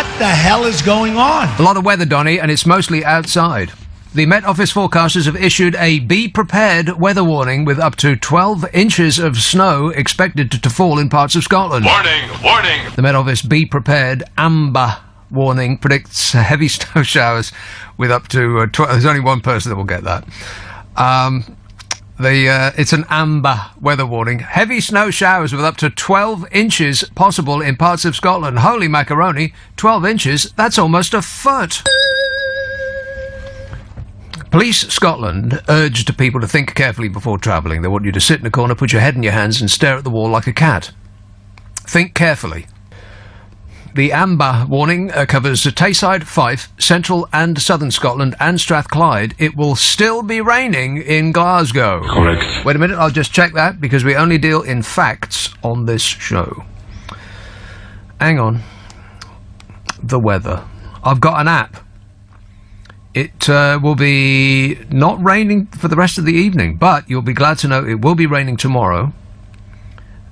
What the hell is going on? A lot of weather, Donny, and it's mostly outside. The Met Office forecasters have issued a be prepared weather warning with up to 12 inches of snow expected to fall in parts of Scotland. Warning, warning. The Met Office be prepared amber warning predicts heavy snow showers with up to 12. There's only one person that will get that. It's an amber weather warning. Heavy snow showers with up to 12 inches possible in parts of Scotland. Holy macaroni, 12 inches, that's almost a foot. Police Scotland urged people to think carefully before travelling. They want you to sit in a corner, put your head in your hands and stare at the wall like a cat. Think carefully. The amber warning covers Tayside, Fife, central and southern Scotland and Strathclyde. It will still be raining in Glasgow. Correct. Wait a minute, I'll just check that because we only deal in facts on this show. Hang on. The weather. I've got an app. It will be not raining for the rest of the evening, but you'll be glad to know it will be raining tomorrow,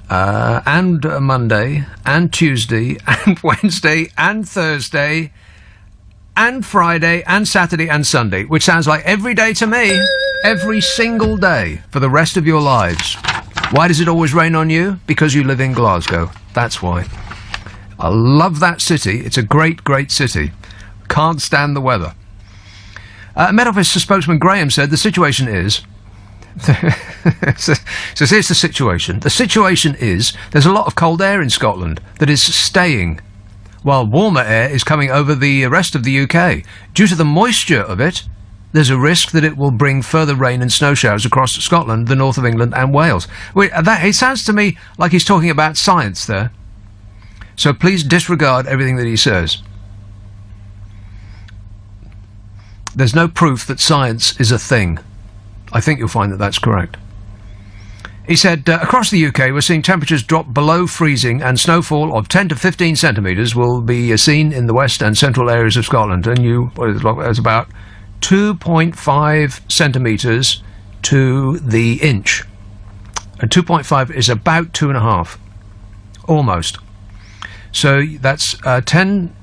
and Monday, and Tuesday, and Wednesday, and Thursday, and Friday, and Saturday, and Sunday, which sounds like every day to me, every single day for the rest of your lives. Why does it always rain on you? Because you live in Glasgow. That's why. I love that city. It's a great, great city. Can't stand the weather. Met Office spokesman Graham said the situation is... so here's the situation. The situation is there's a lot of cold air in Scotland that is staying, while warmer air is coming over the rest of the UK. Due to the moisture of it, there's a risk that it will bring further rain and snow showers across Scotland, the north of England and Wales. It sounds to me like he's talking about science there. So please disregard everything that he says. There's no proof that science is a thing. I think you'll find that that's correct. He said, across the UK, we're seeing temperatures drop below freezing and snowfall of 10 to 15 centimetres will be seen in the west and central areas of Scotland. And it's about 2.5 centimetres to the inch. And 2.5 is about 2.5. Almost. So that's 10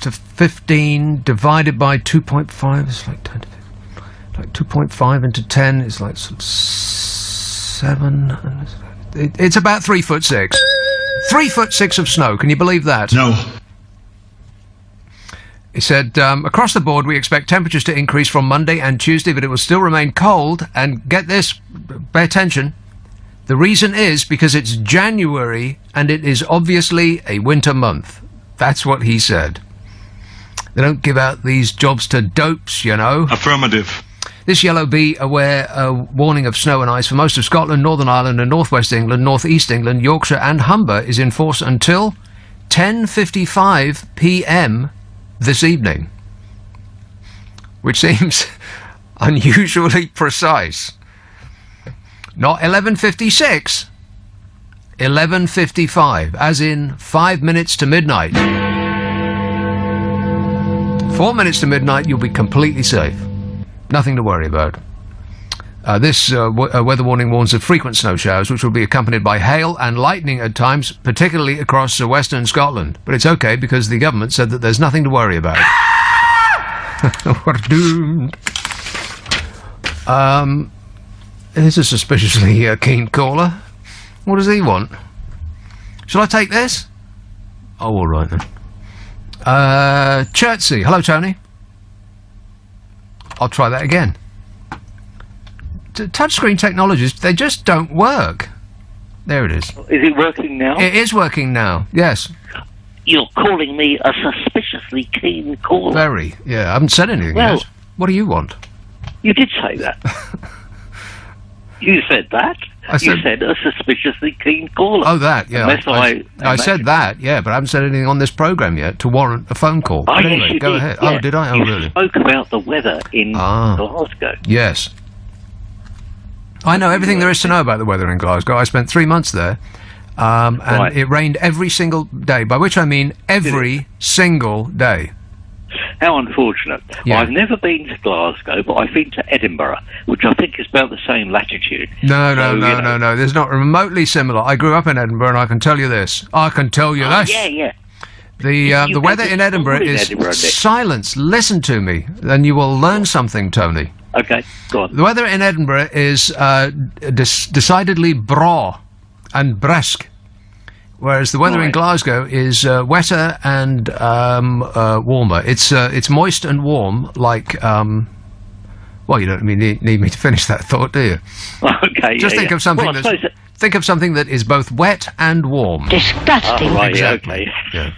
to 15 divided by 2.5 is like 10 to 15. Like 2.5 into 10 is like 7. It's about 3'6". 3'6" of snow. Can you believe that? No. He said, across the board we expect temperatures to increase from Monday and Tuesday, but it will still remain cold. And get this, pay attention. The reason is because it's January and it is obviously a winter month. That's what he said. They don't give out these jobs to dopes, you know. Affirmative. This yellow be aware warning of snow and ice for most of Scotland, Northern Ireland and North West England, North East England, Yorkshire and Humber is in force until 10:55 p.m. this evening. Which seems unusually precise. Not 11:56. 11:55, as in 5 minutes to midnight. 4 minutes to midnight, you'll be completely safe. Nothing to worry about. This weather warning warns of frequent snow showers, which will be accompanied by hail and lightning at times, particularly across western Scotland. But it's okay, because the government said that there's nothing to worry about. We're doomed. Here's a suspiciously keen caller. What does he want? Shall I take this? Oh, all right then. Chertsey. Hello, Tony. I'll try that again. Touchscreen technologies, they just don't work. There it is. Is it working now? It is working now, yes. You're calling me a suspiciously keen caller. Very, yeah. I haven't said anything yet. What do you want? You did say that. You said that. You said a suspiciously keen caller. Oh, that, yeah. I said that, yeah, but I haven't said anything on this programme yet to warrant a phone call. Oh, but anyway, yes, you go did. ahead. Yeah. Oh, did I? Oh, you really? spoke about the weather in Glasgow. Yes. I know everything there is to know about the weather in Glasgow. I spent 3 months there, and Right. it rained every single day, by which I mean every single day. How unfortunate. Yeah. Well, I've never been to Glasgow, but I've been to Edinburgh, which I think is about the same latitude. No. There's not remotely similar. I grew up in Edinburgh, and I can tell you this. Yeah. The weather in Edinburgh is silence. Listen to me, then you will learn something, Tony. Okay, go on. The weather in Edinburgh is decidedly braw and brisk, whereas the weather in Glasgow is wetter and warmer. It's moist and warm, like. Well, you don't need me to finish that thought, do you? Okay. Just think of something think of something that is both wet and warm. Disgusting. Oh, right, Exactly. okay. Yeah.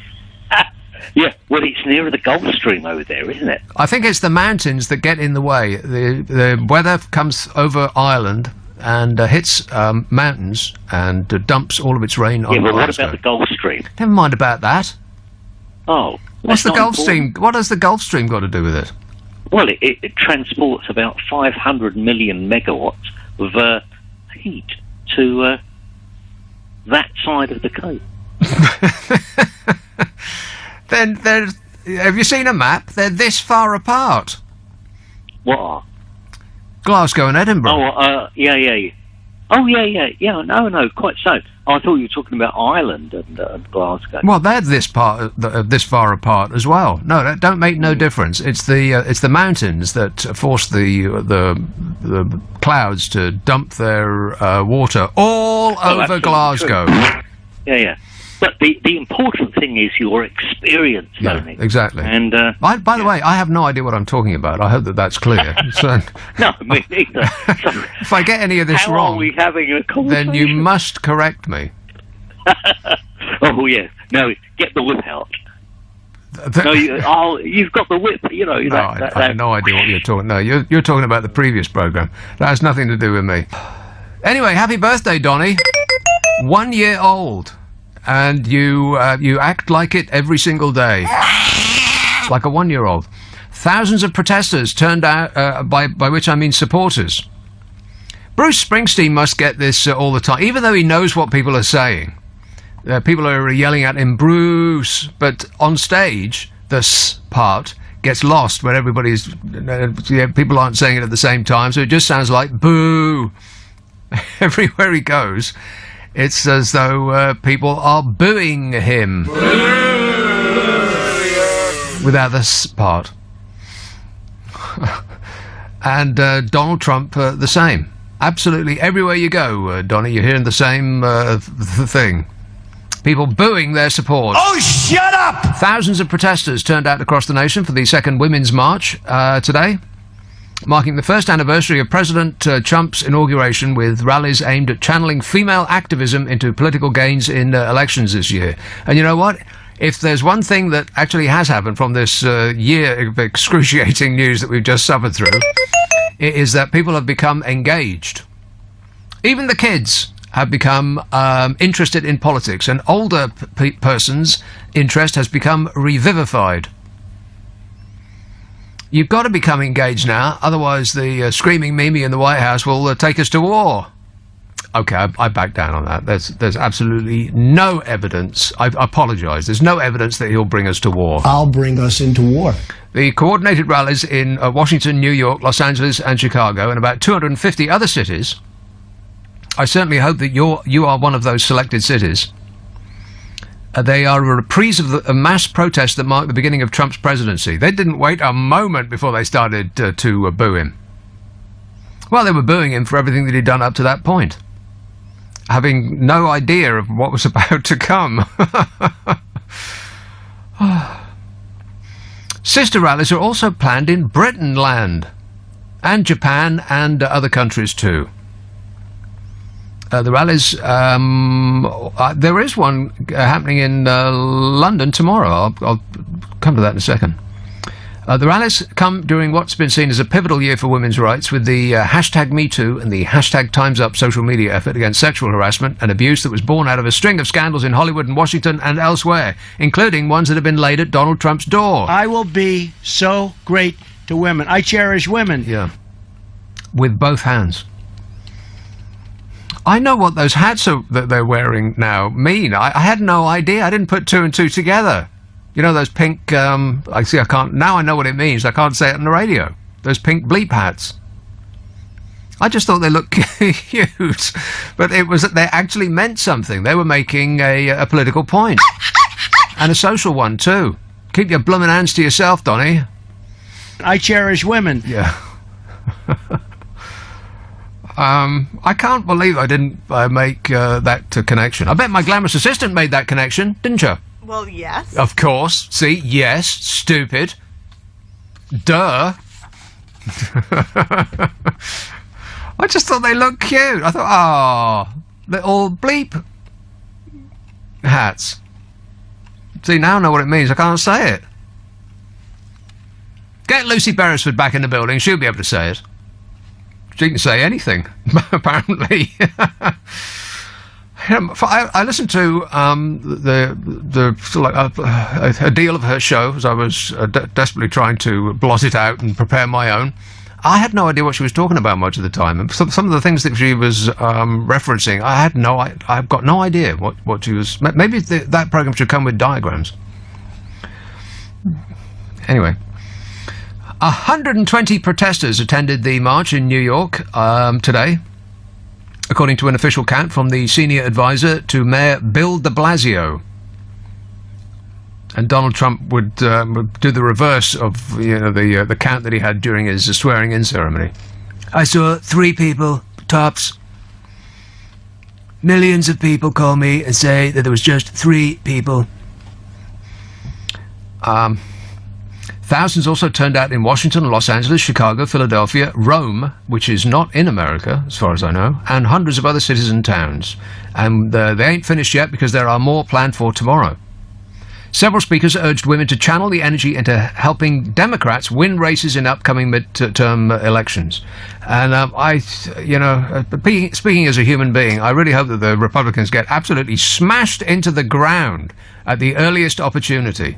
Yeah, well, it's nearer the Gulf Stream over there, isn't it? I think it's the mountains that get in the way. The weather comes over Ireland and hits mountains and dumps all of its rain on Yeah, but what Glasgow. about the Gulf Stream? Never mind about that. Oh. What's that's the not Gulf important. Stream? What has the Gulf Stream got to do with it? Well, it transports about 500 million megawatts of heat to that side of the coast. Then have you seen a map? They're this far apart. What are? Glasgow and Edinburgh. Yeah. Oh, yeah. No, quite so. I thought you were talking about Ireland and Glasgow. Well, they're this far apart as well. No, that don't make no difference. It's the mountains that force the clouds to dump their water all over absolutely Glasgow. true. Yeah. But the important thing is your experience, Tony. Yeah, exactly. And By the way, I have no idea what I'm talking about. I hope that's clear. So, no, me neither. So, if I get any of this how wrong, are we having a conversation? then you must correct me. Oh yeah, no, get the whip out. No, you've got the whip. You know. No, I have no idea what you're talking. No, you're talking about the previous program. That has nothing to do with me. Anyway, happy birthday, Donny. 1 year old, and you act like it every single day, like a 1 year old. Thousands of protesters turned out, by which I mean supporters. Bruce Springsteen must get this all the time, even though he knows what people are saying. People are yelling at him, Bruce, but on stage, the S part gets lost when everybody's... people aren't saying it at the same time, so it just sounds like boo. Everywhere he goes, it's as though people are booing him. Without the S part. And Donald Trump, the same. Absolutely everywhere you go, Donny, you're hearing the same thing. People booing their support. Oh, shut up! Thousands of protesters turned out across the nation for the second Women's March today, marking the first anniversary of President Trump's inauguration, with rallies aimed at channeling female activism into political gains in elections this year. And you know what? If there's one thing that actually has happened from this year of excruciating news that we've just suffered through, it is that people have become engaged. Even the kids have become interested in politics, and older person's interest has become revivified. You've got to become engaged now, otherwise the screaming Mimi in the White House will take us to war. Okay, I back down on that. There's absolutely no evidence. I apologise. There's no evidence that he'll bring us to war. I'll bring us into war. The coordinated rallies in Washington, New York, Los Angeles and Chicago, and about 250 other cities. I certainly hope that you are one of those selected cities. They are a reprise of a mass protest that marked the beginning of Trump's presidency. They didn't wait a moment before they started to boo him. Well, they were booing him for everything that he'd done up to that point, having no idea of what was about to come. Sister rallies are also planned in Britainland and Japan and other countries too. The rallies, there is one happening in London tomorrow. I'll come to that in a second. The rallies come during what's been seen as a pivotal year for women's rights, with the hashtag #MeToo and the hashtag Time's Up social media effort against sexual harassment and abuse that was born out of a string of scandals in Hollywood and Washington and elsewhere, including ones that have been laid at Donald Trump's door. I will be so great to women. I cherish women. Yeah. With both hands. I know what those hats that they're wearing now mean. I had no idea. I didn't put two and two together. You know those pink, now I know what it means. I can't say it on the radio. Those pink bleep hats. I just thought they looked cute. But it was that they actually meant something. They were making a political point. And a social one, too. Keep your blooming hands to yourself, Donny. I cherish women. Yeah. I can't believe I didn't make that connection. I bet my glamorous assistant made that connection, didn't you? Well, yes. Of course. See? Yes. Stupid. Duh. I just thought they looked cute. I thought, little bleep hats. See, now I know what it means. I can't say it. Get Lucy Beresford back in the building. She'll be able to say it. She can say anything, apparently. I listened to a deal of her show as I was desperately trying to blot it out and prepare my own. I had no idea what she was talking about much of the time, and some of the things that she was referencing, I've got no idea what she was. Maybe that program should come with diagrams. Anyway. 120 protesters attended the march in New York today, according to an official count from the senior advisor to Mayor Bill de Blasio. And Donald Trump would do the reverse of the count that he had during his swearing-in ceremony. I saw 3 people, tops. Millions of people call me and say that there was just 3 people. Thousands also turned out in Washington, Los Angeles, Chicago, Philadelphia, Rome, which is not in America, as far as I know, and hundreds of other cities and towns. And they ain't finished yet because there are more planned for tomorrow. Several speakers urged women to channel the energy into helping Democrats win races in upcoming midterm elections. And speaking as a human being, I really hope that the Republicans get absolutely smashed into the ground at the earliest opportunity.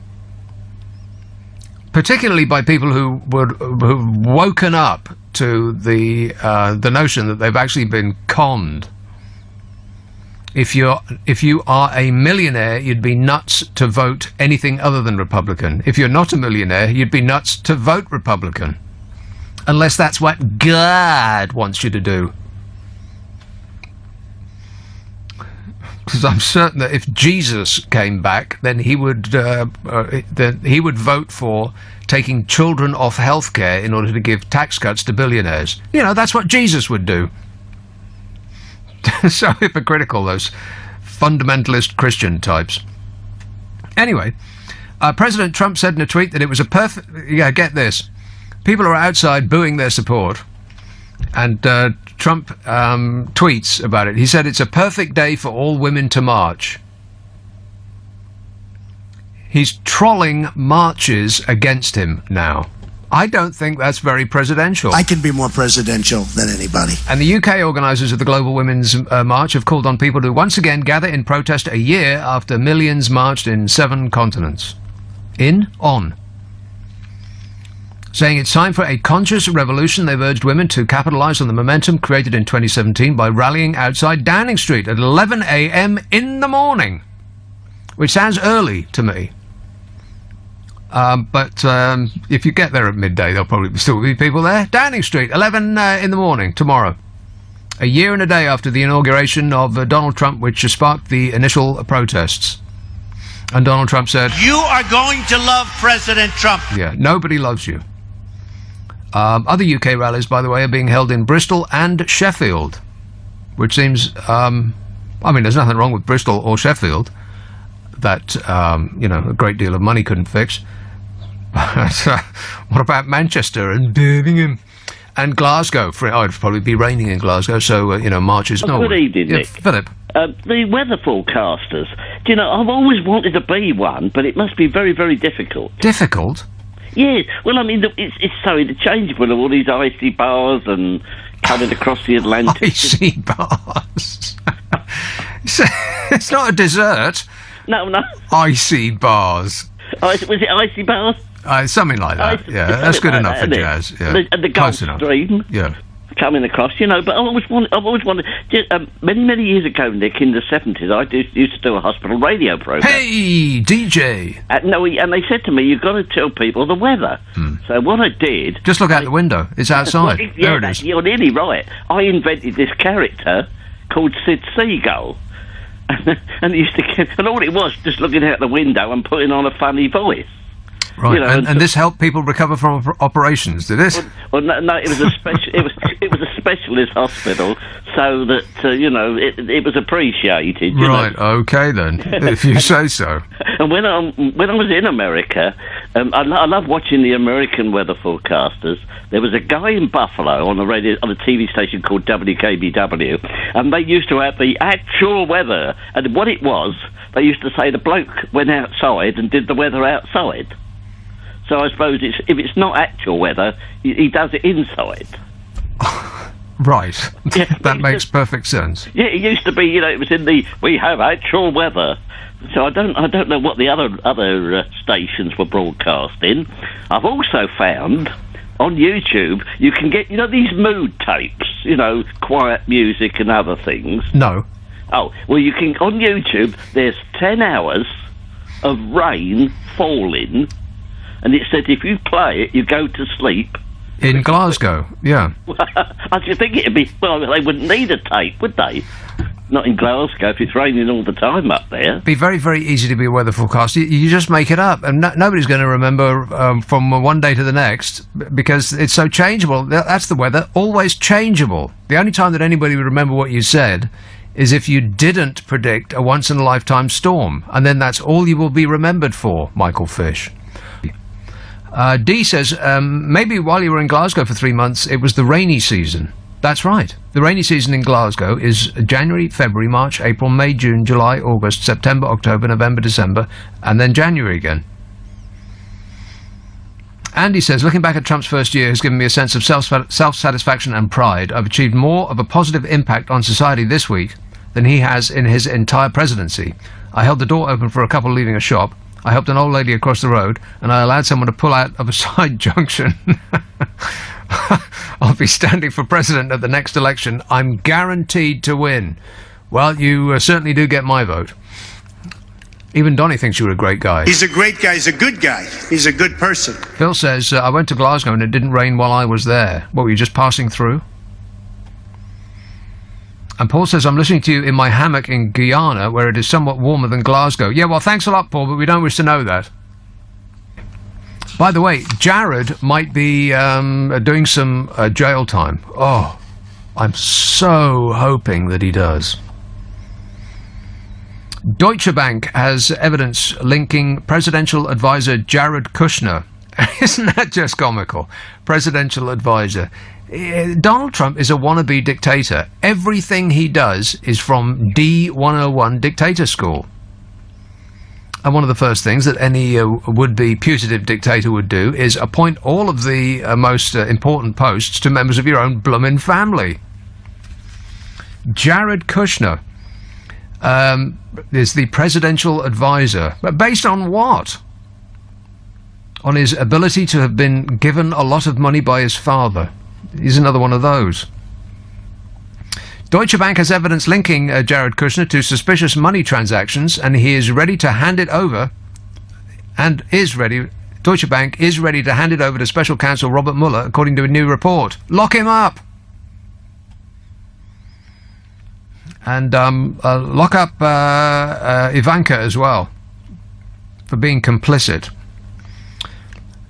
Particularly by people who've woken up to the notion that they've actually been conned. If you are a millionaire, you'd be nuts to vote anything other than Republican. If you're not a millionaire, you'd be nuts to vote Republican, unless that's what God wants you to do. Because I'm certain that if Jesus came back, then he would vote for taking children off health care in order to give tax cuts to billionaires. That's what Jesus would do. So hypocritical, those fundamentalist Christian types. Anyway, President Trump said in a tweet that it was a perfect... Yeah, get this. People are outside booing their support. And Trump tweets about it. He said it's a perfect day for all women to march. He's trolling marches against him now. I don't think that's very presidential. I can be more presidential than anybody. And the UK organisers of the Global Women's March have called on people to once again gather in protest a year after millions marched in 7 continents. On. Saying it's time for a conscious revolution, they've urged women to capitalise on the momentum created in 2017 by rallying outside Downing Street at 11 a.m. in the morning. Which sounds early to me. But if you get there at midday, there'll probably still be people there. Downing Street, 11 in the morning, tomorrow. A year and a day after the inauguration of Donald Trump, which sparked the initial protests. And Donald Trump said... You are going to love President Trump. Yeah, nobody loves you. Other UK rallies, by the way, are being held in Bristol and Sheffield. Which seems... there's nothing wrong with Bristol or Sheffield that, a great deal of money couldn't fix. What about Manchester and Birmingham and Glasgow? It'd probably be raining in Glasgow, so marches. Good evening, Nick. Philip. The weather forecasters. Do you know, I've always wanted to be one, but it must be very, very difficult. Difficult? Yes. Well, it's so interchangeable. All these icy bars and coming across the Atlantic. Icy bars. It's not a dessert. No. Icy bars. Was it icy bars? Something like that. That's good enough for jazz. Yeah. The Gulf Stream. Yeah. Coming across, but I've always wanted. Many years ago, Nick, in the 70s, I used to do a hospital radio program. Hey, DJ. And they said to me, "You've got to tell people the weather." So what I did, just look out the window. It's outside. There it is. You're nearly right. I invented this character called Sid Seagull. and he used to get, and all it was just looking out the window and putting on a funny voice. Right, You know, and this helped people recover from operations, did it? Well, no, it was a special. it was a specialist hospital, so that it was appreciated. you Right, know. okay then, if you say so. And when I was in America, I love watching the American weather forecasters. There was a guy in Buffalo on a TV station called WKBW, and they used to have the actual weather. And what it was, they used to say the bloke went outside and did the weather outside. So I suppose if it's not actual weather, he does it inside. Right, Yeah, that makes perfect sense. Yeah, it used to be. It was in the we have actual weather. So I don't know what the other stations were broadcasting. I've also found on YouTube you can get these mood tapes, quiet music and other things. No. Oh well, you can on YouTube. There's 10 hours of rain falling. And it said if you play it, you go to sleep. In Glasgow, yeah. I should think it'd be... Well, they wouldn't need a tape, would they? Not in Glasgow if it's raining all the time up there. Be very, very easy to be a weather forecaster. You just make it up, and nobody's going to remember from one day to the next because it's so changeable. That's the weather, always changeable. The only time that anybody would remember what you said is if you didn't predict a once-in-a-lifetime storm, and then that's all you will be remembered for, Michael Fish. D says, maybe while you were in Glasgow for 3 months, it was the rainy season. That's right. The rainy season in Glasgow is January, February, March, April, May, June, July, August, September, October, November, December, and then January again. Andy says, looking back at Trump's first year has given me a sense of self-satisfaction and pride. I've achieved more of a positive impact on society this week than he has in his entire presidency. I held the door open for a couple leaving a shop. I helped an old lady across the road, and I allowed someone to pull out of a side junction. I'll be standing for president at the next election. I'm guaranteed to win. Well, you certainly do get my vote. Even Donnie thinks you're a great guy. He's a great guy. He's a good guy. He's a good person. Phil says, I went to Glasgow and it didn't rain while I was there. What, were you just passing through? And Paul says, I'm listening to you in my hammock in Guyana, where it is somewhat warmer than Glasgow. Yeah, well, thanks a lot, Paul, but we don't wish to know that. By the way, Jared might be doing some jail time. Oh, I'm so hoping that he does. Deutsche Bank has evidence linking presidential advisor Jared Kushner. Isn't that just comical? Presidential advisor. Donald Trump is a wannabe dictator. Everything he does is from D101 dictator school. And one of the first things that any would-be putative dictator would do is appoint all of the most important posts to members of your own bloomin' family. Jared Kushner is the presidential advisor. But based on what? On his ability to have been given a lot of money by his father. He's another one of those. Deutsche Bank has evidence linking Jared Kushner to suspicious money transactions, and he is ready to hand it over, Deutsche Bank is ready to hand it over to Special Counsel Robert Mueller, according to a new report. Lock him up! And lock up Ivanka as well, for being complicit.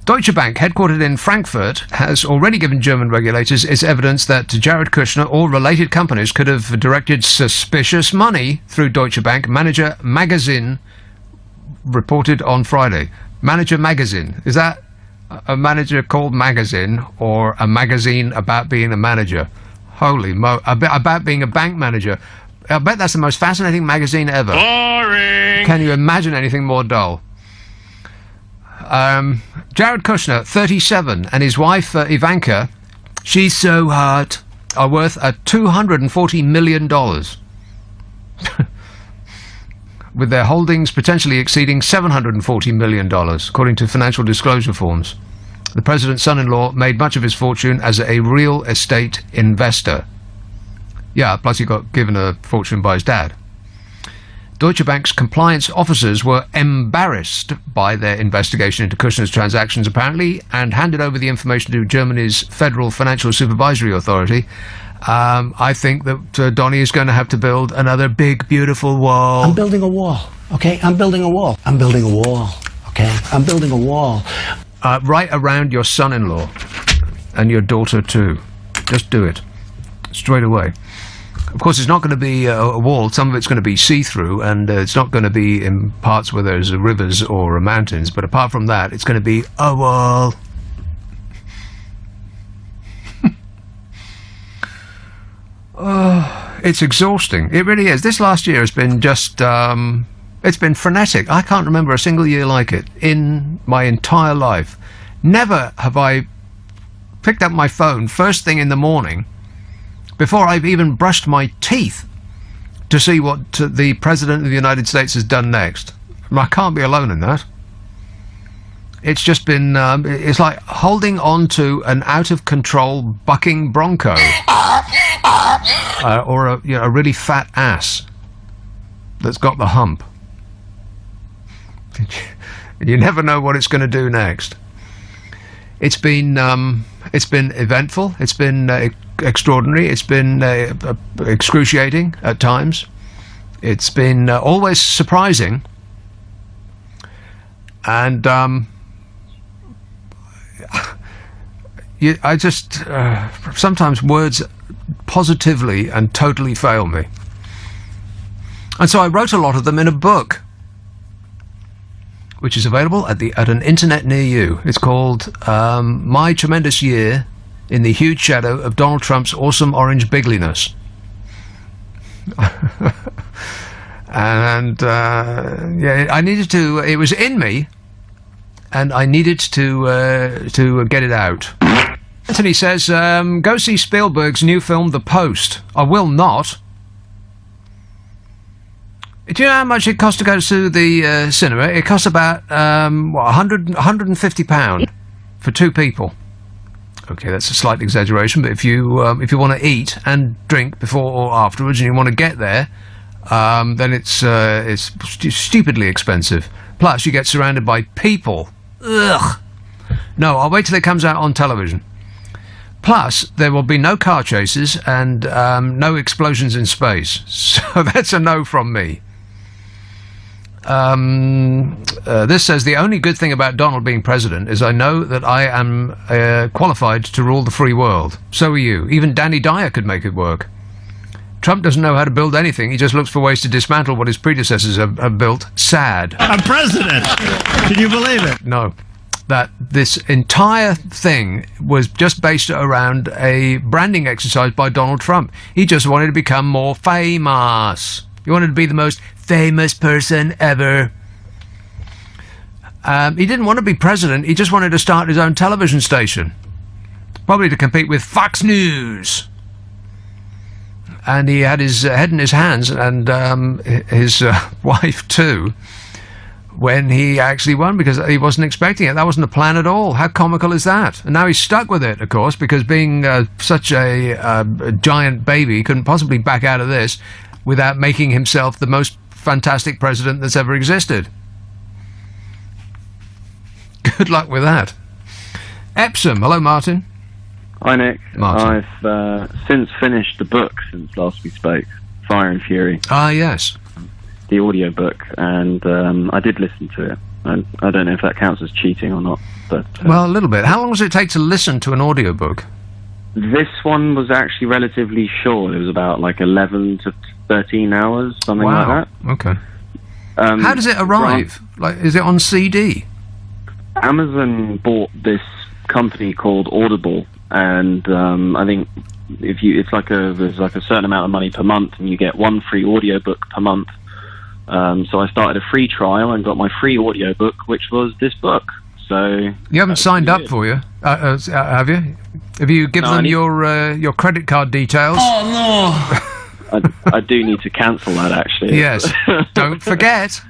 Deutsche Bank, headquartered in Frankfurt, has already given German regulators its evidence that Jared Kushner or related companies could have directed suspicious money through Deutsche Bank. Manager Magazine reported on Friday. Manager Magazine. Is that a manager called Magazine or a magazine about being a manager? Holy mo... About being a bank manager. I bet that's the most fascinating magazine ever. Boring! Can you imagine anything more dull? Jared Kushner, 37, and his wife Ivanka, she's so hot, are worth $240 million. With their holdings potentially exceeding $740 million, according to financial disclosure forms. The president's son-in-law made much of his fortune as a real estate investor. Yeah, plus he got given a fortune by his dad. Deutsche Bank's compliance officers were embarrassed by their investigation into Kushner's transactions, apparently, and handed over the information to Germany's Federal Financial Supervisory Authority. I think that Donny is going to have to build another big, beautiful wall. I'm building a wall, okay? I'm building a wall. I'm building a wall, okay? I'm building a wall. Right around your son-in-law and your daughter too. Just do it straight away. Of course, it's not going to be a wall. Some of it's going to be see-through, and it's not going to be in parts where there's rivers or mountains. But apart from that, it's going to be a wall. Oh, it's exhausting. It really is. This last year has been just... it's been frenetic. I can't remember a single year like it in my entire life. Never have I picked up my phone first thing in the morning before I've even brushed my teeth to see what the President of the United States has done next. I can't be alone in that. It's just been, it's like holding on to an out-of-control bucking bronco. Or a really fat ass that's got the hump. You never know what it's going to do next. It's been eventful. It's been extraordinary. It's been excruciating at times. It's been always surprising. And I just sometimes words positively and totally fail me. And so I wrote a lot of them in a book, which is available at an internet near you. It's called My Tremendous Year in the Huge Shadow of Donald Trump's Awesome Orange Bigliness. And yeah, I needed to. It was in me, and I needed to get it out. Anthony says, "Go see Spielberg's new film, The Post." I will not. Do you know how much it costs to go to the cinema? It costs about £150 for two people. Okay, that's a slight exaggeration, but if you want to eat and drink before or afterwards, and you want to get there, then it's stupidly expensive. Plus, you get surrounded by people. Ugh. No, I'll wait till it comes out on television. Plus, there will be no car chases and no explosions in space. So that's a no from me. This says, the only good thing about Donald being president is I know that I am qualified to rule the free world. So are you. Even Danny Dyer could make it work. Trump doesn't know how to build anything. He just looks for ways to dismantle what his predecessors have built. Sad. I'm president. Can you believe it? No. That this entire thing was just based around a branding exercise by Donald Trump. He just wanted to become more famous. He wanted to be the most famous person ever. He didn't want to be president. He just wanted to start his own television station. Probably to compete with Fox News. And he had his head in his hands, and his wife too, when he actually won, because he wasn't expecting it. That wasn't a plan at all. How comical is that? And now he's stuck with it, of course, because being such a giant baby, he couldn't possibly back out of this without making himself the most fantastic president that's ever existed. Good luck with that. Epsom. Hello, Martin. Hi, Nick. Martin. I've since finished the book since last we spoke, Fire and Fury. Ah, yes. The audio book, and I did listen to it. I don't know if that counts as cheating or not, but Well, a little bit. How long does it take to listen to an audiobook? this one was actually relatively short. It was about like 11 to 13 hours, something like that. Okay. How does it arrive? Like, is it on CD? Amazon bought this company called Audible, and I think there's like a certain amount of money per month, and you get one free audiobook per month. So I started a free trial and got my free audiobook, which was this book. So You haven't signed up for you, have you? Have you given them your credit card details? I do need to cancel that, actually. Yes. Don't forget.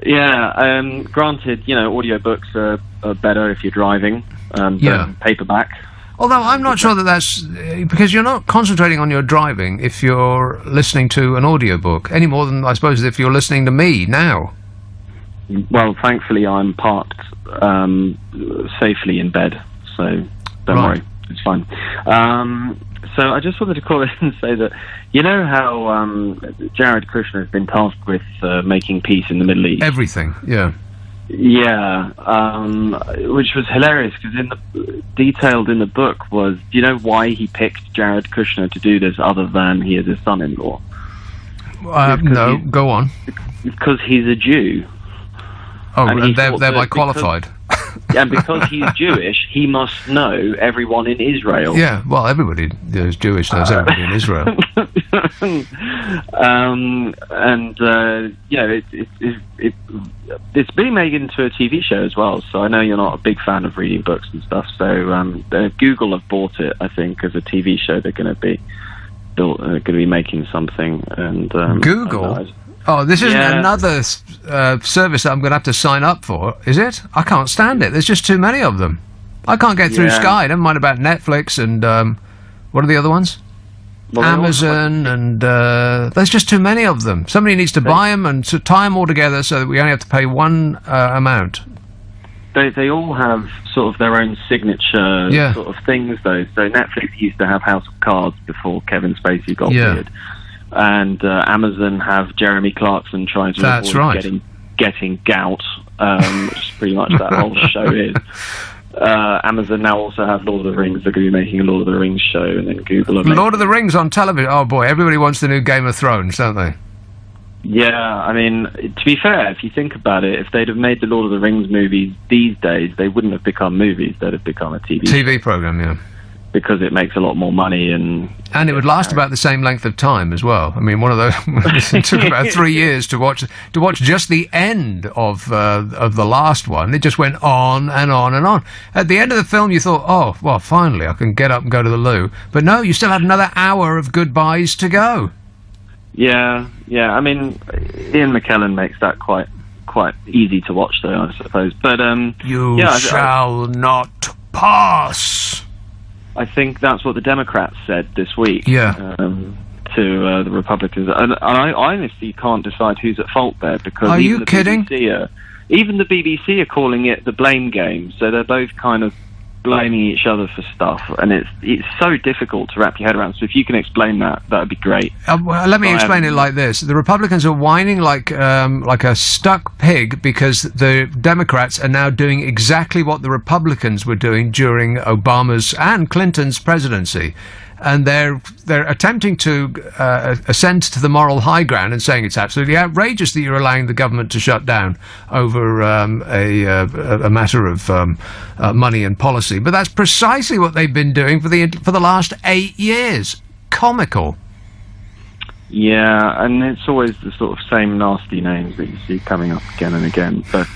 Yeah. Granted, audiobooks are better if you're driving than paperback. Although I'm not sure that that's because you're not concentrating on your driving if you're listening to an audiobook any more than, I suppose, if you're listening to me now. Well, thankfully, I'm parked safely in bed, so don't worry. It's fine. So I just wanted to call in and say that, you know how Jared Kushner has been tasked with making peace in the Middle East? Everything, yeah. Yeah, which was hilarious because detailed in the book was, do you know why he picked Jared Kushner to do this other than he is his son-in-law? No, go on. Because he's a Jew. Oh, And he and thought thereby that qualified. And because he's Jewish, he must know everyone in Israel. Yeah, well, everybody who's Jewish knows everybody in Israel. It's being made into a TV show as well. So I know you're not a big fan of reading books and stuff. So Google have bought it, I think, as a TV show. They're going to be making something. And Google? Oh, this isn't another service that I'm going to have to sign up for, is it? I can't stand it. There's just too many of them. I can't get through Sky. Never mind about Netflix and what are the other ones? Well, Amazon and there's just too many of them. Somebody needs to buy them and to tie them all together so that we only have to pay one amount. They all have sort of their own signature sort of things, though. So Netflix used to have House of Cards before Kevin Spacey got weird. And Amazon have Jeremy Clarkson trying to avoid getting gout, which is pretty much that whole show is. Amazon now also have Lord of the Rings. They're going to be making a Lord of the Rings show, and then Google are Lord of the Rings on television. Oh boy, everybody wants the new Game of Thrones, don't they? Yeah, I mean, to be fair, if you think about it, if they'd have made the Lord of the Rings movies these days, they wouldn't have become movies. They'd have become a TV program, yeah. Because it makes a lot more money and it would last about the same length of time as well. I mean, one of those it took about 3 years to watch just the end of the last one. It just went on and on and on. At the end of the film, you thought, oh, well, finally, I can get up and go to the loo. But no, you still had another hour of goodbyes to go. Yeah. I mean, Ian McKellen makes that quite easy to watch, though, I suppose. But you shall not pass. I think that's what the Democrats said this week. Yeah. To the Republicans, and I honestly can't decide who's at fault there because are you kidding? Even the BBC are calling it the blame game, so they're both kind of blaming each other for stuff, and it's so difficult to wrap your head around. So if you can explain that would be great. Well, let me explain it like this: the Republicans are whining like a stuck pig because the Democrats are now doing exactly what the Republicans were doing during Obama's and Clinton's presidency. And they're attempting to ascend to the moral high ground and saying it's absolutely outrageous that you're allowing the government to shut down over a matter of money and policy. But that's precisely what they've been doing for the last 8 years. Comical. Yeah, and it's always the sort of same nasty names that you see coming up again and again. But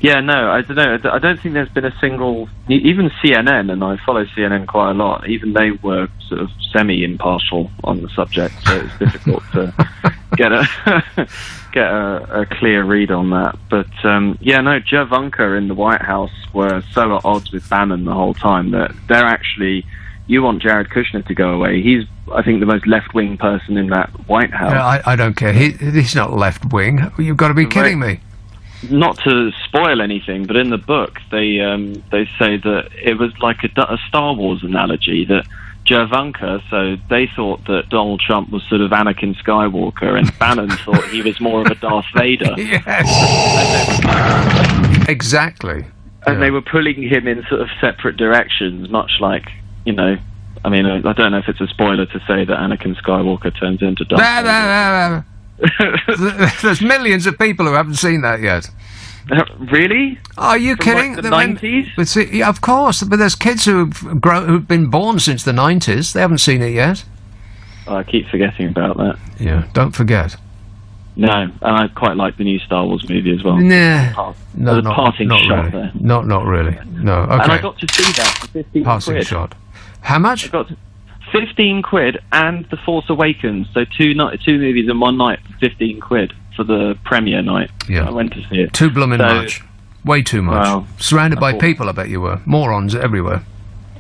yeah, no, I don't know. I don't think there's been a single... Even CNN, and I follow CNN quite a lot, even they were sort of semi-impartial on the subject, so it's difficult to get a clear read on that. But, yeah, no, Joe Ivanka in the White House were so at odds with Bannon the whole time that they're actually... You want Jared Kushner to go away. He's, I think, the most left-wing person in that White House. Yeah, I don't care. He's not left-wing. You've got to be kidding me. Not to spoil anything, but in the book they say that it was like a Star Wars analogy, that Jovanka, so they thought that Donald Trump was sort of Anakin Skywalker, and Bannon thought he was more of a Darth Vader. Yes. Exactly. And they were pulling him in sort of separate directions, much like, you know, I mean, I don't know if it's a spoiler to say that Anakin Skywalker turns into Darth Vader. There's millions of people who haven't seen that yet. Really? Are you kidding? Like the 90s? Yeah, of course, but there's kids who've been born since the 90s. They haven't seen it yet. Oh, I keep forgetting about that. Yeah, don't forget. No, and I quite like the new Star Wars movie as well. Nah, no, not really. There. Not really. No, okay. And I got to see that for 15 passing quid. Shot. How much? I got to 15 quid and The Force Awakens, so two movies in one night for 15 quid for the premiere night. Yeah. I went to see it. Too blooming much. Way too much. Well, surrounded by people, I bet you were. Morons everywhere.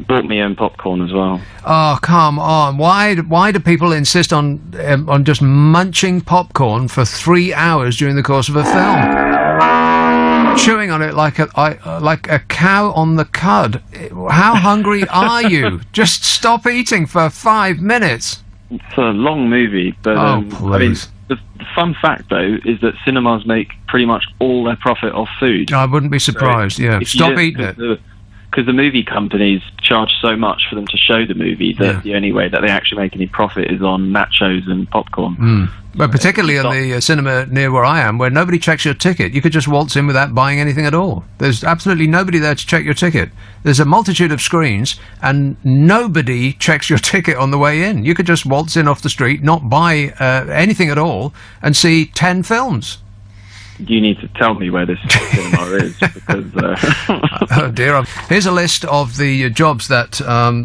Bought me own popcorn as well. Oh, come on. Why do people insist on just munching popcorn for 3 hours during the course of a film? chewing on it like a cow on the cud. How hungry are you? Just stop eating for 5 minutes. It's a long movie, but Oh, I mean, please. the fun fact though is that cinemas make pretty much all their profit off food. I wouldn't be surprised. Yeah, If you stop don't- eating it. Because the movie companies charge so much for them to show the movie that the only way that they actually make any profit is on nachos and popcorn. But particularly on the cinema near where I am, where nobody checks your ticket. You could just waltz in without buying anything at all. There's absolutely nobody there to check your ticket. There's a multitude of screens, and nobody checks your ticket on the way in. You could just waltz in off the street, not buy anything at all, and see 10 films. You need to tell me where this cinema is, because Oh dear. Here's a list of the jobs that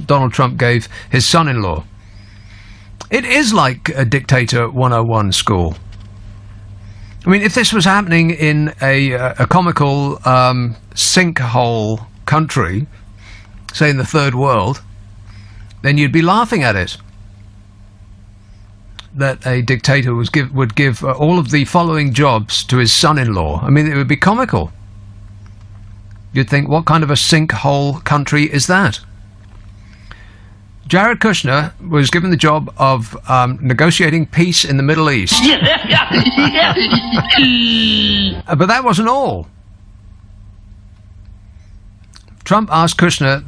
Donald Trump gave his son-in-law. It is like a Dictator 101 school. I mean, if this was happening in a comical sinkhole country, say in the third world, then you'd be laughing at it. That a dictator would give all of the following jobs to his son-in-law. I mean, it would be comical. You'd think, what kind of a sinkhole country is that? Jared Kushner was given the job of negotiating peace in the Middle East. But that wasn't all. Trump asked Kushner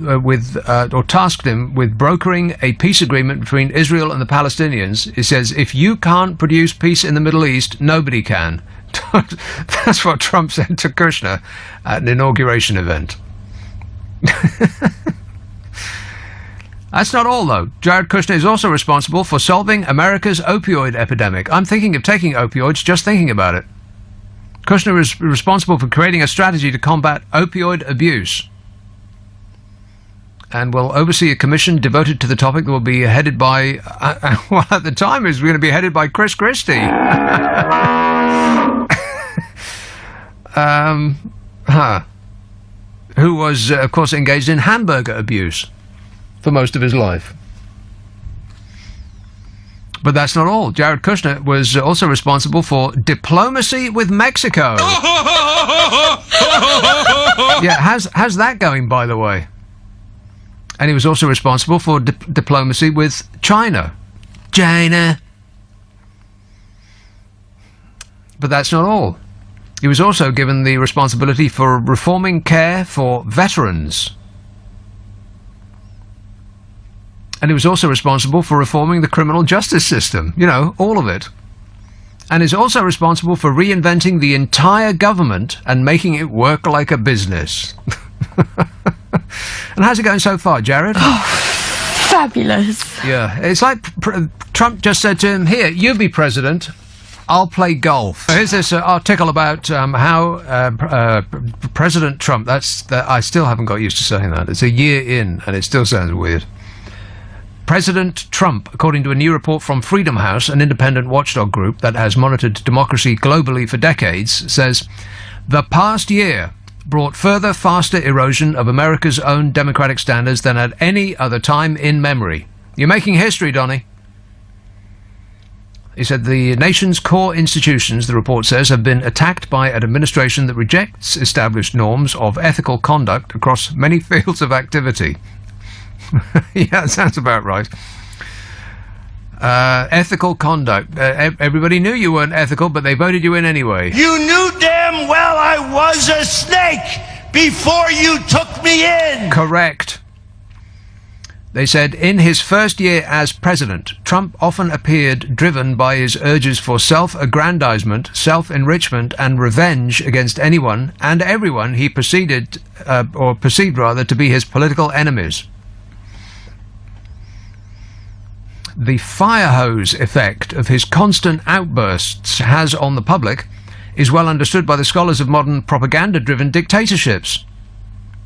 or tasked him with brokering a peace agreement between Israel and the Palestinians. He says, if you can't produce peace in the Middle East, nobody can. That's what Trump said to Kushner at an inauguration event. That's not all, though. Jared Kushner is also responsible for solving America's opioid epidemic. I'm thinking of taking opioids just thinking about it. Kushner is responsible for creating a strategy to combat opioid abuse, and will oversee a commission devoted to the topic that will be headed by, well, at the time it was going to be headed by Chris Christie. Who was, of course, engaged in hamburger abuse for most of his life. But that's not all. Jared Kushner was also responsible for diplomacy with Mexico. Yeah, how's that going, by the way? And he was also responsible for diplomacy with China. China. But that's not all. He was also given the responsibility for reforming care for veterans. And he was also responsible for reforming the criminal justice system. You know, all of it. And is also responsible for reinventing the entire government and making it work like a business. And how's it going so far, Jared? Oh, fabulous. Yeah, it's like Trump just said to him, here, you be president, I'll play golf. Here's this article about how President Trump, I still haven't got used to saying that. It's a year in, and it still sounds weird. President Trump, according to a new report from Freedom House, an independent watchdog group that has monitored democracy globally for decades, says, the past year brought further faster erosion of America's own democratic standards than at any other time in memory. You're making history, Donny. He said the nation's core institutions, the report says, have been attacked by an administration that rejects established norms of ethical conduct across many fields of activity. Yeah, that sounds about right. Ethical conduct. Everybody knew you weren't ethical, but they voted you in anyway. You knew damn well I was a snake before you took me in. Correct. They said in his first year as president, Trump often appeared driven by his urges for self-aggrandizement, self-enrichment, and revenge against anyone and everyone he perceived to be his political enemies. The fire hose effect of his constant outbursts has on the public is well understood by the scholars of modern propaganda-driven dictatorships.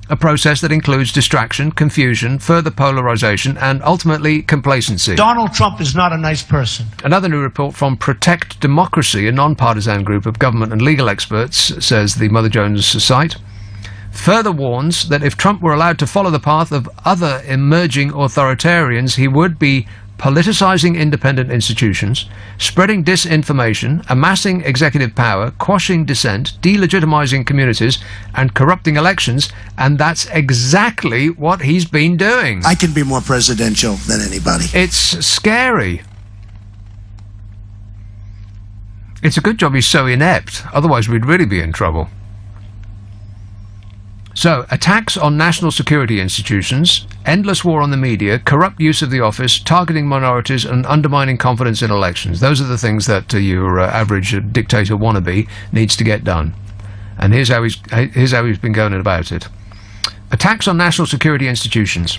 A process that includes distraction, confusion, further polarization, and ultimately complacency. Donald Trump is not a nice person. Another new report from Protect Democracy, a non-partisan group of government and legal experts, says the Mother Jones site, further warns that if Trump were allowed to follow the path of other emerging authoritarians, he would be politicizing independent institutions, spreading disinformation, amassing executive power, quashing dissent, delegitimizing communities, and corrupting elections, and that's exactly what he's been doing. I can be more presidential than anybody. It's scary. It's a good job he's so inept, otherwise we'd really be in trouble. So, attacks on national security institutions, endless war on the media, corrupt use of the office, targeting minorities, and undermining confidence in elections. Those are the things that your average dictator wannabe needs to get done. And here's how he's been going about it. Attacks on national security institutions.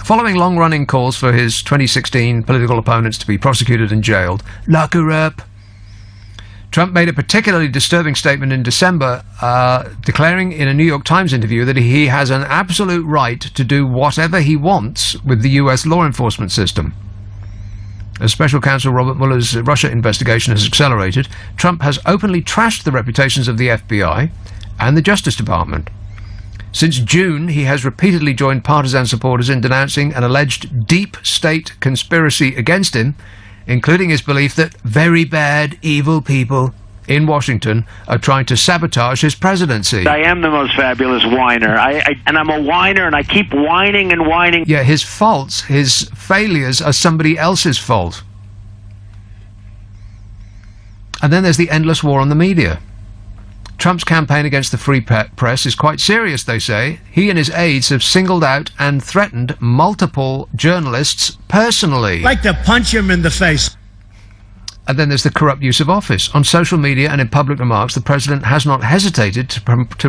Following long-running calls for his 2016 political opponents to be prosecuted and jailed, lock her up, Trump made a particularly disturbing statement in December, declaring in a New York Times interview that he has an absolute right to do whatever he wants with the U.S. law enforcement system. As Special Counsel Robert Mueller's Russia investigation has accelerated, Trump has openly trashed the reputations of the FBI and the Justice Department. Since June, he has repeatedly joined partisan supporters in denouncing an alleged deep state conspiracy against him, including his belief that very bad, evil people in Washington are trying to sabotage his presidency. I am the most fabulous whiner. And I'm a whiner, and I keep whining and whining. Yeah, his faults, his failures are somebody else's fault. And then there's the endless war on the media. Trump's campaign against the free press is quite serious, they say. He and his aides have singled out and threatened multiple journalists personally. Like to punch him in the face. And then there's the corrupt use of office. On social media and in public remarks, the president has not hesitated to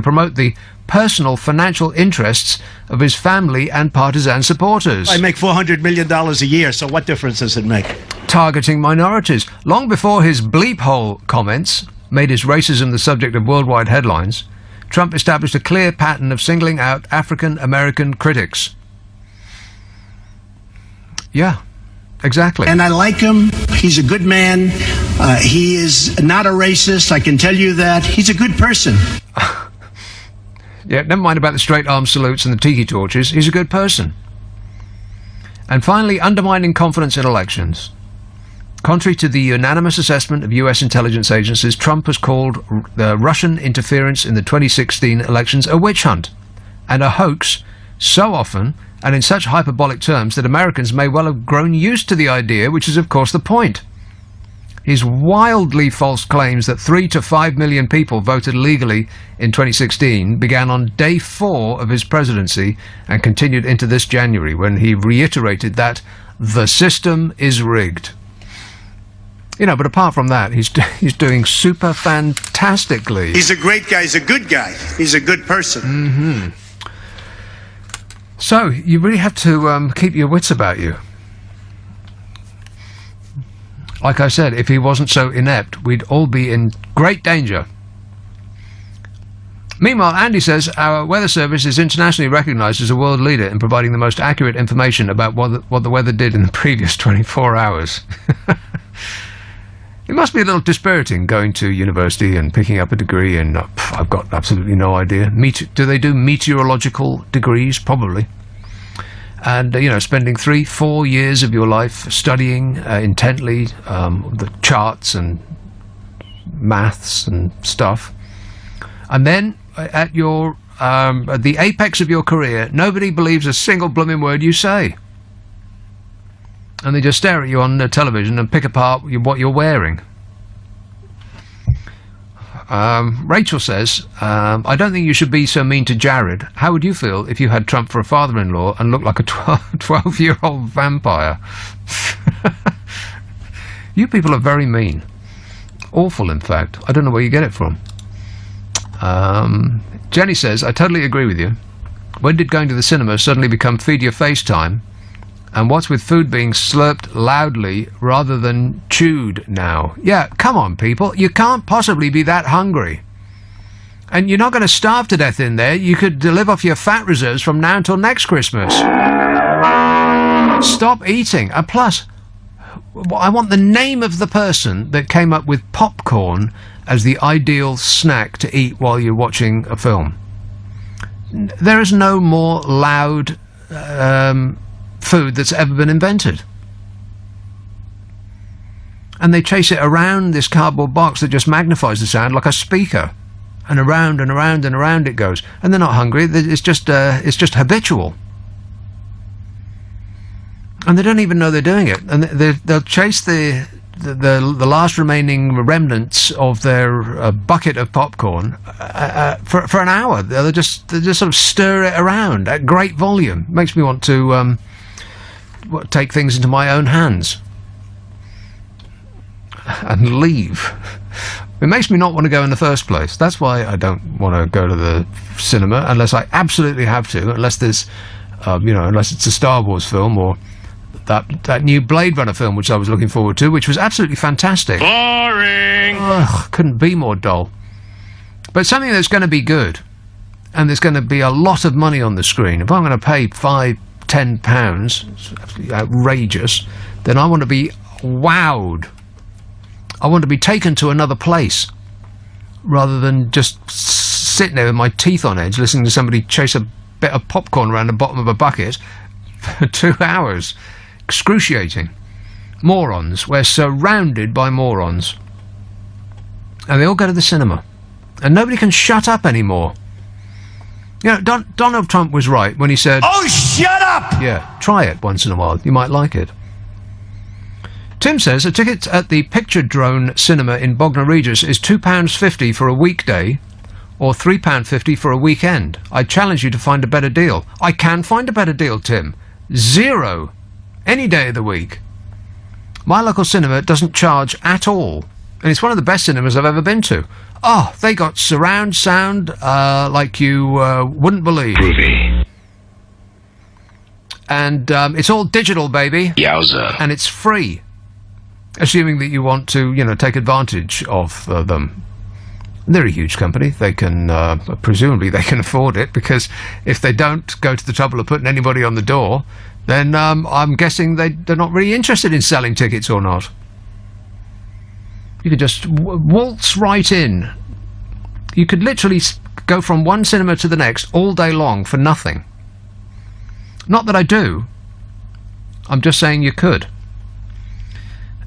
promote the personal financial interests of his family and partisan supporters. I make $400 million a year, so what difference does it make? Targeting minorities. Long before his bleep hole comments made his racism the subject of worldwide headlines, Trump established a clear pattern of singling out African American critics. Yeah, exactly. And I like him. He's a good man. He is not a racist. I can tell you that. He's a good person. Yeah, never mind about the straight arm salutes and the tiki torches. He's a good person. And finally, undermining confidence in elections. Contrary to the unanimous assessment of US intelligence agencies, Trump has called the Russian interference in the 2016 elections a witch hunt and a hoax so often and in such hyperbolic terms that Americans may well have grown used to the idea, which is of course the point. His wildly false claims that 3 to 5 million people voted legally in 2016 began on day 4 of his presidency and continued into this January, when he reiterated that the system is rigged. You know, but apart from that, he's doing super fantastically. He's a great guy. He's a good guy. He's a good person. Mm-hmm. So, you really have to keep your wits about you. Like I said, if he wasn't so inept, we'd all be in great danger. Meanwhile, Andy says our weather service is internationally recognised as a world leader in providing the most accurate information about what the weather did in the previous 24 hours. It must be a little dispiriting going to university and picking up a degree and I've got absolutely no idea. Do they do meteorological degrees? Probably. And, spending 3-4 years of your life studying intently the charts and maths and stuff. And then at the apex of your career, nobody believes a single blooming word you say. And they just stare at you on the television and pick apart what you're wearing. Rachel says, I don't think you should be so mean to Jared. How would you feel if you had Trump for a father-in-law and looked like a 12-year-old vampire? You people are very mean. Awful, in fact. I don't know where you get it from. Jenny says, I totally agree with you. When did going to the cinema suddenly become feed your face time? And what's with food being slurped loudly rather than chewed now? Yeah, come on, people. You can't possibly be that hungry. And you're not going to starve to death in there. You could live off your fat reserves from now until next Christmas. Stop eating. And plus, I want the name of the person that came up with popcorn as the ideal snack to eat while you're watching a film. There is no more loud food that's ever been invented. And they chase it around this cardboard box that just magnifies the sound like a speaker. And around and around and around it goes. And they're not hungry, it's just habitual. And they don't even know they're doing it. And they'll chase the last remaining remnants of their bucket of popcorn for an hour. They'll just sort of stir it around at great volume. Makes me want to take things into my own hands and leave. It makes me not want to go in the first place. That's why I don't want to go to the cinema unless I absolutely have to. Unless there's, unless it's a Star Wars film or that new Blade Runner film, which I was looking forward to, which was absolutely fantastic. Boring. Ugh, couldn't be more dull. But something that's going to be good, and there's going to be a lot of money on the screen. If I'm going to pay £5-10, it's absolutely outrageous, then I want to be wowed. I want to be taken to another place, rather than just sitting there with my teeth on edge, listening to somebody chase a bit of popcorn around the bottom of a bucket for 2 hours. Excruciating. Morons. We're surrounded by morons. And they all go to the cinema. And nobody can shut up anymore. You know, Donald Trump was right when he said, Oh, shut up! yeah, try it once in a while. You might like it. Tim says a ticket at the Picture Drone Cinema in Bognor Regis is £2.50 for a weekday or £3.50 for a weekend. I challenge you to find a better deal. I can find a better deal, Tim. £0. Any day of the week. My local cinema doesn't charge at all. And it's one of the best cinemas I've ever been to. Oh, they got surround sound like you wouldn't believe. Groovy. And it's all digital, baby. Yowza. And it's free. Assuming that you want to, take advantage of them. They're a huge company. They can, presumably they can afford it, because if they don't go to the trouble of putting anybody on the door, then I'm guessing they're not really interested in selling tickets or not. You could just waltz right in. You could literally go from one cinema to the next all day long for nothing. Not that I do. I'm just saying you could.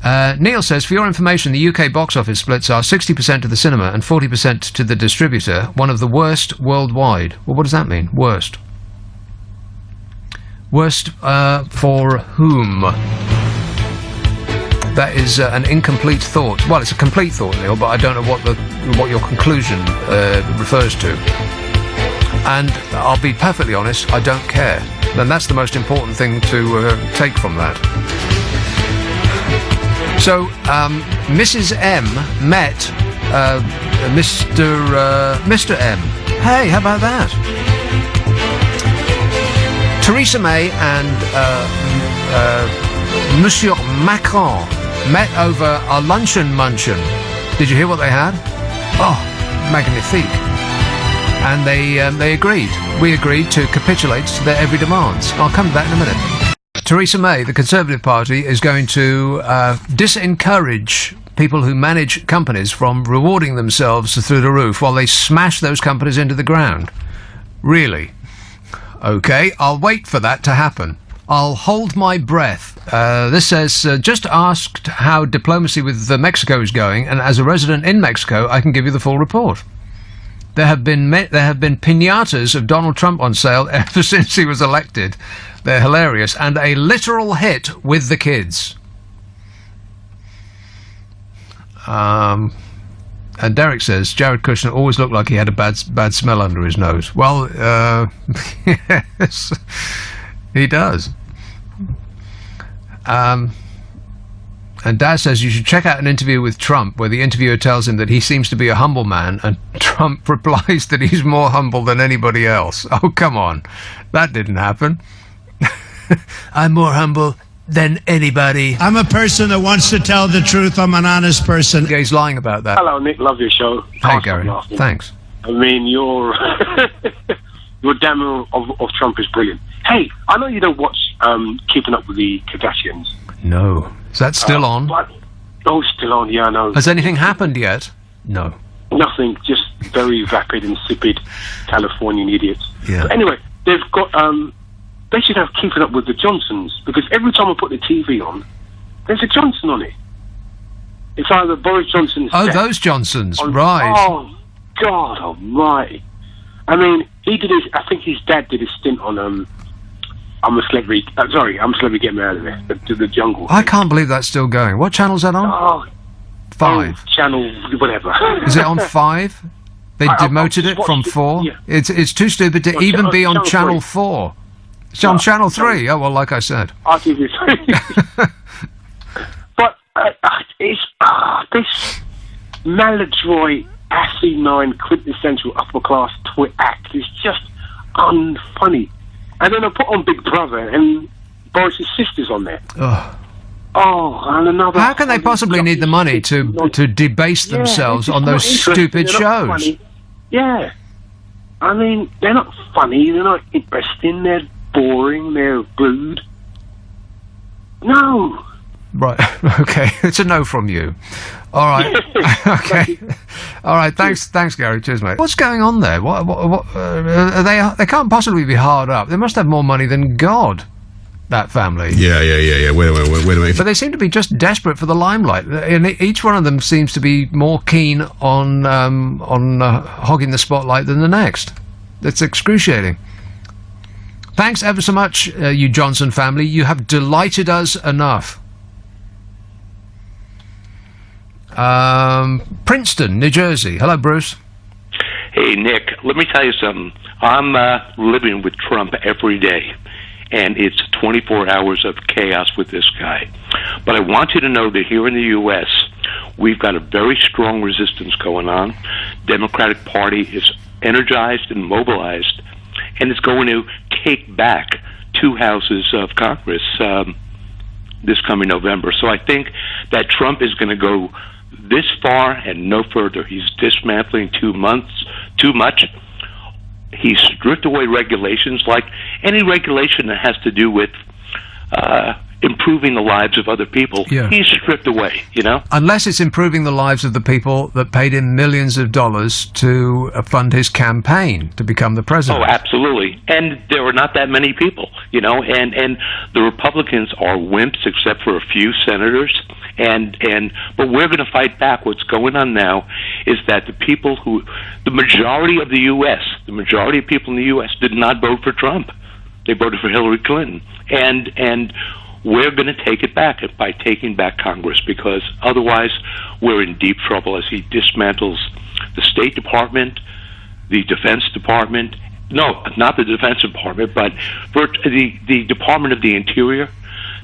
Neil says, for your information, the UK box office splits are 60% to the cinema and 40% to the distributor, one of the worst worldwide. Well, what does that mean? Worst. Worst for whom? That is an incomplete thought. Well, it's a complete thought, Neil, but I don't know what your conclusion refers to. And I'll be perfectly honest, I don't care. And that's the most important thing to take from that. So, Mrs. M met Mr. M. Hey, how about that? Theresa May and Monsieur Macron met over a luncheon munchin. Did you hear what they had? Oh, magnifique. And they agreed. We agreed to capitulate to their every demands. I'll come to that in a minute. Theresa May, the Conservative Party, is going to disencourage people who manage companies from rewarding themselves through the roof while they smash those companies into the ground. Really? Okay, I'll wait for that to happen. I'll hold my breath. This says, just asked how diplomacy with Mexico is going, and as a resident in Mexico, I can give you the full report. There have been piñatas of Donald Trump on sale ever since he was elected. They're hilarious, and a literal hit with the kids. And Derek says, Jared Kushner always looked like he had a bad smell under his nose. Well, yes, he does. And Dad says you should check out an interview with Trump where the interviewer tells him that he seems to be a humble man, and Trump replies that he's more humble than anybody else. Oh, come on. That didn't happen. I'm more humble than anybody. I'm a person that wants to tell the truth. I'm an honest person. Yeah, he's lying about that. Hello, Nick. Love your show. Hey, Gary. Thanks. I mean, your demo of Trump is brilliant. Hey, I know you don't watch Keeping Up with the Kardashians. No. Is that still on? Still on, yeah, I know. Has anything happened yet? No. Nothing, just very vapid, insipid Californian idiots. Yeah. But anyway, they've got, they should have Keeping Up with the Johnsons, because every time I put the TV on, there's a Johnson on it. It's either Boris Johnson's Oh, death those Johnsons, on- right. Oh, God almighty. I mean, he did his... I think his dad did a stint on, I'm a Celebrity... I'm a Celebrity, Get Me Out of There. The Jungle. I can't believe that's still going. What channel's that on? Oh, 5. channel... whatever. Is it on 5? They I demoted just it from watched it, 4? yeah. It's too stupid to On even be on Channel Channel 4. It's on No, Channel Channel- 3. Oh, well, like I said. I'll give you... But it's... this maladroit, asinine, quintessential upper-class twit act is just unfunny. And then I put on Big Brother, and Boris's sister's on there. Ugh. Oh, and another... How can they possibly need the money to debase Yeah, themselves it's on not those interesting, stupid they're not shows? funny. Yeah. I mean, they're not funny, they're not interesting, they're boring, they're rude. No. Right. Okay. It's a no from you. All right. Okay. All right. Thanks, Gary. Cheers, mate. What's going on there? What are they? They can't possibly be hard up. They must have more money than God. That family. Yeah. Wait a minute. But they seem to be just desperate for the limelight, and each one of them seems to be more keen on hogging the spotlight than the next. It's excruciating. Thanks ever so much, you Johnson family. You have delighted us enough. Princeton, New Jersey. Hello, Bruce. Hey, Nick, let me tell you something. I'm living with Trump every day, and it's 24 hours of chaos with this guy. But I want you to know that here in the U.S., we've got a very strong resistance going on. Democratic Party is energized and mobilized, and it's going to take back 2 houses of Congress this coming November. So I think that Trump is going to go this far and no further. He's dismantling too much. He's stripped away regulations, like any regulation that has to do with improving the lives of other people. Yeah. He's stripped away, Unless it's improving the lives of the people that paid him millions of dollars to fund his campaign to become the president. Oh, absolutely. And there are not that many people, and the Republicans are wimps except for a few senators. But we're going to fight back. What's going on now is that the majority of the U.S., the majority of people in the U.S. did not vote for Trump. They voted for Hillary Clinton. And we're going to take it back by taking back Congress, because otherwise we're in deep trouble as he dismantles the State Department, the Defense Department. No, not the Defense Department, but the Department of the Interior,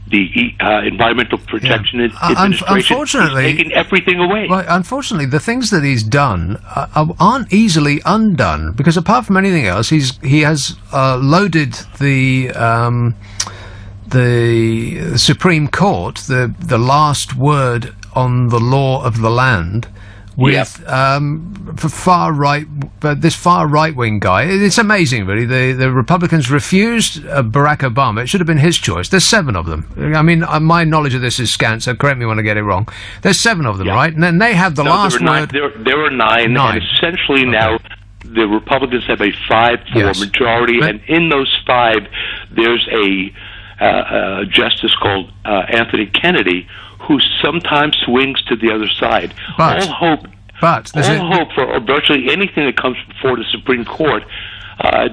the Environmental Protection Administration. Unfortunately, he's taking everything away. Well, unfortunately, the things that he's done aren't easily undone, because apart from anything else, he has loaded the Supreme Court, the last word on the law of the land, with for far right, this far right wing guy. It's amazing, really. The Republicans refused Barack Obama. It should have been his choice. There's 7 of them. I mean, my knowledge of this is scant, so correct me when I get it wrong. There's 7 of them, right? And then they have the last word. There were 9, and essentially now the Republicans have a 5-4 majority, and in those 5, there's a justice called Anthony Kennedy, who sometimes swings to the other side. All hope for virtually anything that comes before the Supreme Court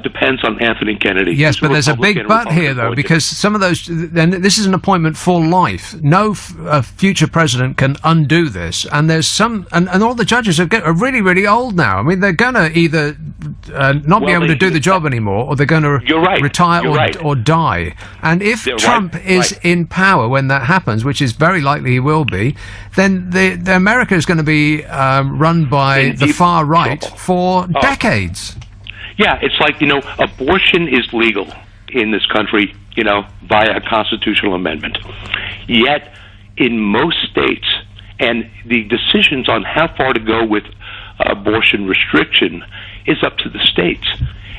depends on Anthony Kennedy. Yes, but there's a big but here, though, because some of those, then this is an appointment for life. No future president can undo this, and there's some, and all the judges are really, really old now. I mean, they're going to either not be able to do the job anymore, or they're going to retire or die. And if Trump is in power when that happens, which is very likely he will be, then the America is going to be run by the far right for decades. Yeah, it's like, abortion is legal in this country, via a constitutional amendment. Yet, in most states, and the decisions on how far to go with abortion restriction is up to the states.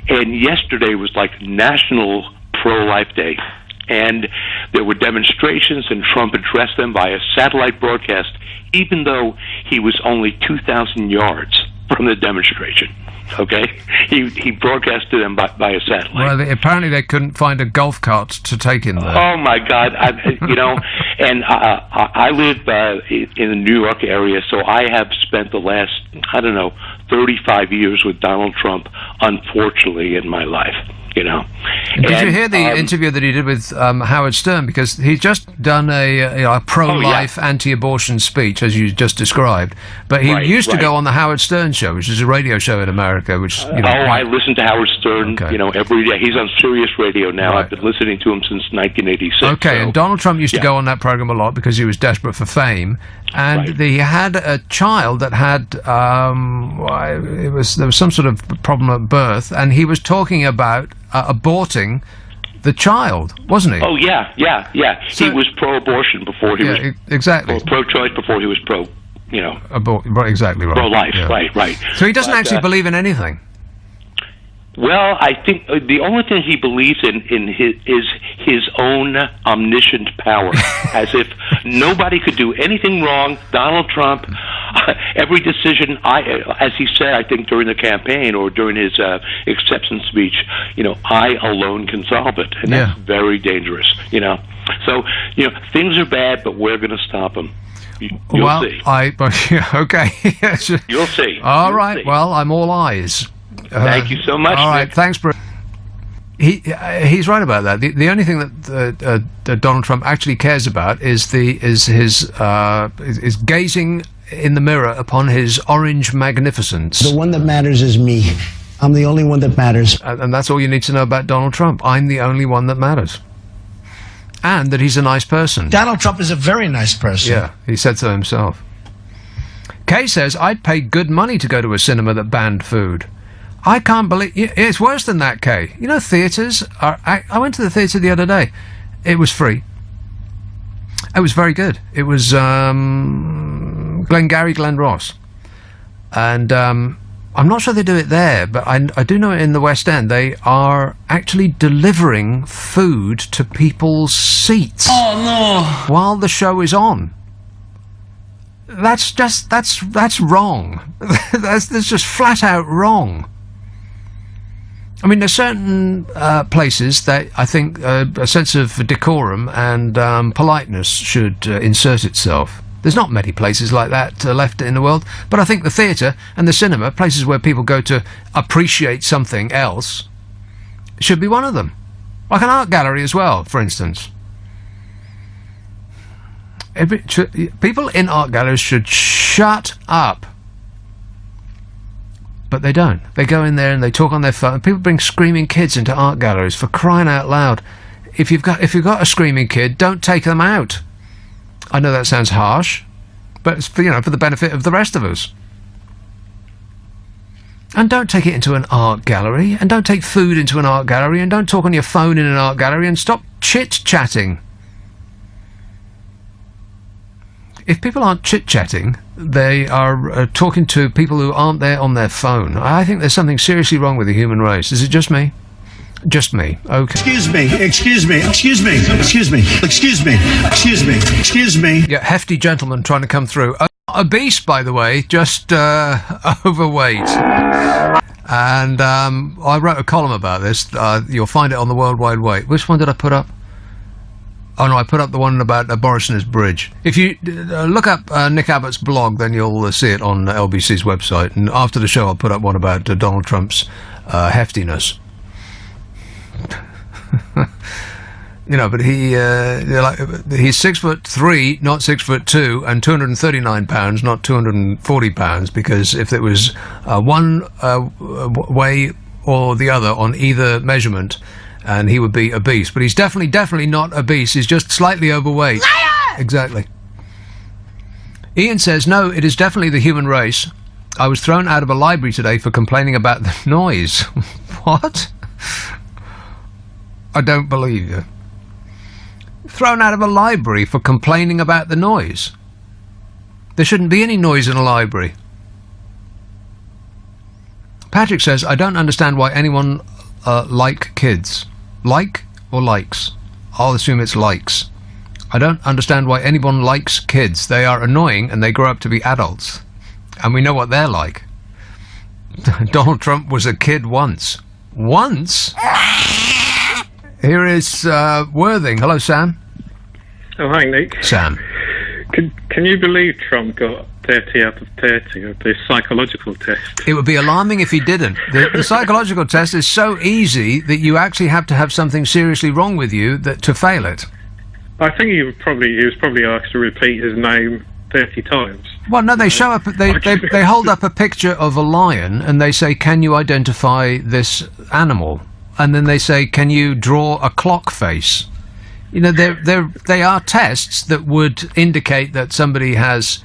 And yesterday was like National Pro-Life Day. And there were demonstrations, and Trump addressed them via satellite broadcast, even though he was only 2,000 yards from the demonstration. Okay, he broadcasted them by a satellite. Well, apparently they couldn't find a golf cart to take him there. Oh my God! And I live in the New York area, so I have spent the last, 35 years with Donald Trump, unfortunately, in my life. Did you hear the interview that he did with Howard Stern? Because he's just done a pro-life, anti-abortion speech, as you just described. But he used to go on the Howard Stern show, which is a radio show in America. Which I listen to Howard Stern, every day. He's on Sirius Radio now. Right. I've been listening to him since 1986. Okay, and Donald Trump used to go on that program a lot because he was desperate for fame, and he had a child that had there was some sort of problem at birth, and he was talking about aborting the child, wasn't he? Oh, yeah. So, he was pro-abortion before he was... exactly. Pro-choice before he was exactly right. Pro-life, right. So he doesn't actually believe in anything. Well, I think the only thing he believes in is his own omniscient power, as if nobody could do anything wrong. Donald Trump, every decision, as he said, I think during the campaign or during his acceptance speech, I alone can solve it, and that's very dangerous. So things are bad, but we're going to stop them. You'll see. Okay. You'll see. All right. Well, I'm all eyes. Thank you so much. All right, thanks, Bruce. He's right about that. The only thing that Donald Trump actually cares about is his gazing in the mirror upon his orange magnificence. The one that matters is me. I'm the only one that matters. And that's all you need to know about Donald Trump. I'm the only one that matters. And that he's a nice person. Donald Trump is a very nice person. Yeah, he said so himself. Kay says, I'd pay good money to go to a cinema that banned food. I can't believe... It's worse than that, Kay. Theatres are... I went to the theatre the other day. It was free. It was very good. It was Glengarry Glen Ross. And I'm not sure they do it there, but I do know in the West End they are actually delivering food to people's seats. Oh, no. While the show is on. That's wrong. That's just flat out wrong. I mean, there's certain places that I think a sense of decorum and politeness should insert itself. There's not many places like that left in the world, but I think the theatre and the cinema, places where people go to appreciate something else, should be one of them. Like an art gallery as well, for instance. People in art galleries should shut up. But they don't. They go in there and they talk on their phone. People bring screaming kids into art galleries, for crying out loud. If you've got a screaming kid, don't take them out. I know that sounds harsh, but it's for the benefit of the rest of us. And don't take it into an art gallery, and don't take food into an art gallery, and don't talk on your phone in an art gallery, and stop chit-chatting. If people aren't chit-chatting, they are talking to people who aren't there on their phone. I think there's something seriously wrong with the human race. Is it just me? Just me. Okay. Excuse me. Yeah, hefty gentleman trying to come through. Obese, by the way, just overweight. And I wrote a column about this. You'll find it on the World Wide Web. Which one did I put up? Oh no, I put up the one about Boris and his bridge. If you look up Nick Abbott's blog, then you'll see it on LBC's website. And after the show, I'll put up one about Donald Trump's heftiness. But he's 6'3", not 6'2", and 239 pounds, not 240 pounds. Because if it was one way or the other on either measurement, and he would be obese. But he's definitely not obese. He's just slightly overweight. Liar! Exactly. Ian says, no, it is definitely the human race. I was thrown out of a library today for complaining about the noise. What? I don't believe you. Thrown out of a library for complaining about the noise. There shouldn't be any noise in a library. Patrick says, I don't understand why anyone like kids. Like or likes? I'll assume it's likes. I don't understand why anyone likes kids. They are annoying and they grow up to be adults. And we know what they're like. Donald Trump was a kid once. Once? Here is Worthing. Hello, Sam. Oh, hi, Nick. Sam. Can you believe Trump got 30 out of 30 of this psychological test? It would be alarming if he didn't. The psychological test is so easy that you actually have to have something seriously wrong with you to fail it. I think he was probably asked to repeat his name 30 times. Well, no, they show up. They hold up a picture of a lion and they say, "Can you identify this animal?" And then they say, "Can you draw a clock face?" You know, they are tests that would indicate that somebody has,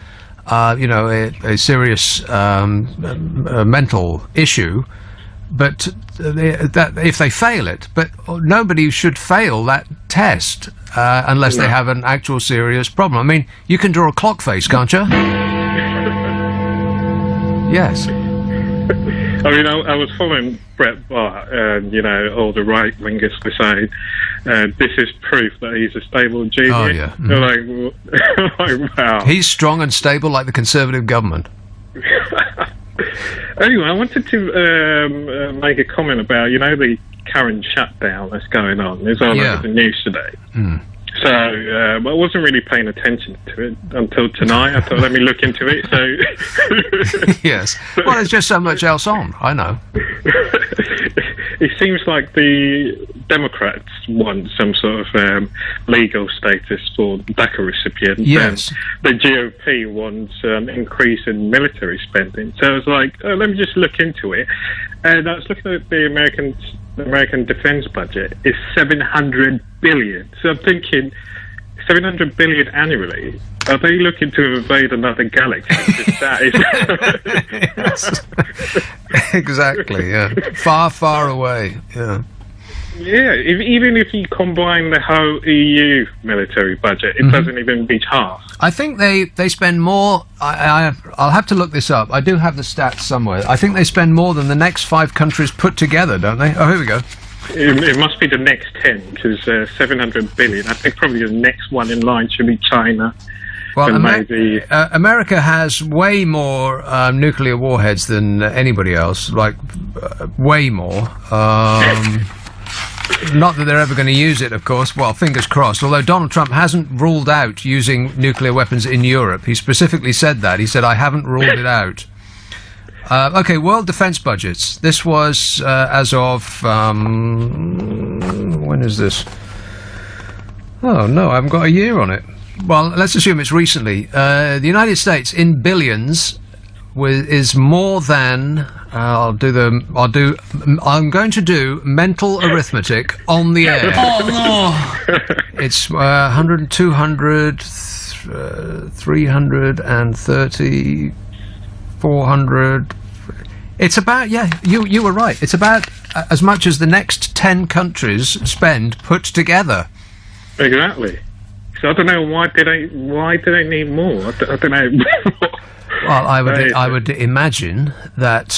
a serious mental issue. But that if they fail it, but nobody should fail that test unless they have an actual serious problem. I mean, you can draw a clock face, can't you? Yes. I mean, I was following Brett Bart, and all the right wingers were saying this is proof that he's a stable genius. Oh yeah. Like, wow. He's strong and stable like the Conservative government. Anyway, I wanted to make a comment about the current shutdown that's going on. It's all over the news today. So I wasn't really paying attention to it until tonight. I thought, let me look into it. So yes, well, there's just so much else on. I know. It seems like the Democrats want some sort of legal status for DACA recipients. Yes. And the GOP wants an increase in military spending. So I was like, let me just look into it. And I was looking at the American defense budget. It's $700 billion. So I'm thinking, $700 billion annually. Are they looking to invade another galaxy? Yes. Exactly. Yeah. Far, far away. Yeah. Yeah. Even if you combine the whole EU military budget, it doesn't even reach half. I think they spend more. I'll have to look this up. I do have the stats somewhere. I think they spend more than the next 5 countries put together, don't they? Oh, here we go. It must be the next 10 because 700 billion. I think probably the next one in line should be China. Well, America has way more nuclear warheads than anybody else, like way more. Not that they're ever going to use it, of course. Well, fingers crossed. Although Donald Trump hasn't ruled out using nuclear weapons in Europe. He specifically said that. He said, "I haven't ruled it out." Okay, world defense budgets. This was as of... when is this? Oh, no, I haven't got a year on it. Well, let's assume it's recently. The United States, in billions, is more than... I'm going to do mental arithmetic on the air. Oh, no. It's 100, 200, 330... 400. It's about, you were right. It's about as much as the next 10 countries spend put together. Exactly. So I don't know why do they need more? I don't know. Well, I would imagine that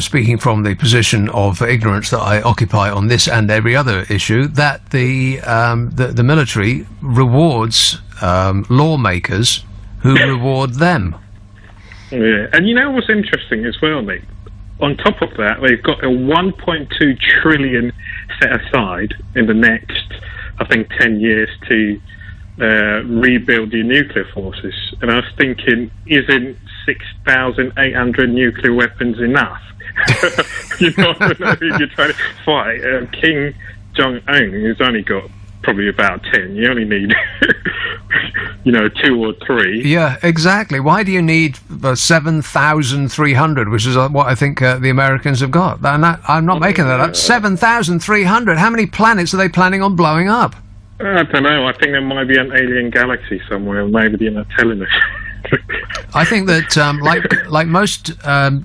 speaking from the position of ignorance that I occupy on this and every other issue, that the military rewards lawmakers who reward them. Yeah, and what's interesting as well, Nick? On top of that, they've got a 1.2 trillion set aside in the next, I think, 10 years to rebuild the nuclear forces. And I was thinking, isn't 6,800 nuclear weapons enough? You're trying to fight Kim Jong-un, who's only got probably about 10. You only need 2 or 3. Yeah, exactly. Why do you need 7,300, which is what I think the Americans have got? And I'm not making that up. 7,300. How many planets are they planning on blowing up? I don't know. I think there might be an alien galaxy somewhere. Maybe they're not telling us. I think that, like most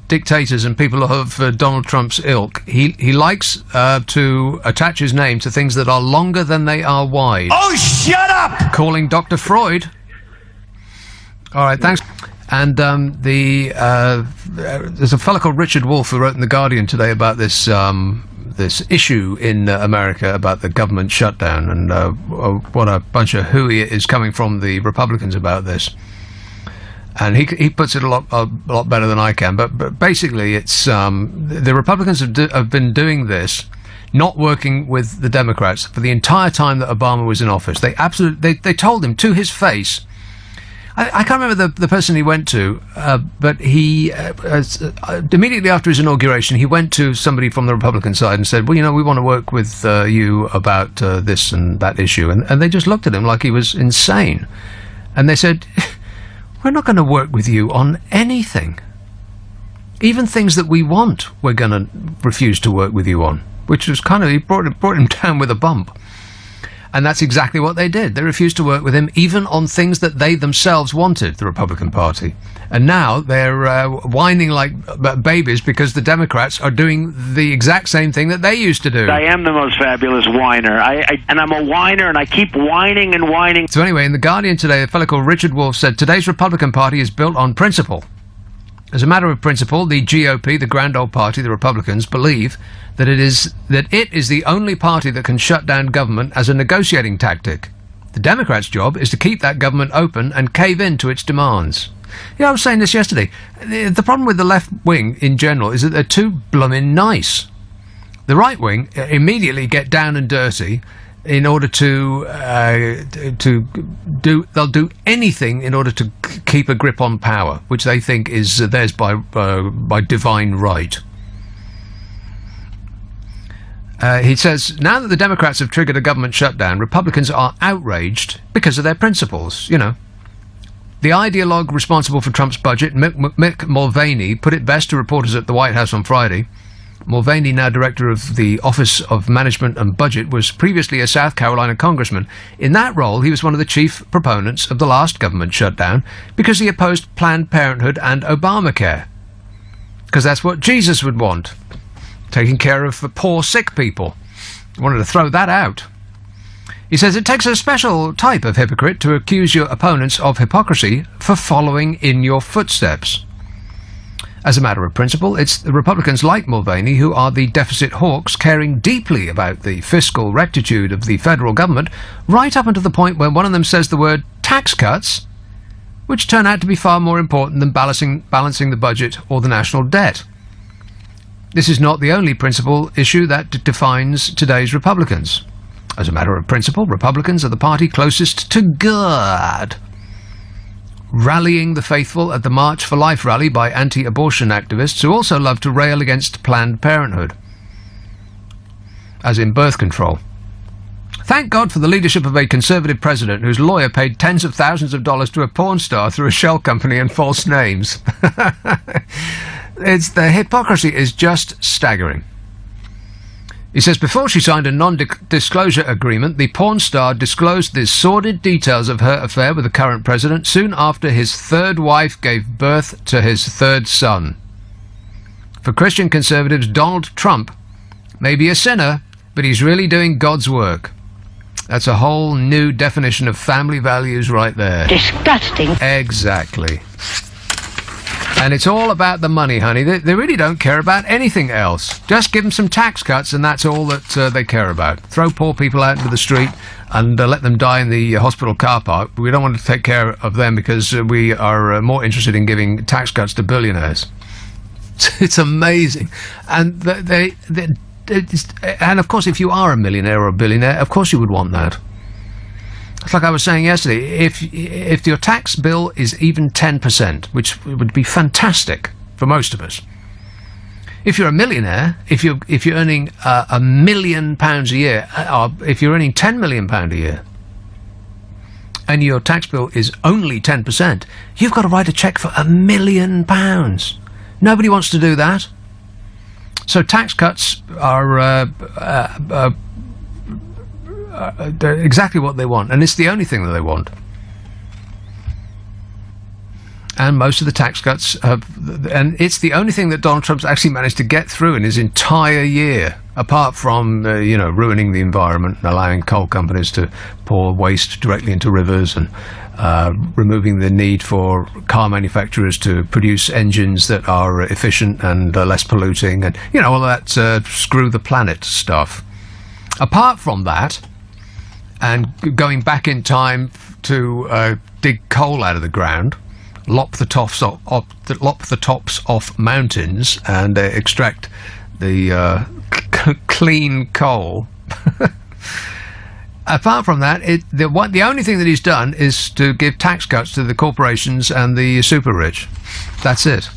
dictators and people of Donald Trump's ilk, he likes to attach his name to things that are longer than they are wide. Oh, shut up! Calling Dr. Freud. All right, thanks. And there's a fellow called Richard Wolff who wrote in The Guardian today about this issue in America about the government shutdown and what a bunch of hooey is coming from the Republicans about this. And he puts it a lot better than I can. But basically, it's the Republicans have been doing this not working with the Democrats for the entire time that Obama was in office. They told him to his face. I can't remember the person he went to, but he immediately after his inauguration, he went to somebody from the Republican side and said, well, we want to work with you about this and that issue. And they just looked at him like he was insane. And they said, we're not going to work with you on anything. Even things that we want, we're going to refuse to work with you on. Which was he brought him down with a bump. And that's exactly what they did. They refused to work with him even on things that they themselves wanted, the Republican Party. And now they're whining like babies because the Democrats are doing the exact same thing that they used to do. I am the most fabulous whiner. And I'm a whiner, and I keep whining and whining. So anyway, in The Guardian today, a fellow called Richard Wolff said, today's Republican Party is built on principle. As a matter of principle, the GOP, the grand old party, the Republicans, believe that it is the only party that can shut down government as a negotiating tactic. The Democrats' job is to keep that government open and cave in to its demands. I was saying this yesterday. The problem with the left wing in general is that they're too blooming nice. The right wing immediately get down and dirty in order they'll do anything in order to keep a grip on power, which they think is theirs by divine right. He says, now that the Democrats have triggered a government shutdown, Republicans are outraged because of their principles, The ideologue responsible for Trump's budget, Mick Mulvaney, put it best to reporters at the White House on Friday. Mulvaney, now director of the Office of Management and Budget, was previously a South Carolina congressman. In that role, he was one of the chief proponents of the last government shutdown because he opposed Planned Parenthood and Obamacare. Because that's what Jesus would want. Taking care of poor, sick people. He wanted to throw that out. He says it takes a special type of hypocrite to accuse your opponents of hypocrisy for following in your footsteps. As a matter of principle, it's the Republicans like Mulvaney who are the deficit hawks, caring deeply about the fiscal rectitude of the federal government, right up until the point where one of them says the word tax cuts, which turn out to be far more important than balancing the budget or the national debt. This is not the only principal issue that defines today's Republicans. As a matter of principle, Republicans are the party closest to God. Rallying the faithful at the March for Life rally by anti-abortion activists who also love to rail against Planned Parenthood, as in birth control. Thank God for the leadership of a conservative president whose lawyer paid tens of thousands of dollars to a porn star through a shell company and false names. The hypocrisy is just staggering. He says before she signed a non-disclosure agreement, the porn star disclosed the sordid details of her affair with the current president soon after his third wife gave birth to his third son. For Christian conservatives, Donald Trump may be a sinner, but he's really doing God's work. That's a whole new definition of family values right there. Disgusting. Exactly. And it's all about the money, honey. They really don't care about anything else. Just give them some tax cuts and that's all that they care about. Throw poor people out into the street and let them die in the hospital car park. We don't want to take care of them because we are more interested in giving tax cuts to billionaires. It's amazing. And and of course, if you are a millionaire or a billionaire, of course you would want that. It's like I was saying yesterday, if your tax bill is even 10%, which would be fantastic for most of us. If you're a millionaire, if you're earning £1 million a year, or if you're earning £10 million a year, and your tax bill is only 10%, you've got to write a cheque for £1 million. Nobody wants to do that. So tax cuts are they're exactly what they want, and it's the only thing that they want. And most of the tax cuts and it's the only thing that Donald Trump's actually managed to get through in his entire year, apart from ruining the environment and allowing coal companies to pour waste directly into rivers and removing the need for car manufacturers to produce engines that are efficient and less polluting, and all that screw the planet stuff. Apart from that, and going back in time to dig coal out of the ground, lop the tops off mountains, and extract the clean coal. Apart from that, the only thing that he's done is to give tax cuts to the corporations and the super rich. That's it.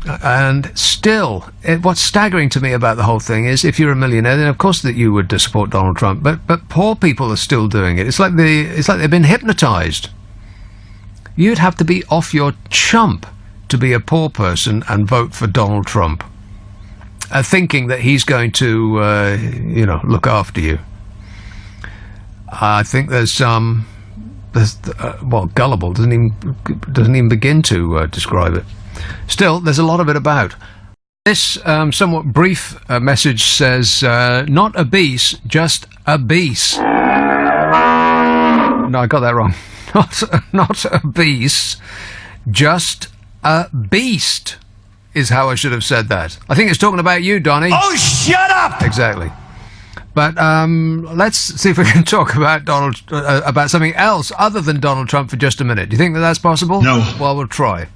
And still, what's staggering to me about the whole thing is, if you're a millionaire, then of course that you would support Donald Trump. But poor people are still doing it. It's like they've been hypnotized. You'd have to be off your chump to be a poor person and vote for Donald Trump, thinking that he's going to, look after you. I think there's gullible doesn't even begin to describe it. Still, there's a lot of it about. This somewhat brief message says, not a beast, just a beast. No, I got that wrong. Not a beast, just a beast is how I should have said that. I think it's talking about you, Donny. Oh, shut up! Exactly. But let's see if we can talk about about something else other than Donald Trump for just a minute. Do you think that that's possible? No. Well, we'll try.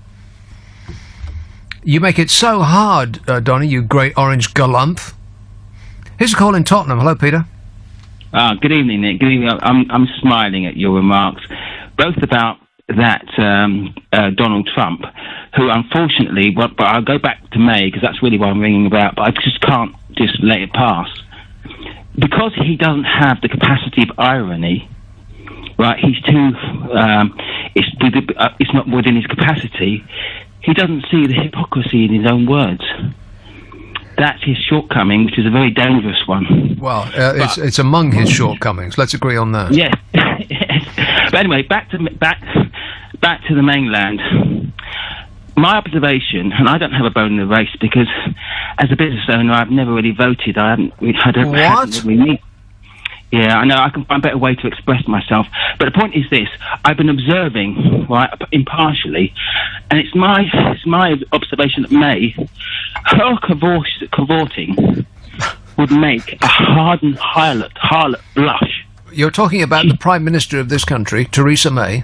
You make it so hard, Donny, you great orange galump. Here's a call in Tottenham. Hello, Peter. Good evening, Nick. Good evening. I'm smiling at your remarks, both about that Donald Trump, who unfortunately, but I'll go back to May because that's really what I'm ringing about, but I just can't just let it pass. Because he doesn't have the capacity of irony, right? He's too, it's not within his capacity. He doesn't see the hypocrisy in his own words. That's his shortcoming, which is a very dangerous one. Well, it's among his shortcomings. Let's agree on that. Yes. Yes. But anyway, back to the mainland. My observation, and I don't have a bone in the race because, as a business owner, I've never really voted. I don't really. Yeah, I know. I can find a better way to express myself. But the point is this: I've been observing, right, impartially, and it's my observation that May, her cavorting would make a hardened harlot blush. You're talking about the Prime Minister of this country, Theresa May.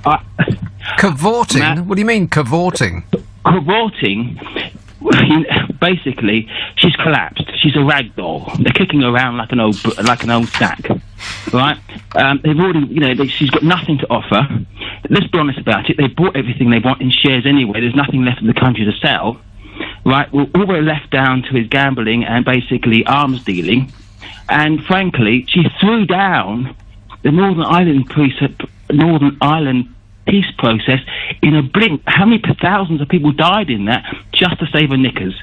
Cavorting? What do you mean, cavorting? Cavorting, basically, she's collapsed. She's a rag doll. They're kicking her around like an old sack, right? They've already, she's got nothing to offer. Let's be honest about it. They bought everything they want in shares anyway. There's nothing left in the country to sell, right? Well, all we're left down to is gambling and basically arms dealing. And frankly, she threw down the Northern Ireland peace process in a blink. How many thousands of people died in that just to save her knickers?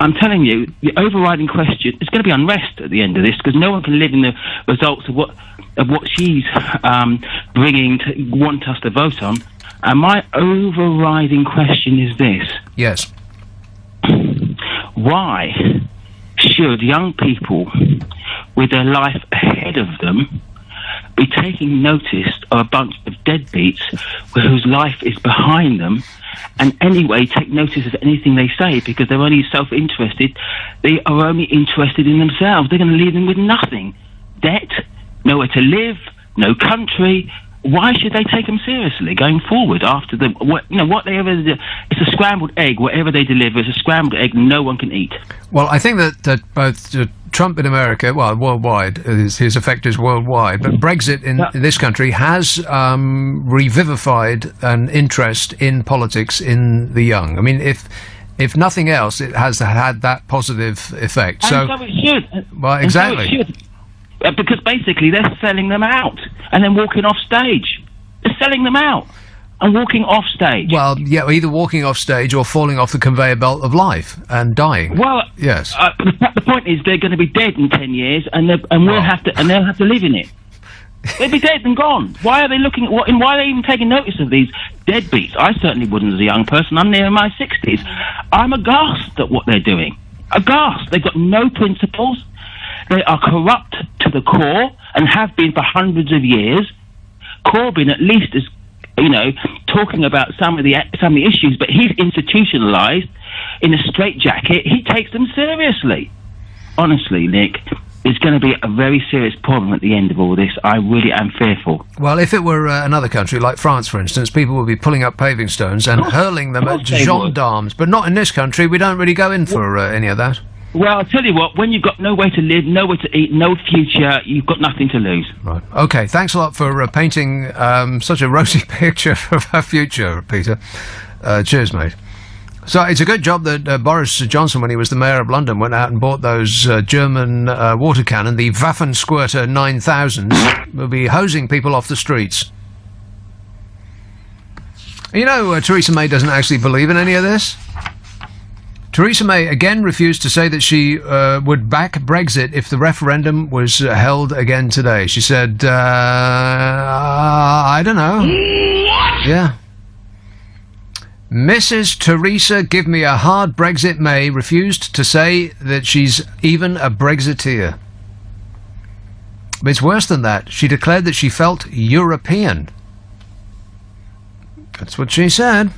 I'm telling you, the overriding question is going to be unrest at the end of this, because no one can live in the results of what she's bringing to want us to vote on. And my overriding question is this: yes, why should young people with their life ahead of them be taking notice of a bunch of deadbeats whose life is behind them, and anyway take notice of anything they say because they're only self-interested? They are only interested in themselves. They're going to leave them with nothing. Debt, nowhere to live, no country. Why should they take them seriously going forward after whatever it's a scrambled egg. Whatever they deliver is a scrambled egg no one can eat. Well, I think that both Trump in America, well, worldwide, his effect is worldwide, but Brexit in this country has revivified an interest in politics in the young. I mean, if nothing else, it has had that positive effect. And so it should. Well, exactly. And so it should. Because basically they're selling them out and then walking off stage. They're selling them out and walking off stage. Well, yeah, either walking off stage or falling off the conveyor belt of life and dying. Well, yes. The point is they're going to be dead in 10 years, and they'll have to live in it. They'll be dead and gone. Why are they looking at why are they even taking notice of these deadbeats? I certainly wouldn't as a young person. I'm near my 60s. I'm aghast at what they're doing. Aghast. They've got no principles. They are corrupt to the core and have been for hundreds of years. Corbyn at least is, talking about some of the issues, but he's institutionalised in a straitjacket. He takes them seriously. Honestly, Nick, it's going to be a very serious problem at the end of all this. I really am fearful. Well, if it were another country, like France, for instance, people would be pulling up paving stones and hurling them at gendarmes. But not in this country. We don't really go in for any of that. Well, I'll tell you what, when you've got nowhere to live, nowhere to eat, no future, you've got nothing to lose. Right. Okay, thanks a lot for painting such a rosy picture of our future, Peter. Cheers, mate. So it's a good job that Boris Johnson, when he was the mayor of London, went out and bought those German water cannon, the Waffensquirter 9000s, will be hosing people off the streets. You know, Theresa May doesn't actually believe in any of this. Theresa May again refused to say that she would back Brexit if the referendum was held again today. She said, I don't know. What? Yeah. Mrs. Theresa Give Me a Hard Brexit May refused to say that she's even a Brexiteer. But it's worse than that. She declared that she felt European. That's what she said.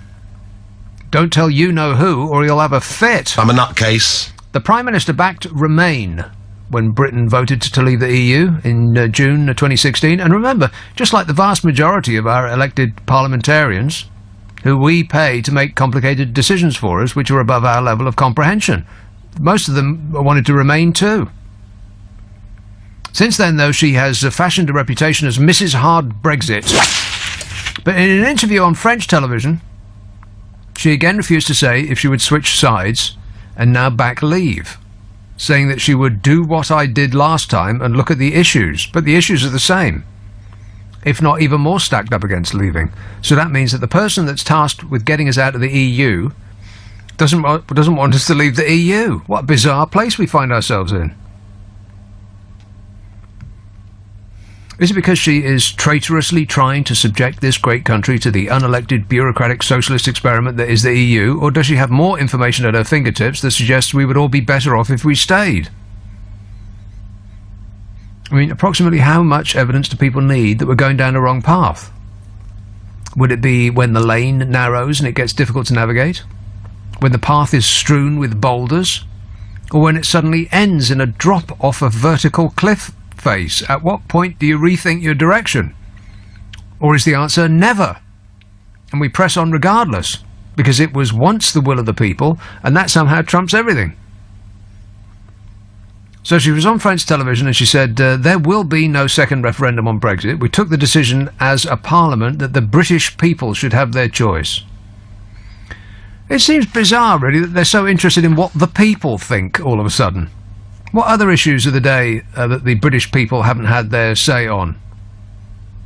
Don't tell you-know-who, or you'll have a fit. I'm a nutcase. The Prime Minister backed Remain when Britain voted to leave the EU in June 2016. And remember, just like the vast majority of our elected parliamentarians, who we pay to make complicated decisions for us, which are above our level of comprehension, most of them wanted to remain too. Since then, though, she has fashioned a reputation as Mrs. Hard Brexit. But in an interview on French television, she again refused to say if she would switch sides and now back Leave, saying that she would do what I did last time and look at the issues. But the issues are the same, if not even more stacked up against leaving. So that means that the person that's tasked with getting us out of the EU doesn't want us to leave the EU. What a bizarre place we find ourselves in. Is it because she is traitorously trying to subject this great country to the unelected bureaucratic socialist experiment that is the EU, or does she have more information at her fingertips that suggests we would all be better off if we stayed? I mean, approximately how much evidence do people need that we're going down the wrong path? Would it be when the lane narrows and it gets difficult to navigate? When the path is strewn with boulders? Or when it suddenly ends in a drop off a vertical cliff face? At what point do you rethink your direction? Or is the answer never? And we press on regardless, because it was once the will of the people, and that somehow trumps everything. So she was on French television and she said, there will be no second referendum on Brexit. We took the decision as a parliament that the British people should have their choice. It seems bizarre, really, that they're so interested in what the people think all of a sudden. What other issues of the day that the British people haven't had their say on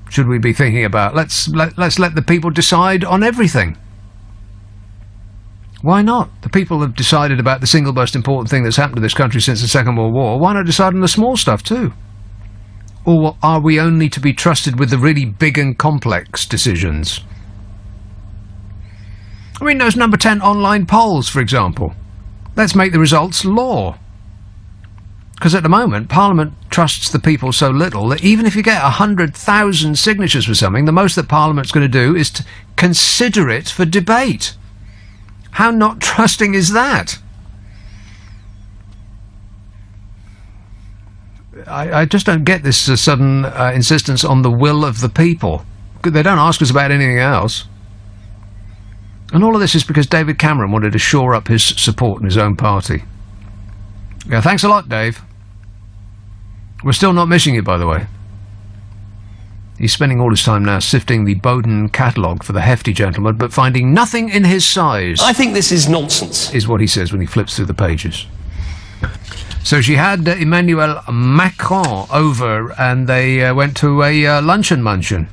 should we be thinking about? Let's let the people decide on everything. Why not? The people have decided about the single most important thing that's happened to this country since the Second World War. Why not decide on the small stuff too? Or are we only to be trusted with the really big and complex decisions? I mean, those number 10 online polls, for example. Let's make the results law. Because at the moment, Parliament trusts the people so little that even if you get 100,000 signatures for something, the most that Parliament's going to do is to consider it for debate. How not trusting is that? I just don't get this sudden insistence on the will of the people. They don't ask us about anything else. And all of this is because David Cameron wanted to shore up his support in his own party. Yeah, thanks a lot, Dave. We're still not missing you, by the way. He's spending all his time now sifting the Bowden catalogue for the hefty gentleman, but finding nothing in his size. I think this is nonsense, is what he says when he flips through the pages. So she had Emmanuel Macron over, and they went to a luncheon munchin.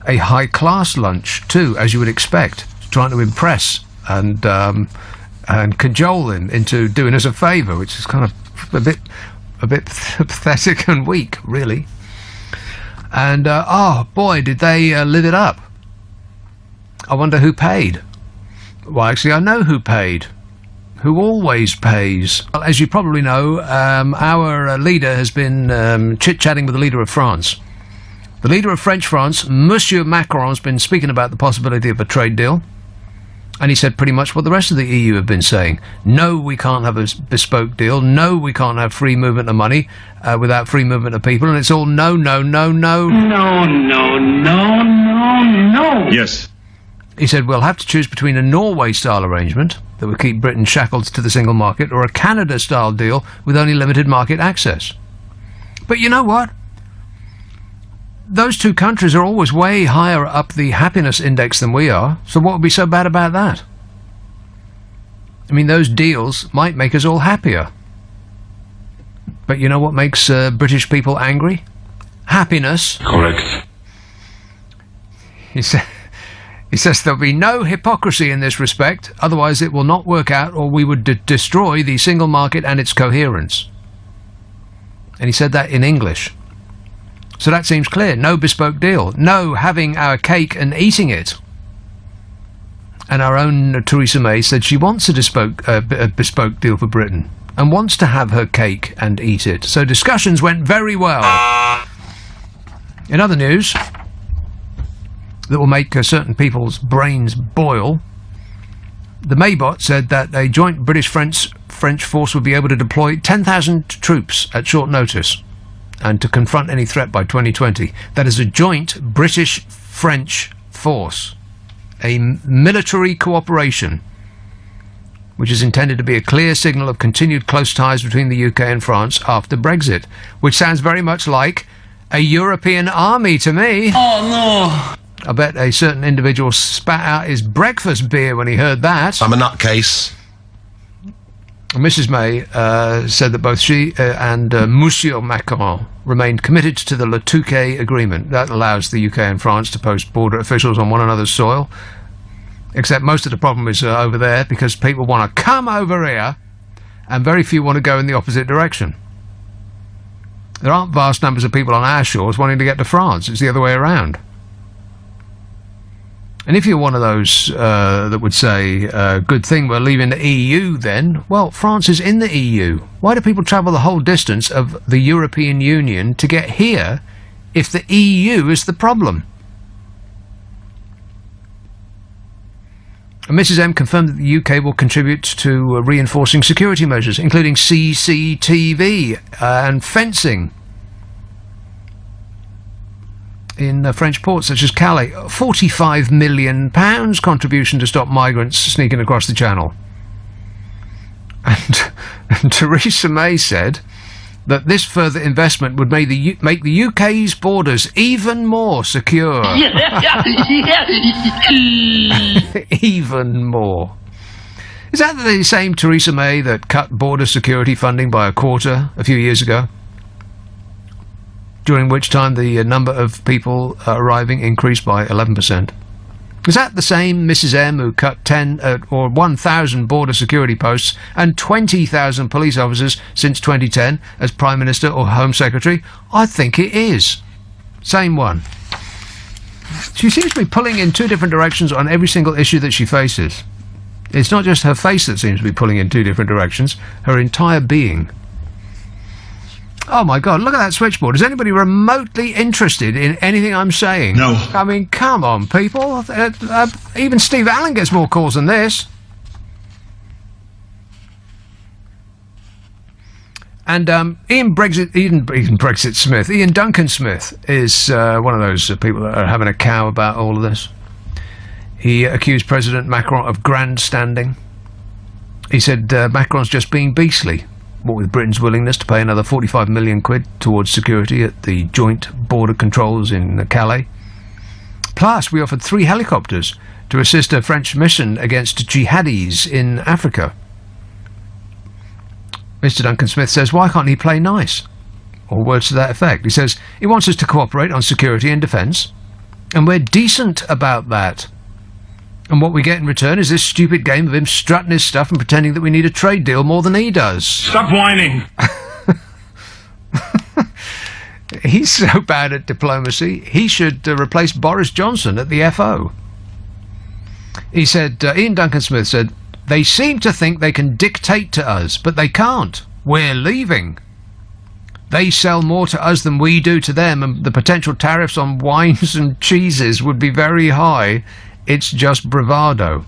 A high-class lunch, too, as you would expect, trying to impress and cajole him into doing us a favour, which is kind of a bit pathetic and weak, really. And, oh boy, did they live it up. I wonder who paid. Well, actually, I know who paid. Who always pays. Well, as you probably know, our leader has been chit-chatting with the leader of France. The leader of French France, Monsieur Macron, has been speaking about the possibility of a trade deal. And he said pretty much what the rest of the EU have been saying. No, we can't have a bespoke deal. No, we can't have free movement of money without free movement of people. And it's all no, no, no, no. No, no, no, no, no. Yes. He said, we'll have to choose between a Norway-style arrangement that would keep Britain shackled to the single market or a Canada-style deal with only limited market access. But you know what? Those two countries are always way higher up the happiness index than we are, so what would be so bad about that? I mean, those deals might make us all happier. But you know what makes British people angry? Happiness. Correct. He says there'll be no hypocrisy in this respect, otherwise it will not work out or we would destroy the single market and its coherence. And he said that in English. So that seems clear. No bespoke deal. No having our cake and eating it. And our own Theresa May said she wants a bespoke deal for Britain and wants to have her cake and eat it. So discussions went very well. In other news that will make certain people's brains boil, the Maybot said that a joint British-French force would be able to deploy 10,000 troops at short notice and to confront any threat by 2020. That is a joint British-French force, a military cooperation, which is intended to be a clear signal of continued close ties between the UK and France after Brexit, which sounds very much like a European army to me. Oh, no. I bet a certain individual spat out his breakfast beer when he heard that. I'm a nutcase. Mrs May said that both she and Monsieur Macron remained committed to the Le Touquet agreement. That allows the UK and France to post border officials on one another's soil. Except most of the problem is over there because people want to come over here and very few want to go in the opposite direction. There aren't vast numbers of people on our shores wanting to get to France. It's the other way around. And if you're one of those that would say, good thing we're leaving the EU then, well, France is in the EU. Why do people travel the whole distance of the European Union to get here if the EU is the problem? And Mrs M confirmed that the UK will contribute to reinforcing security measures, including CCTV and fencing in French ports such as Calais. £45 million contribution to stop migrants sneaking across the Channel. And Theresa May said that this further investment would make the UK's borders even more secure. Even more. Is that the same Theresa May that cut border security funding by a quarter a few years ago? During which time the number of people arriving increased by 11%. Is that the same Mrs M who cut 10 or 1,000 border security posts and 20,000 police officers since 2010 as Prime Minister or Home Secretary? I think it is. Same one. She seems to be pulling in two different directions on every single issue that she faces. It's not just her face that seems to be pulling in two different directions, her entire being. Oh my God, look at that switchboard. Is anybody remotely interested in anything I'm saying? No. I mean, come on, people. Even Steve Allen gets more calls than this. And Ian Duncan Smith is one of those people that are having a cow about all of this. He accused President Macron of grandstanding. He said Macron's just being beastly. What with Britain's willingness to pay another 45 million quid towards security at the joint border controls in Calais. Plus, we offered 3 helicopters to assist a French mission against jihadis in Africa. Mr. Duncan Smith says, why can't he play nice? Or words to that effect. He says, he wants us to cooperate on security and defence, and we're decent about that. And what we get in return is this stupid game of him strutting his stuff and pretending that we need a trade deal more than he does. Stop whining! He's so bad at diplomacy, he should replace Boris Johnson at the FO. He said, Ian Duncan Smith said, they seem to think they can dictate to us, but they can't. We're leaving. They sell more to us than we do to them, and the potential tariffs on wines and cheeses would be very high. It's just bravado.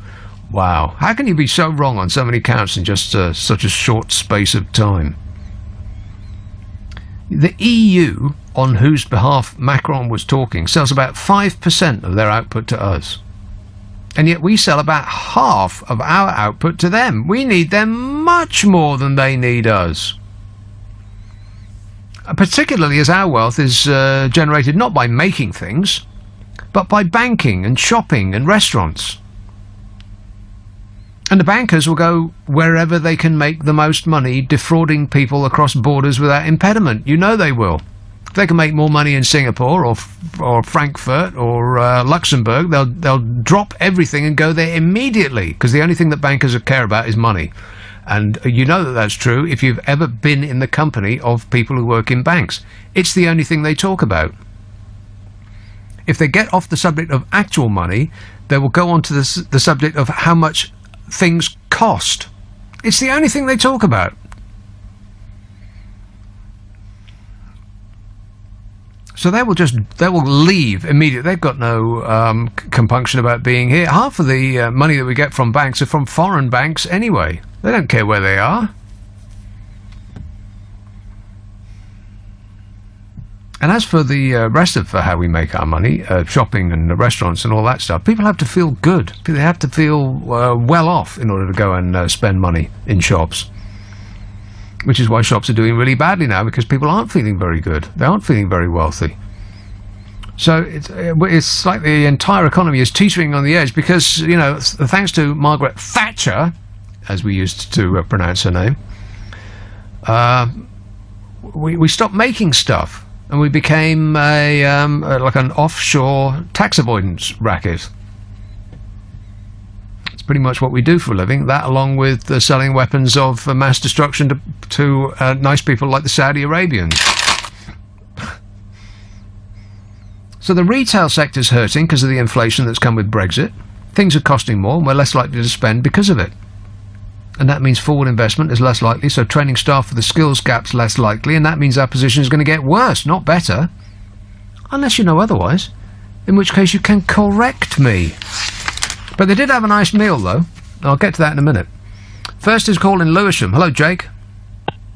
Wow. How can you be so wrong on so many counts in just such a short space of time? The EU, on whose behalf Macron was talking, sells about 5% of their output to us. And yet we sell about half of our output to them. We need them much more than they need us. Particularly as our wealth is generated not by making things, but by banking and shopping and restaurants. And the bankers will go wherever they can make the most money, defrauding people across borders without impediment. You know they will. If they can make more money in Singapore or Frankfurt or Luxembourg, they'll drop everything and go there immediately, because the only thing that bankers care about is money. And you know that that's true if you've ever been in the company of people who work in banks. It's the only thing they talk about. If they get off the subject of actual money, they will go on to the subject of how much things cost. It's the only thing they talk about. So they will leave immediately. They've got no compunction about being here. Half of the money that we get from banks are from foreign banks anyway. They don't care where they are. And as for the rest of how we make our money, shopping and the restaurants and all that stuff, people have to feel good. They have to feel well off in order to go and spend money in shops. Which is why shops are doing really badly now, because people aren't feeling very good. They aren't feeling very wealthy. So it's like the entire economy is teetering on the edge because, you know, thanks to Margaret Thatcher, as we used to pronounce her name, we stopped making stuff. And we became like an offshore tax avoidance racket. It's pretty much what we do for a living. That, along with selling weapons of mass destruction to nice people like the Saudi Arabians. So the retail sector's hurting because of the inflation that's come with Brexit. Things are costing more, and we're less likely to spend because of it. And that means forward investment is less likely, so training staff for the skills gap's less likely, and that means our position is going to get worse, not better. Unless you know otherwise, in which case you can correct me. But they did have a nice meal, though. I'll get to that in a minute. First is call in Lewisham. Hello, Jake.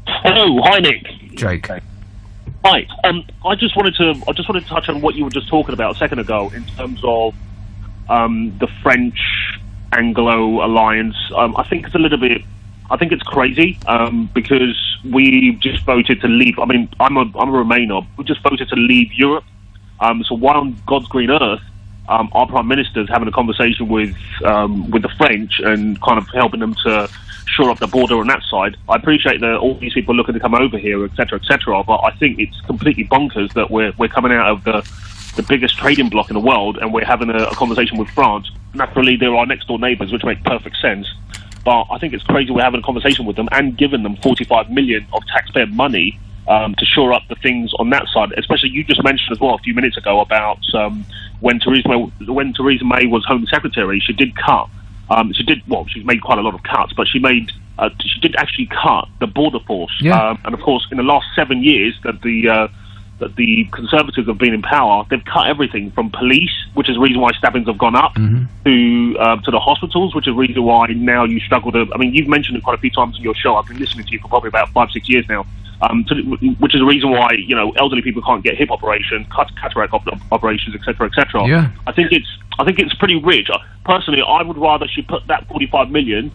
Hello, hi Nick. Jake. Hi. I just wanted to touch on what you were just talking about a second ago in terms of the French Anglo alliance. I think it's crazy because we just voted to leave. I mean, I'm a Remainer. We just voted to leave Europe. So why on God's green earth our Prime Minister's having a conversation with the French and kind of helping them to shore up the border on that side? I appreciate that all these people are looking to come over here, etc., etc. But I think it's completely bonkers that we're coming out of the biggest trading bloc in the world, and we're having a conversation with France. Naturally, they're our next door neighbours, which makes perfect sense. But I think it's crazy we're having a conversation with them and giving them 45 million of taxpayer money to shore up the things on that side. Especially, you just mentioned as well a few minutes ago about when Theresa May was Home Secretary, she did cut. She's made quite a lot of cuts, but she did actually cut the border force. Yeah. And of course, in the last 7 years that the Conservatives have been in power, they've cut everything from police, which is the reason why stabbings have gone up, to the hospitals, which is the reason why now you struggle to... I mean, you've mentioned it quite a few times in your show. I've been listening to you for probably about 5-6 years now, which is the reason why, you know, elderly people can't get hip operations, cataract operations, etc., etc. Yeah. I think it's pretty rich. Personally, I would rather she put that 45 million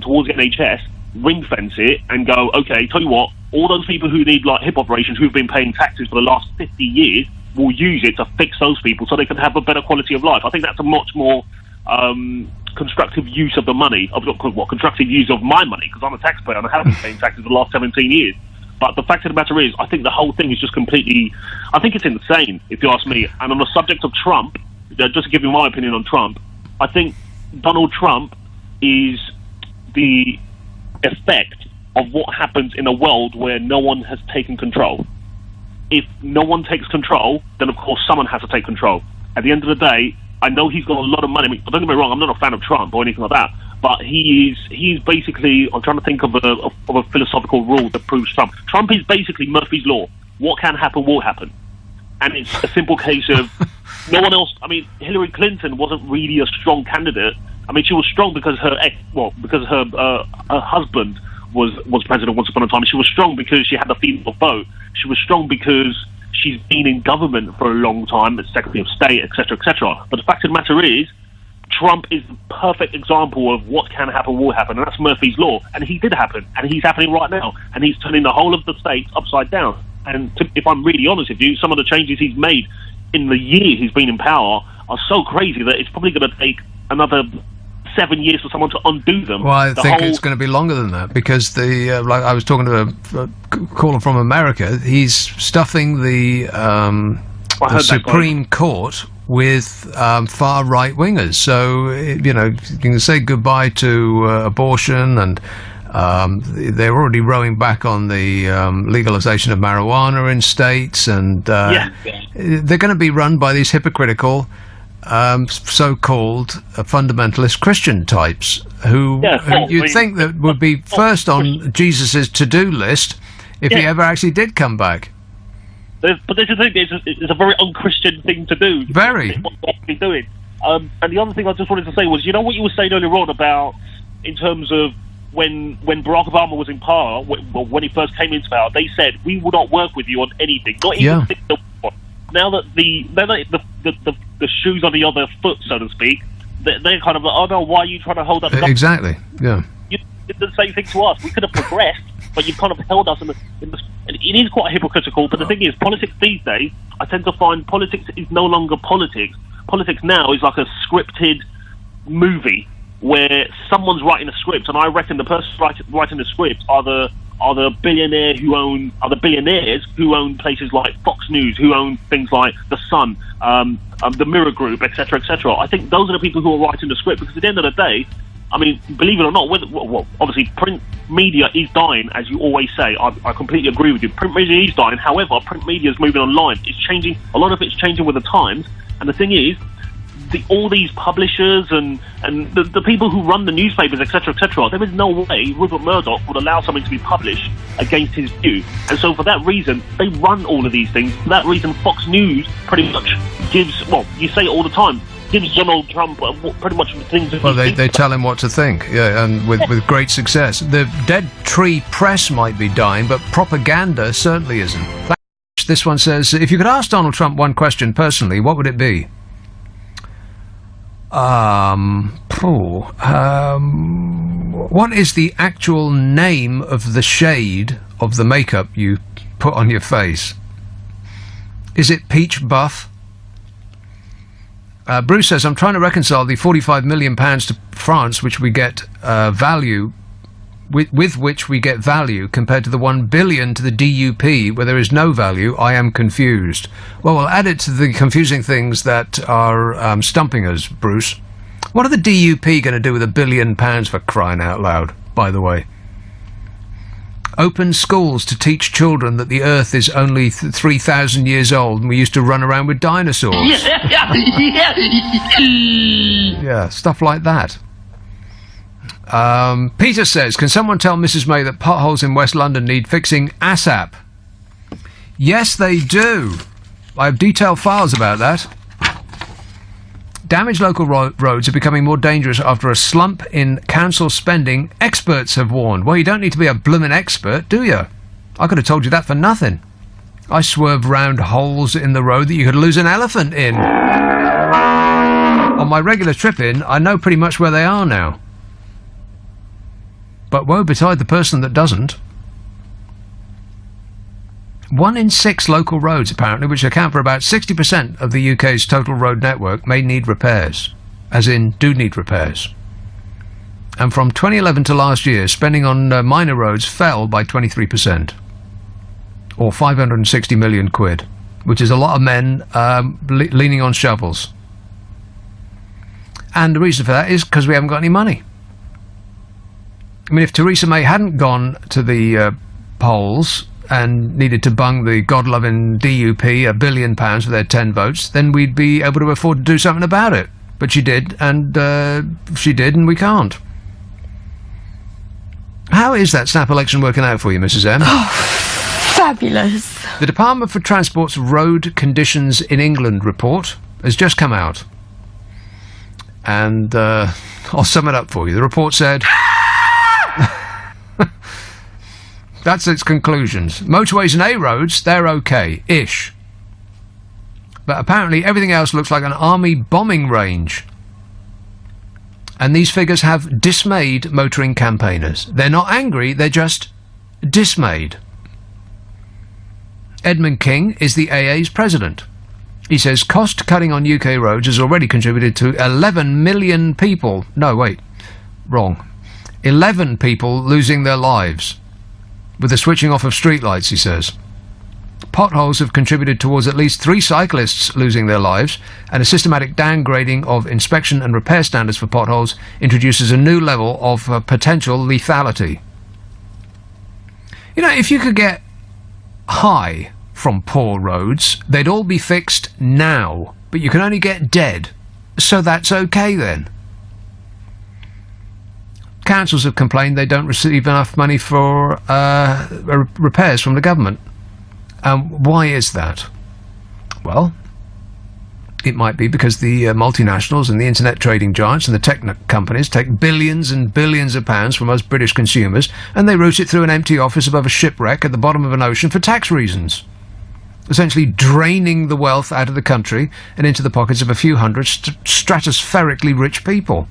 towards the NHS, ring fence it, and go, okay, tell you what, all those people who need like hip operations who've been paying taxes for the last 50 years will use it to fix those people so they can have a better quality of life. I think that's a much more constructive use of the money, constructive use of my money, because I'm a taxpayer and I haven't been paying taxes for the last 17 years. But the fact of the matter is, I think the whole thing is just completely... I think it's insane, if you ask me. And on the subject of Trump, just to give you my opinion on Trump, I think Donald Trump is the effect of what happens in a world where no one has taken control. If no one takes control, then of course someone has to take control. At the end of the day, I know he's got a lot of money. I mean, don't get me wrong, I'm not a fan of Trump or anything like that, but he's basically... I'm trying to think of a philosophical rule that proves Trump. Trump is basically Murphy's Law. What can happen will happen. And it's a simple case of no one else... I mean, Hillary Clinton wasn't really a strong candidate. I mean, she was strong because her husband was president once upon a time. She was strong because she had the female vote. She was strong because she's been in government for a long time as Secretary of State, etc., etc. But the fact of the matter is, Trump is the perfect example of what can happen will happen, and that's Murphy's Law. And he did happen, and he's happening right now, and he's turning the whole of the states upside down. And if I'm really honest with you, some of the changes he's made in the year he's been in power are so crazy that it's probably going to take another 7 years for someone to undo them. Well, I think it's going to be longer than that, because like I was talking to a caller from America, he's stuffing the Supreme Court with far right wingers. So you can say goodbye to abortion, and they're already rowing back on the legalization of marijuana in states, and they're going to be run by these hypocritical so-called fundamentalist Christian types who you'd think that would be first on Jesus's to-do list if he ever actually did come back. But this is the thing, it's a very un-Christian thing to do. Very. What he's doing. And the other thing I just wanted to say was, you know what you were saying earlier on about, in terms of when Barack Obama was in power, when he first came into power, they said, we will not work with you on anything, not even now that the shoe's on the other foot, so to speak, they're kind of like, oh no, why are you trying to hold up? Exactly. Yeah. You did the same thing to us. We could have progressed, but you've kind of held us in the. And it is quite hypocritical. But the thing is, politics these days, I tend to find politics is no longer politics. Politics now is like a scripted movie where someone's writing a script, and I reckon the person writing the script are the billionaires who own places like Fox News, who own things like The Sun, the Mirror Group, etc., etc. I think those are the people who are writing the script, because at the end of the day, I mean, believe it or not, obviously print media is dying, as you always say. I completely agree with you. Print media is dying. However, print media is moving online. It's changing. A lot of it's changing with the times. And the thing is, all these publishers and the people who run the newspapers, etc., etc., there is no way Rupert Murdoch would allow something to be published against his view. And so for that reason, they run all of these things. For that reason, Fox News pretty much gives, well, you say it all the time, gives Donald Trump pretty much things. Well, they tell him what to think, and with great success. The dead tree press might be dying, but propaganda certainly isn't. This one says, if you could ask Donald Trump one question personally, what would it be? What is the actual name of the shade of the makeup you put on your face? Is it peach buff? Bruce says, I'm trying to reconcile the £45 million to France, which we get value, with which we get value, compared to the £1 billion to the DUP, where there is no value. I am confused. Well, we'll add it to the confusing things that are stumping us, Bruce. What are the DUP going to do with £1 billion, for crying out loud, by the way? Open schools to teach children that the Earth is only 3,000 years old and we used to run around with dinosaurs. Yeah, stuff like that. Peter says, can someone tell Mrs May that potholes in West London need fixing ASAP? Yes, they do. I have detailed files about that. Damaged local roads are becoming more dangerous after a slump in council spending, experts have warned. Well, you don't need to be a blooming expert, do you? I could have told you that for nothing. I swerved round holes in the road that you could lose an elephant in. On my regular trip in, I know pretty much where they are now. But woe betide the person that doesn't. 1 in 6 local roads, apparently, which account for about 60% of the UK's total road network, may need repairs. As in, do need repairs. And from 2011 to last year, spending on minor roads fell by 23%. Or 560 million quid. Which is a lot of men leaning on shovels. And the reason for that is because we haven't got any money. I mean, if Theresa May hadn't gone to the polls and needed to bung the God-loving DUP £1 billion for their 10 votes, then we'd be able to afford to do something about it. But she did, and we can't. How is that snap election working out for you, Mrs M? Oh, fabulous. The Department for Transport's Road Conditions in England report has just come out. And I'll sum it up for you. The report said... That's its conclusions. Motorways and A roads, they're okay-ish. But apparently everything else looks like an army bombing range. And these figures have dismayed motoring campaigners. They're not angry, they're just dismayed. Edmund King is the AA's president. He says cost cutting on UK roads has already contributed to 11 million people. No, wait. Wrong. 11 people losing their lives. With the switching off of streetlights, he says. Potholes have contributed towards at least 3 cyclists losing their lives, and a systematic downgrading of inspection and repair standards for potholes introduces a new level of potential lethality. You know, if you could get high from poor roads, they'd all be fixed now, but you can only get dead, so that's okay then. Councils have complained they don't receive enough money for repairs from the government. Why is that? Well, it might be because the multinationals and the internet trading giants and the tech companies take billions and billions of pounds from us British consumers, and they route it through an empty office above a shipwreck at the bottom of an ocean for tax reasons, essentially draining the wealth out of the country and into the pockets of a few hundred stratospherically rich people.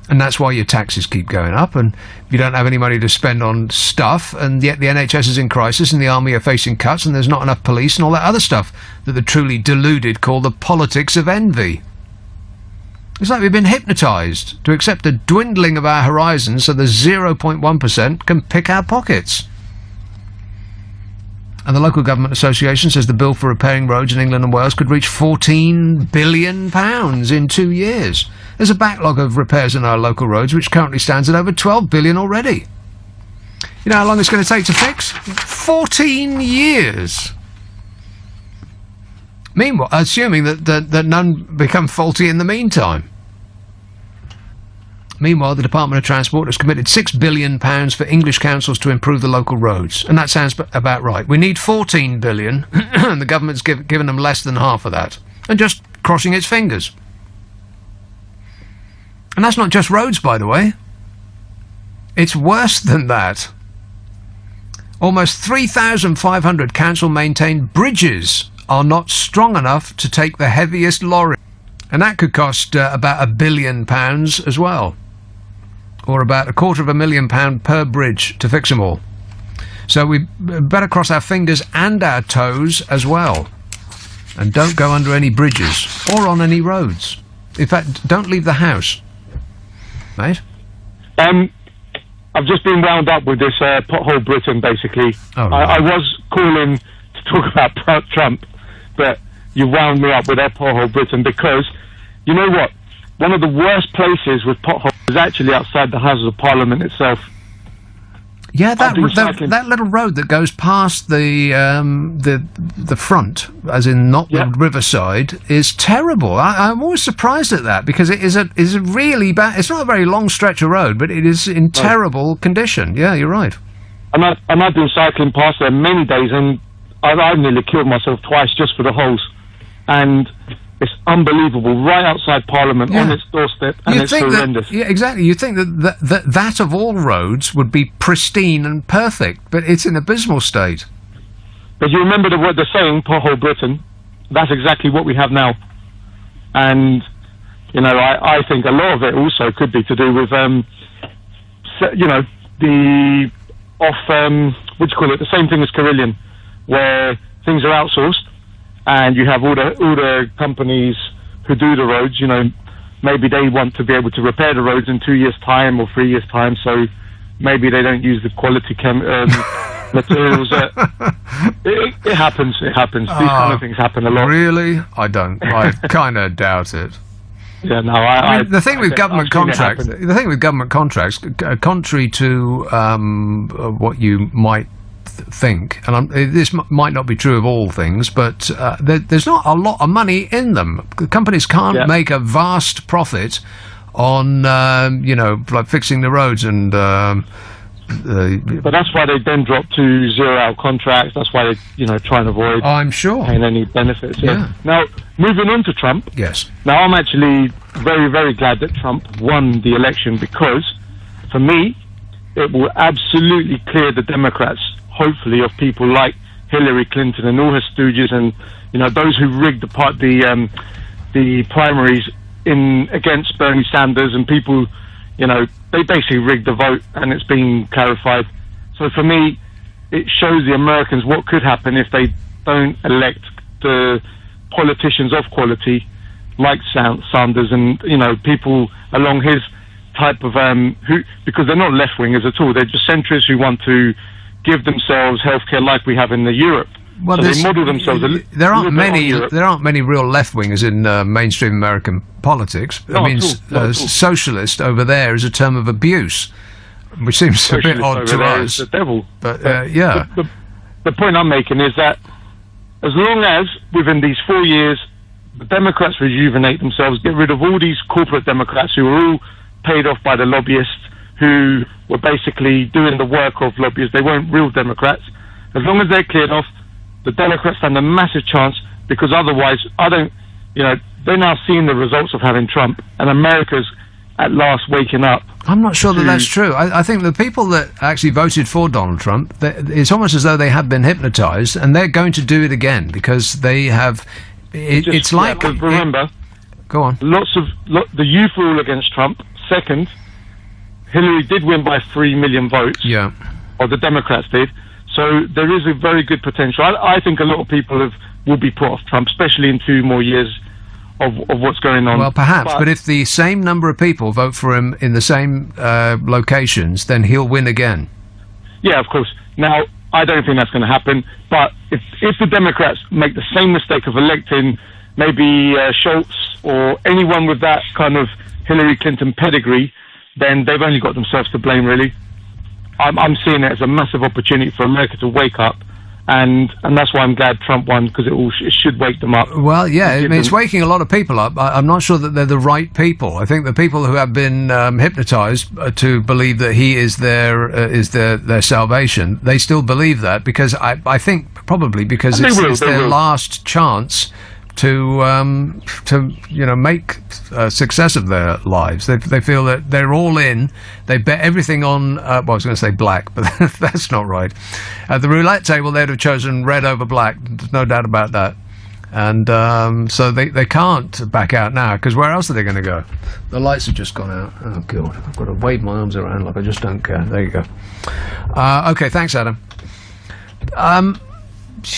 And that's why your taxes keep going up, and you don't have any money to spend on stuff, and yet the NHS is in crisis, and the army are facing cuts, and there's not enough police, and all that other stuff that the truly deluded call the politics of envy. It's like we've been hypnotised to accept a dwindling of our horizons so the 0.1% can pick our pockets. And the Local Government Association says the bill for repairing roads in England and Wales could reach £14 billion in 2 years. There's a backlog of repairs in our local roads which currently stands at over £12 billion already. You know how long it's going to take to fix? 14 years! Meanwhile, assuming that none become faulty in the meantime. Meanwhile, the Department of Transport has committed £6 billion for English councils to improve the local roads. And that sounds about right. We need £14 billion, and the government's given them less than half of that. And just crossing its fingers. And that's not just roads, by the way. It's worse than that. Almost 3,500 council-maintained bridges are not strong enough to take the heaviest lorry. And that could cost about £1 billion as well. Or about £250,000 per bridge to fix them all. So we better cross our fingers and our toes as well. And don't go under any bridges or on any roads. In fact, don't leave the house. Mate? I've just been wound up with this pothole Britain, basically. Oh, right. I was calling to talk about Trump, but you wound me up with that pothole Britain because, you know what? One of the worst places with potholes is actually outside the Houses of Parliament itself. Yeah, that little road that goes past the front, as in not the riverside, is terrible. I'm always surprised at that because it is a really bad. It's not a very long stretch of road, but it is in terrible condition. Yeah, you're right. And I've been cycling past there many days, and I've nearly killed myself twice just for the holes. And it's unbelievable, right outside Parliament, on its doorstep, and it's horrendous. Yeah, exactly. You'd think that of all roads would be pristine and perfect, but it's in abysmal state. But you remember what they're saying, pothole Britain? That's exactly what we have now. And, you know, I think a lot of it also could be to do with, you know, the same thing as Carillion, where things are outsourced. And you have all the companies who do the roads, you know, maybe they want to be able to repair the roads in 2 years' time or 3 years' time, so maybe they don't use the quality materials. It happens. These kind of things happen a lot. Really? I don't. I kind of doubt it. Yeah, no, the thing with government contracts, contrary to what you might think, and this might not be true of all things, but there's not a lot of money in them. Companies can't make a vast profit on you know, like fixing the roads and but that's why they then drop to zero-hour contracts. That's why they, you know, try and avoid paying any benefits. Yeah. Now, moving on to Trump. Yes. Now, I'm actually very, very glad that Trump won the election because, for me, it will absolutely clear the Democrats, hopefully, of people like Hillary Clinton and all her stooges, and, you know, those who rigged the primaries in against Bernie Sanders, and people, you know, they basically rigged the vote, and it's been clarified. So for me, it shows the Americans what could happen if they don't elect the politicians of quality like Sanders, and you know, people along his type of who, because they're not left wingers at all. They're just centrists who want to give themselves healthcare like we have in Europe. Well, so they model themselves. There aren't many real left wingers in mainstream American politics. I mean, socialist over there is a term of abuse, which seems a bit odd to us. The devil. But yeah, the point I'm making is that as long as within these 4 years the Democrats rejuvenate themselves, get rid of all these corporate Democrats who are all paid off by the lobbyists, who were basically doing the work of lobbyists. They weren't real Democrats. As long as they're cleared off, the Democrats stand a massive chance, because otherwise, they're now seeing the results of having Trump, and America's at last waking up. I'm not sure that that's true. I think the people that actually voted for Donald Trump, it's almost as though they have been hypnotized, and they're going to do it again because they have. It's like. Remember, go on. The youth are all against Trump. Second, Hillary did win by 3 million votes. Yeah. Or the Democrats did. So there is a very good potential. I think a lot of people will be put off Trump, especially in 2 more years of what's going on. Well, perhaps, but if the same number of people vote for him in the same locations, then he'll win again. Yeah, of course. Now, I don't think that's going to happen, but if the Democrats make the same mistake of electing maybe Schultz or anyone with that kind of Hillary Clinton pedigree, then they've only got themselves to blame, really. I'm seeing it as a massive opportunity for America to wake up, and that's why I'm glad Trump won, because it should wake them up. Well, yeah, it's waking a lot of people up. I'm not sure that they're the right people. I think the people who have been hypnotized to believe that he is their salvation, they still believe that, because I think probably because it's their last chance to make a success of their lives. They feel that they're all in. They bet everything on. I was going to say black, but that's not right. At the roulette table, they'd have chosen red over black. There's no doubt about that. And so they can't back out now, because where else are they going to go? The lights have just gone out. Oh God, I've got to wave my arms around like I just don't care. There you go. Okay, thanks, Adam.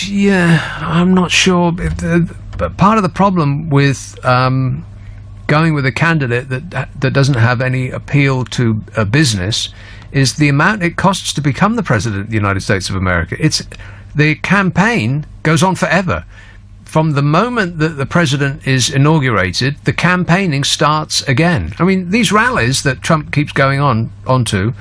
Yeah, I'm not sure if but part of the problem with going with a candidate that doesn't have any appeal to a business is the amount it costs to become the president of the United States of America. The campaign goes on forever. From the moment that the president is inaugurated, the campaigning starts again. I mean, these rallies that Trump keeps going onto,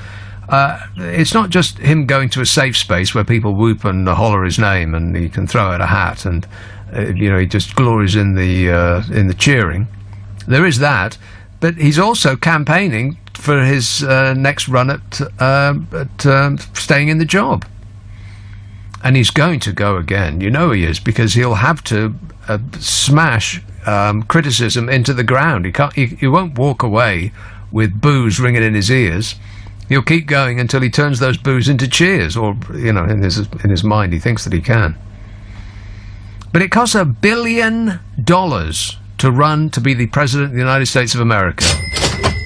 it's not just him going to a safe space where people whoop and holler his name and he can throw out a hat and he just glories in the cheering. There is that, but he's also campaigning for his next run at staying in the job, and he's going to go again. You know he is, because he'll have to smash criticism into the ground. He won't walk away with boos ringing in his ears. He'll keep going until he turns those boos into cheers, or in his mind he thinks that he can. But it costs $1 billion to run to be the president of the United States of America.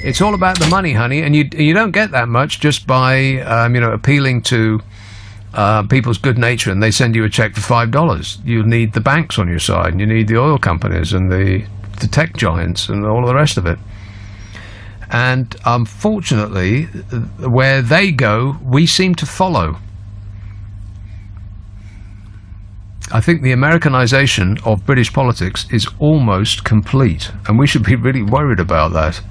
It's all about the money, honey, and you don't get that much just by appealing to people's good nature, and they send you a check for $5. You need the banks on your side, and you need the oil companies and the tech giants and all of the rest of it. And unfortunately, where they go, we seem to follow. I think the Americanization of British politics is almost complete, and we should be really worried about that.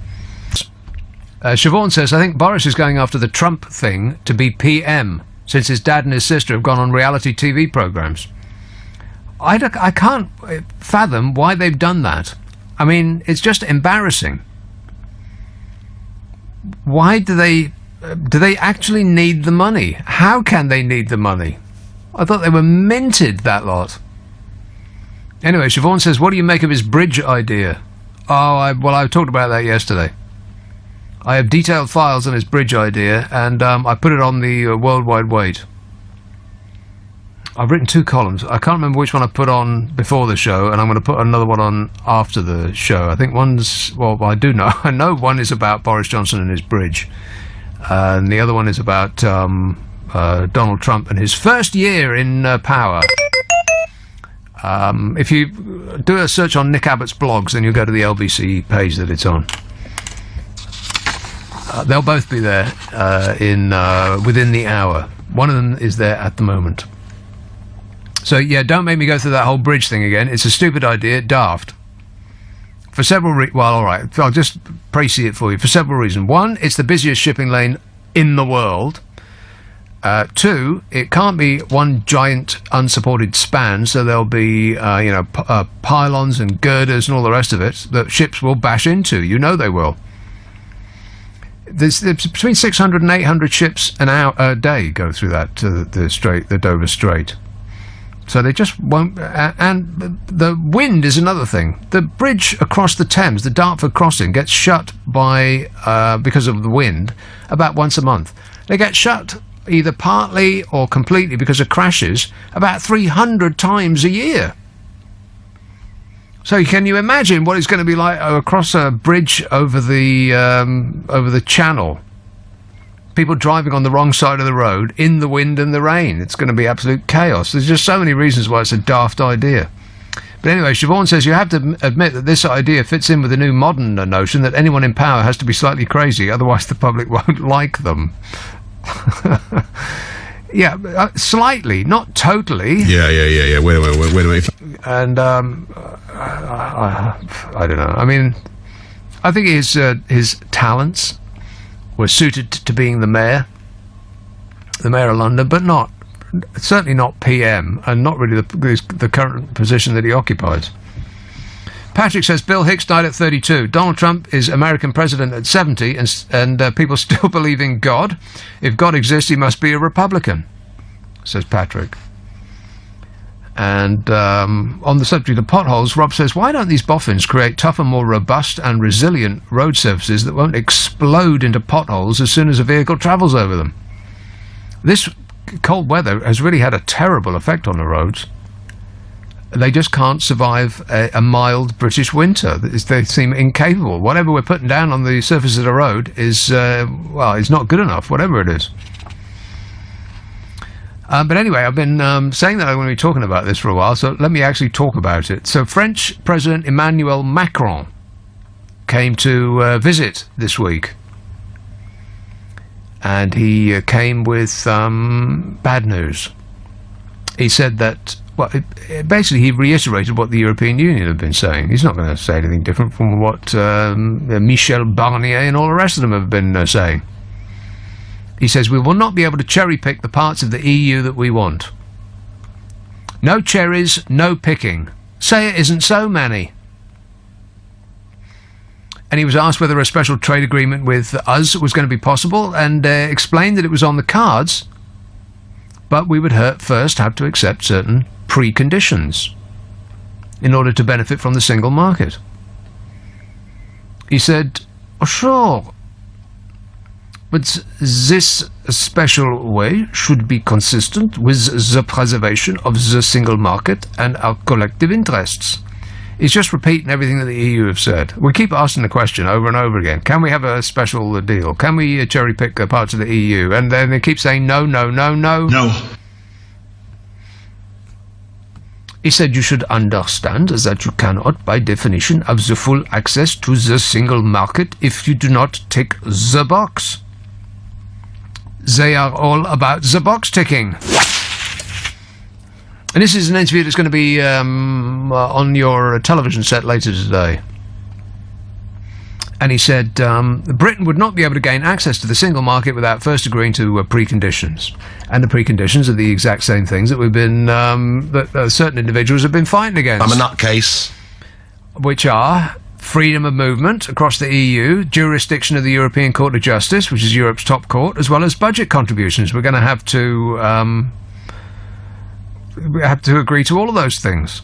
Siobhan says, I think Boris is going after the Trump thing to be PM, since his dad and his sister have gone on reality TV programs. I can't fathom why they've done that. I mean, it's just embarrassing. Why do they actually need the money? How can they need the money? I thought they were minted, that lot. Anyway, Siobhan says, what do you make of his bridge idea? I talked about that yesterday. I have detailed files on his bridge idea, and I put it on the World Wide Wait. I've written 2 columns. I can't remember which one I put on before the show, and I'm going to put another one on after the show. I think one's, well, I do know. I know one is about Boris Johnson and his bridge, and the other one is about Donald Trump and his first year in power. If you do a search on Nick Abbott's blogs, then you'll go to the LBC page that it's on. They'll both be there within the hour. One of them is there at the moment. So, yeah, don't make me go through that whole bridge thing again. It's a stupid idea, daft. For several well, all right, I'll just précis it for you. For several reasons. 1, it's the busiest shipping lane in the world. 2, it can't be one giant unsupported span, so there'll be, pylons and girders and all the rest of it that ships will bash into. You know they will. There's between 600 and 800 ships a day go through that the Dover Strait. So they just won't. And the wind is another thing. The bridge across the Thames, the Dartford crossing, gets shut because of the wind about once a month. They get shut either partly or completely because of crashes about 300 times a year. So can you imagine what it's going to be like across a bridge over the channel? People driving on the wrong side of the road in the wind and the rain. It's going to be absolute chaos. There's just so many reasons why it's a daft idea. But anyway, Siobhan says you have to admit that this idea fits in with the new modern notion that anyone in power has to be slightly crazy, otherwise the public won't like them. Yeah, slightly, not totally. Yeah. Wait a minute. And I don't know. I mean, I think his talents were suited to being the mayor of London, but certainly not PM, and not really the current position that he occupies. Patrick says Bill Hicks died at 32. Donald Trump is American president at 70, and people still believe in God. If God exists, he must be a Republican, says Patrick. And on the subject of potholes, Rob says, why don't these boffins create tougher, more robust and resilient road surfaces that won't explode into potholes as soon as a vehicle travels over them? This cold weather has really had a terrible effect on the roads. They just can't survive a mild British winter. They seem incapable. Whatever we're putting down on the surface of the road is not good enough, whatever it is. But anyway, I've been saying that I'm going to be talking about this for a while, so let me actually talk about it. So French President Emmanuel Macron came to visit this week. And he came with bad news. He said that, basically he reiterated what the European Union had been saying. He's not going to say anything different from what Michel Barnier and all the rest of them have been saying. He says, we will not be able to cherry-pick the parts of the EU that we want. No cherries, no picking. Say it isn't so, Manny. And he was asked whether a special trade agreement with us was going to be possible, and explained that it was on the cards, but we would first have to accept certain preconditions in order to benefit from the single market. He said, oh, sure, but this special way should be consistent with the preservation of the single market and our collective interests. He's just repeating everything that the EU have said. We keep asking the question over and over again. Can we have a special deal? Can we cherry-pick parts of the EU? And then they keep saying no, no, no, no. No. He said you should understand that you cannot, by definition, have the full access to the single market if you do not tick the box. They are all about the box ticking. And this is an interview that's going to be on your television set later today. And he said Britain would not be able to gain access to the single market without first agreeing to preconditions. And the preconditions are the exact same things that we've been that certain individuals have been fighting against. I'm a nutcase. Which are freedom of movement across the EU, jurisdiction of the European Court of Justice, which is Europe's top court, as well as budget contributions. We're going to have to agree to all of those things.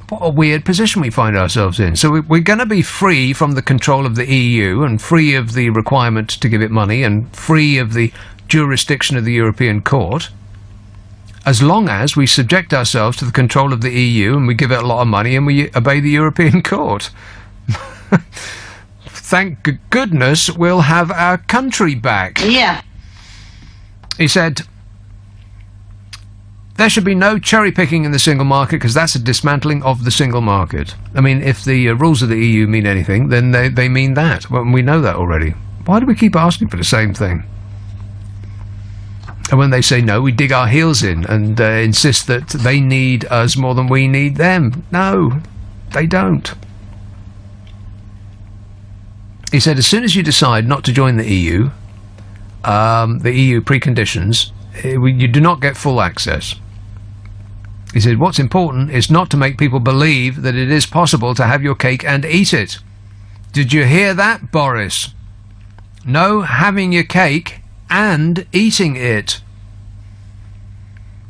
What a weird position we find ourselves in. So we're going to be free from the control of the EU and free of the requirement to give it money and free of the jurisdiction of the European Court. as long as we subject ourselves to the control of the EU and we give it a lot of money and we obey the European Court. Thank goodness we'll have our country back. Yeah. He said, there should be no cherry picking in the single market because that's a dismantling of the single market. I mean, if the rules of the EU mean anything, then they mean that. Well, we know that already. Why do we keep asking for the same thing? And when they say no, we dig our heels in and insist that they need us more than we need them. No, they don't. He said, as soon as you decide not to join the EU preconditions, you do not get full access. He said, what's important is not to make people believe that it is possible to have your cake and eat it. Did you hear that, Boris? No having your cake and eating it.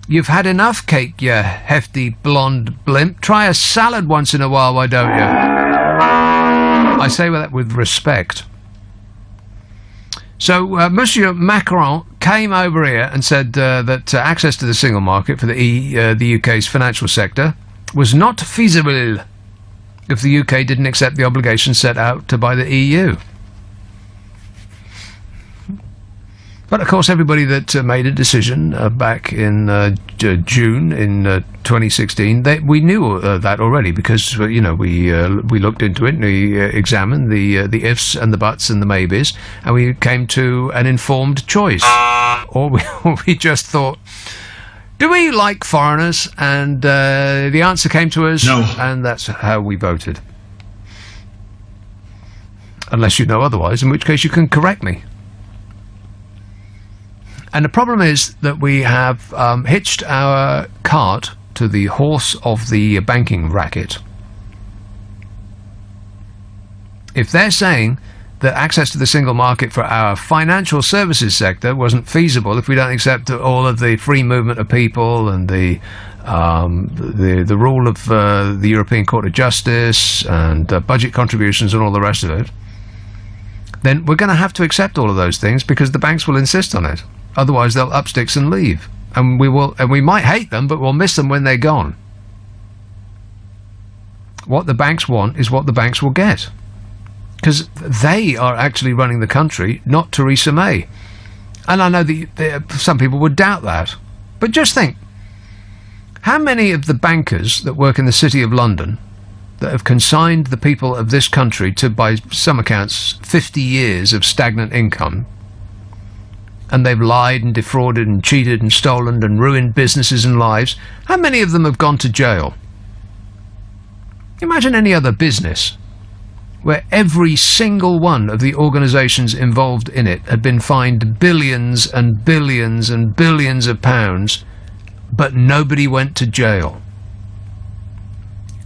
You've had enough cake, you hefty blonde blimp. Try a salad once in a while, why don't you? I say that with respect. So Monsieur Macron came over here and said that access to the single market for the UK's financial sector was not feasible if the UK didn't accept the obligations set out by the EU. But of course, everybody that made a decision back in June in 2016, we knew that already because we looked into it and we examined the ifs and the buts and the maybes, and we came to an informed choice. Or we just thought, do we like foreigners? And the answer came to us, no. And that's how we voted. Unless you know otherwise, in which case you can correct me. And the problem is that we have hitched our cart to the horse of the banking racket. If they're saying that access to the single market for our financial services sector wasn't feasible if we don't accept all of the free movement of people and the rule of the European Court of Justice and budget contributions and all the rest of it, then we're going to have to accept all of those things because the banks will insist on it. Otherwise, they'll up sticks and leave, and we might hate them, but we'll miss them when they're gone. What the banks want is what the banks will get, because they are actually running the country, not Theresa May. And I know that some people would doubt that, but just think: how many of the bankers that work in the City of London that have consigned the people of this country to, by some accounts, 50 years of stagnant income? And they've lied and defrauded and cheated and stolen and ruined businesses and lives. How many of them have gone to jail? Imagine any other business where every single one of the organisations involved in it had been fined billions and billions and billions of pounds, but nobody went to jail.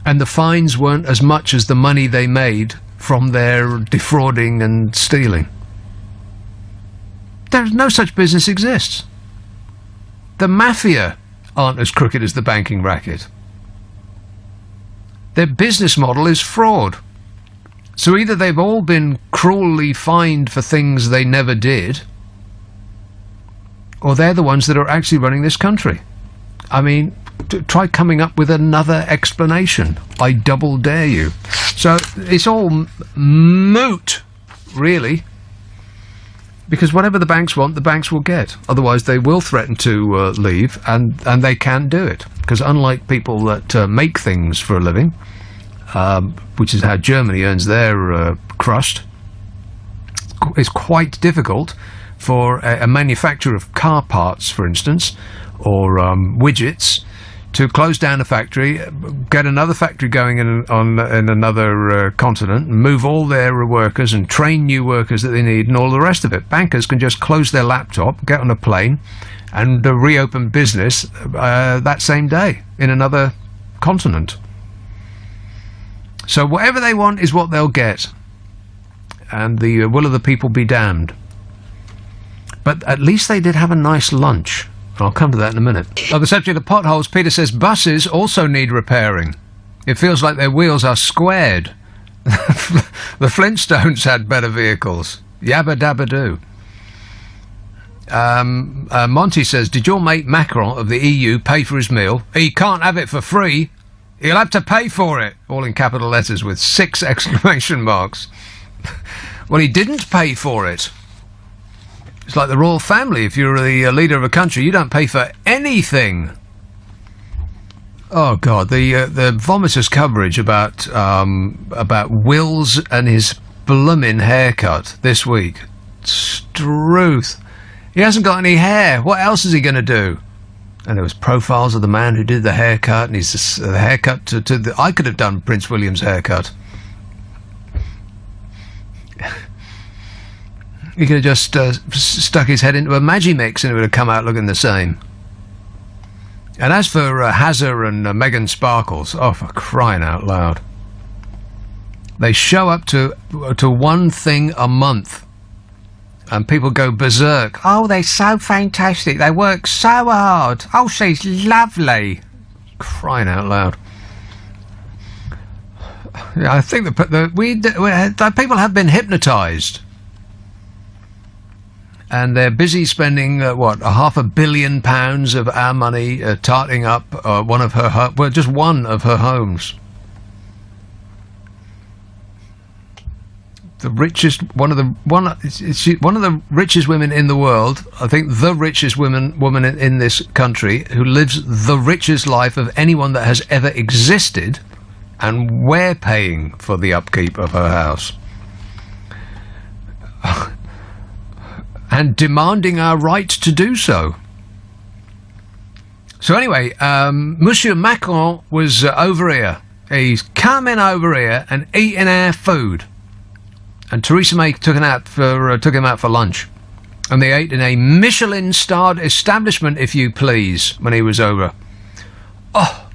And the fines weren't as much as the money they made from their defrauding and stealing. There's no such business exists. The mafia aren't as crooked as the banking racket. Their business model is fraud. So either they've all been cruelly fined for things they never did, or they're the ones that are actually running this country. I mean, try coming up with another explanation. I double dare you. So it's all moot, really. Because whatever the banks want, the banks will get. Otherwise, they will threaten to leave, and they can do it. Because unlike people that make things for a living, which is how Germany earns their crust, it's quite difficult for a manufacturer of car parts, for instance, or widgets, to close down a factory, get another factory going in another continent, move all their workers and train new workers that they need and all the rest of it. Bankers can just close their laptop, get on a plane and reopen business that same day in another continent. So whatever they want is what they'll get, and the will of the people be damned. But at least they did have a nice lunch. I'll come to that in a minute. On the subject of potholes, Peter says buses also need repairing. It feels like their wheels are squared. The Flintstones had better vehicles. Yabba dabba doo. Monty says, did your mate Macron of the EU pay for his meal? He can't have it for free. He'll have to pay for it. All in capital letters with 6 exclamation marks. Well, he didn't pay for it. It's like the royal family. If you're the leader of a country, you don't pay for anything. Oh, God. The vomitous coverage about Wills and his bloomin' haircut this week. Struth. He hasn't got any hair. What else is he going to do? And there was profiles of the man who did the haircut, and his haircut to the... I could have done Prince William's haircut. He could have just stuck his head into a Magimix and it would have come out looking the same. And as for Hazard and Meghan Sparkles, oh, for crying out loud. They show up to one thing a month. And people go berserk. Oh, they're so fantastic. They work so hard. Oh, she's lovely. Crying out loud. Yeah, I think the people have been hypnotised. And they're busy spending, £500 million of our money tarting up just one of her homes. The richest, one of the richest women in the world. I think the richest woman in this country, who lives the richest life of anyone that has ever existed, and we're paying for the upkeep of her house. And demanding our right to do so. So anyway, Monsieur Macron was over here. He's coming over here and eating our food. And Theresa May took him out for lunch. And they ate in a Michelin-starred establishment, if you please, when he was over. Oh,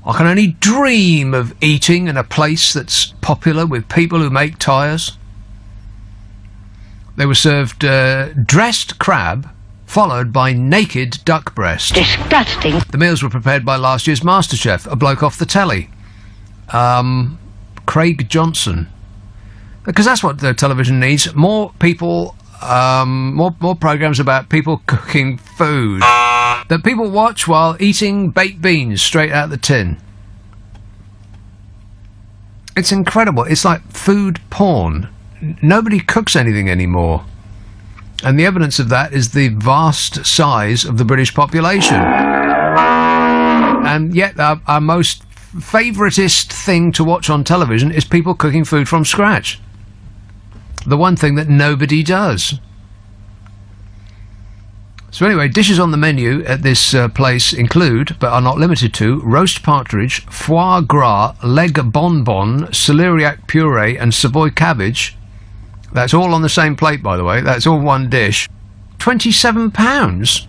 I can only dream of eating in a place that's popular with people who make tyres. They were served dressed crab, followed by naked duck breast. Disgusting. The meals were prepared by last year's MasterChef, a bloke off the telly. Craig Johnson. Because that's what the television needs. More people, more programmes about people cooking food that people watch while eating baked beans straight out of the tin. It's incredible. It's like food porn. Nobody cooks anything anymore. And the evidence of that is the vast size of the British population. And yet our most favouriteest thing to watch on television is people cooking food from scratch. The one thing that nobody does. So anyway, dishes on the menu at this place include, but are not limited to, roast partridge, foie gras, leg bonbon, celeriac puree and Savoy cabbage. That's all on the same plate, by the way. That's all one dish. £27?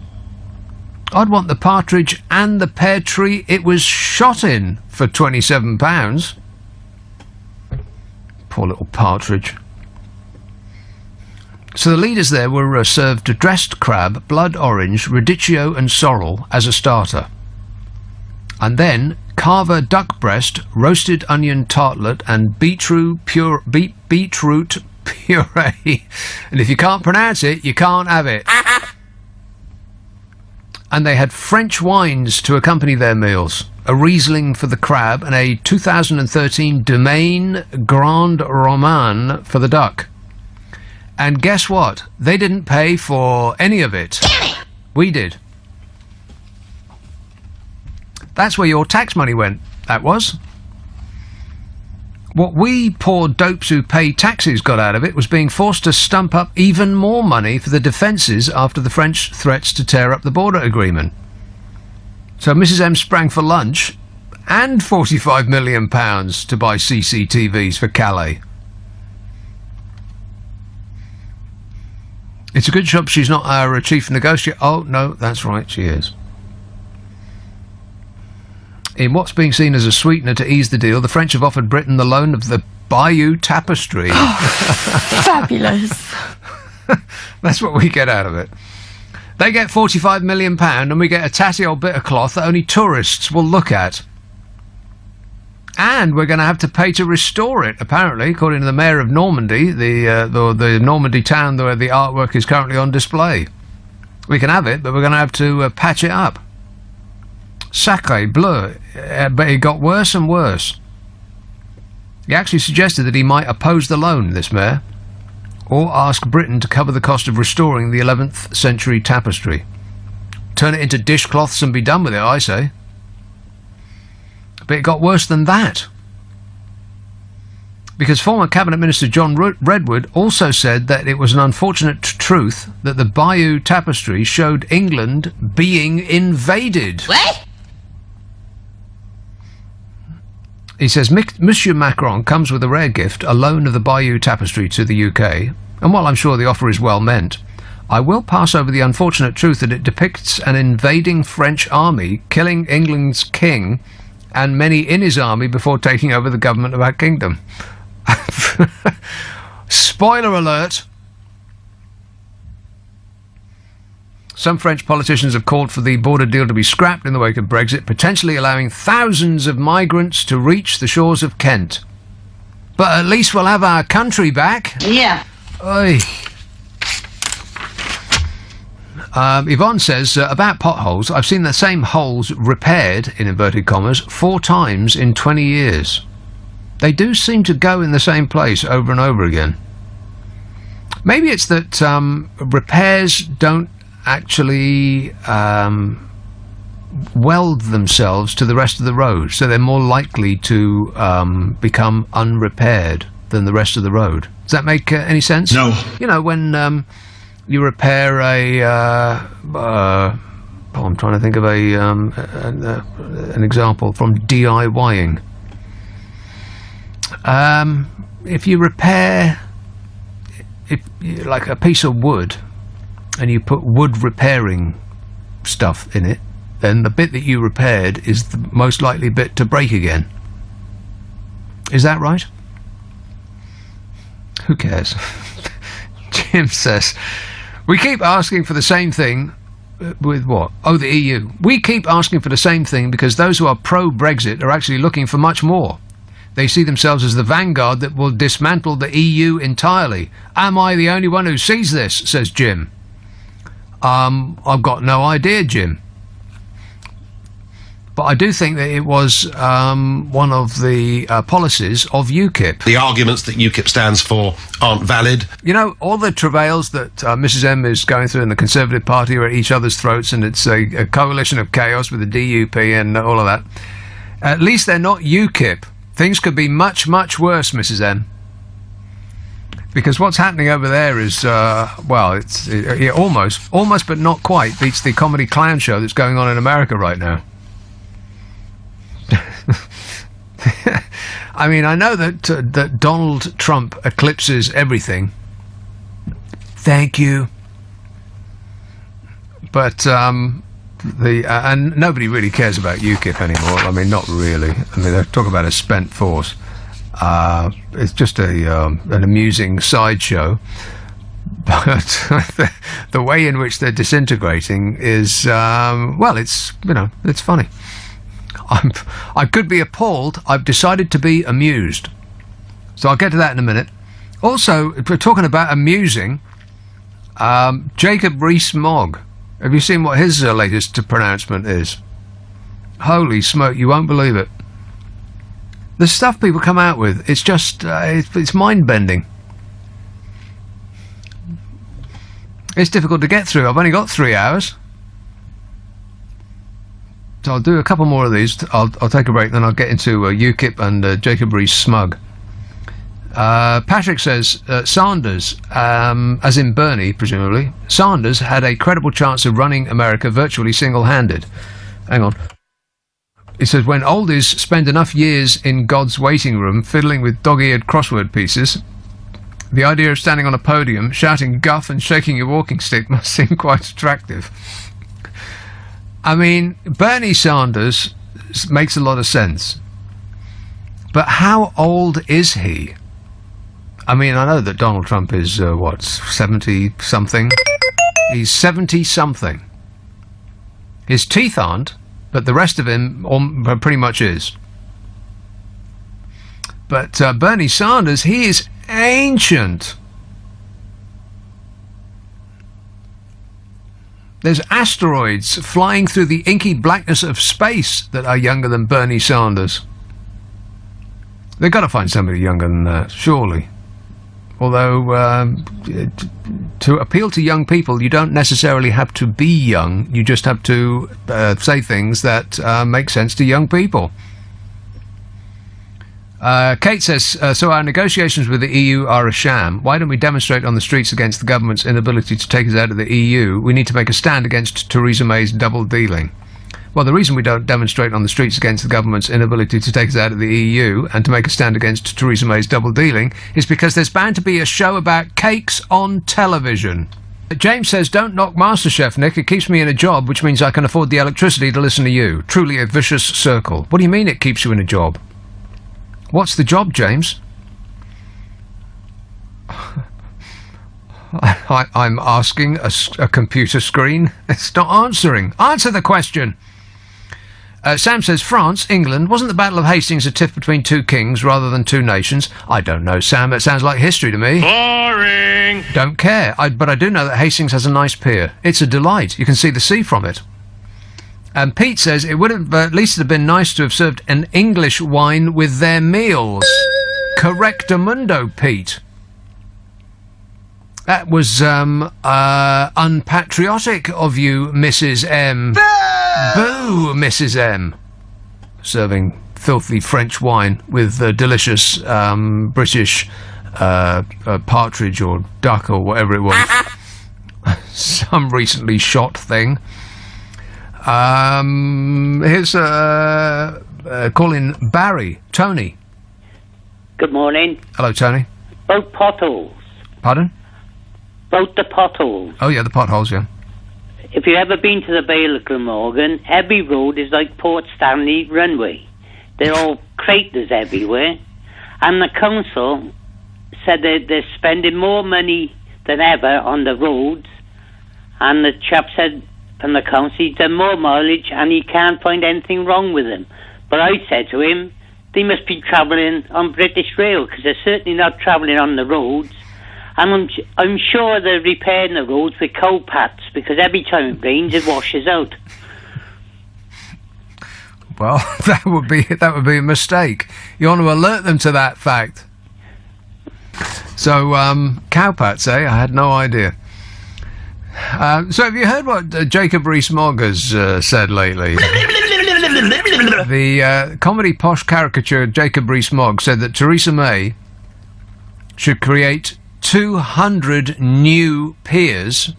I'd want the partridge and the pear tree it was shot in for £27. Poor little partridge. So the leaders there were served dressed crab, blood orange, radicchio and sorrel as a starter. And then carver duck breast, roasted onion tartlet and beetroot puree. And if you can't pronounce it, you can't have it. And they had French wines to accompany their meals. A Riesling for the crab and a 2013 Domaine Grand Roman for the duck. And guess what? They didn't pay for any of it. We did. That's where your tax money went, that was. What we poor dopes who pay taxes got out of it was being forced to stump up even more money for the defences after the French threats to tear up the border agreement. So Mrs M sprang for lunch and £45 million to buy CCTVs for Calais. It's a good job she's not our chief negotiator. Oh, no, that's right, she is. In what's being seen as a sweetener to ease the deal, the French have offered Britain the loan of the Bayeux Tapestry. Oh, fabulous. That's what we get out of it. They get £45 million and we get a tatty old bit of cloth that only tourists will look at. And we're going to have to pay to restore it, apparently, according to the mayor of Normandy, the Normandy town where the artwork is currently on display. We can have it, but we're going to have to patch it up. Sacre bleu. But it got worse and worse. He actually suggested that he might oppose the loan, this mayor, or ask Britain to cover the cost of restoring the 11th century tapestry. Turn it into dishcloths and be done with it, I say. But it got worse than that. Because former Cabinet Minister John Redwood also said that it was an unfortunate truth that the Bayeux Tapestry showed England being invaded. What? He says, Monsieur Macron comes with a rare gift, a loan of the Bayeux Tapestry to the UK, and while I'm sure the offer is well meant, I will pass over the unfortunate truth that it depicts an invading French army killing England's king and many in his army before taking over the government of our kingdom. Spoiler alert. Some French politicians have called for the border deal to be scrapped in the wake of Brexit, potentially allowing thousands of migrants to reach the shores of Kent. But at least we'll have our country back. Yeah. Oy. Yvonne says, about potholes, I've seen the same holes repaired, in inverted commas, 4 times in 20 years. They do seem to go in the same place over and over again. Maybe it's that repairs don't actually weld themselves to the rest of the road, so they're more likely to become unrepaired than the rest of the road. Does that make any sense? No. You know, when you repair I'm trying to think of an example from DIYing. If you repair like a piece of wood and you put wood repairing stuff in it, then the bit that you repaired is the most likely bit to break again. Is that right? Who cares? Jim says, we keep asking for the same thing with what? Oh, the EU. We keep asking for the same thing because those who are pro-Brexit are actually looking for much more. They see themselves as the vanguard that will dismantle the EU entirely. Am I the only one who sees this? Says Jim. I've got no idea, Jim. But I do think that it was one of the policies of UKIP. The arguments that UKIP stands for aren't valid. You know, all the travails that Mrs M is going through in the Conservative Party are at each other's throats, and it's a coalition of chaos with the DUP and all of that. At least they're not UKIP. Things could be much, much worse, Mrs M. Because what's happening over there is, it almost, but not quite, beats the comedy clown show that's going on in America right now. I mean, I know that Donald Trump eclipses everything. Thank you. But and nobody really cares about UKIP anymore. I mean, not really. I mean, they talk about a spent force. It's just an amusing sideshow. But the way in which they're disintegrating is, it's funny. I could be appalled. I've decided to be amused. So I'll get to that in a minute. Also, if we're talking about amusing, Jacob Rees-Mogg. Have you seen what his latest pronouncement is? Holy smoke, you won't believe it. The stuff people come out with, it's just, it's mind-bending. It's difficult to get through. I've only got 3 hours. So I'll do a couple more of these. I'll take a break, then I'll get into UKIP and Jacob Rees-Mogg. Patrick says Sanders, as in Bernie, presumably, Sanders had a credible chance of running America virtually single-handed. Hang on. He says, when oldies spend enough years in God's waiting room fiddling with dog-eared crossword pieces, the idea of standing on a podium, shouting guff and shaking your walking stick must seem quite attractive. I mean, Bernie Sanders makes a lot of sense. But how old is he? I mean, I know that Donald Trump is, 70-something? He's 70-something. His teeth aren't, but the rest of him pretty much is. But Bernie Sanders, he is ancient. There's asteroids flying through the inky blackness of space that are younger than Bernie Sanders. They've got to find somebody younger than that, surely. Although, to appeal to young people, you don't necessarily have to be young. You just have to say things that make sense to young people. Kate says, so our negotiations with the EU are a sham. Why don't we demonstrate on the streets against the government's inability to take us out of the EU? We need to make a stand against Theresa May's double-dealing. Well, the reason we don't demonstrate on the streets against the government's inability to take us out of the EU and to make a stand against Theresa May's double-dealing is because there's bound to be a show about cakes on television. James says, don't knock MasterChef, Nick. It keeps me in a job, which means I can afford the electricity to listen to you. Truly a vicious circle. What do you mean it keeps you in a job? What's the job, James? I'm asking a computer screen. It's not answering. Answer the question. Sam says, France, England, wasn't the Battle of Hastings a tiff between two kings rather than two nations? I don't know, Sam. It sounds like history to me. Boring. Don't care. But I do know that Hastings has a nice pier. It's a delight. You can see the sea from it. And Pete says, it would have at least have been nice to have served an English wine with their meals. Correctamundo, Pete. That was unpatriotic of you, Mrs. M. Boo, Mrs. M. Serving filthy French wine with delicious British partridge or duck or whatever it was. Some recently shot thing. Here's calling Barry. Tony. Good morning. Hello, Tony. About potholes. Pardon? About the potholes. Oh, yeah, the potholes, yeah. If you've ever been to the Vale of Glamorgan, every road is like Port Stanley runway. They're all craters everywhere. And the council said that they're spending more money than ever on the roads. And the chap said from the council he's done more mileage and he can't find anything wrong with them. But I said to him, they must be travelling on British Rail because they're certainly not travelling on the roads. And I'm sure they're repairing the roads with coal pats because every time it rains it washes out. Well, that would be a mistake. You want to alert them to that fact. So, cowpats, eh? I had no idea. So have you heard what Jacob Rees-Mogg has said lately? The comedy posh caricature Jacob Rees-Mogg said that Theresa May should create 200 new peers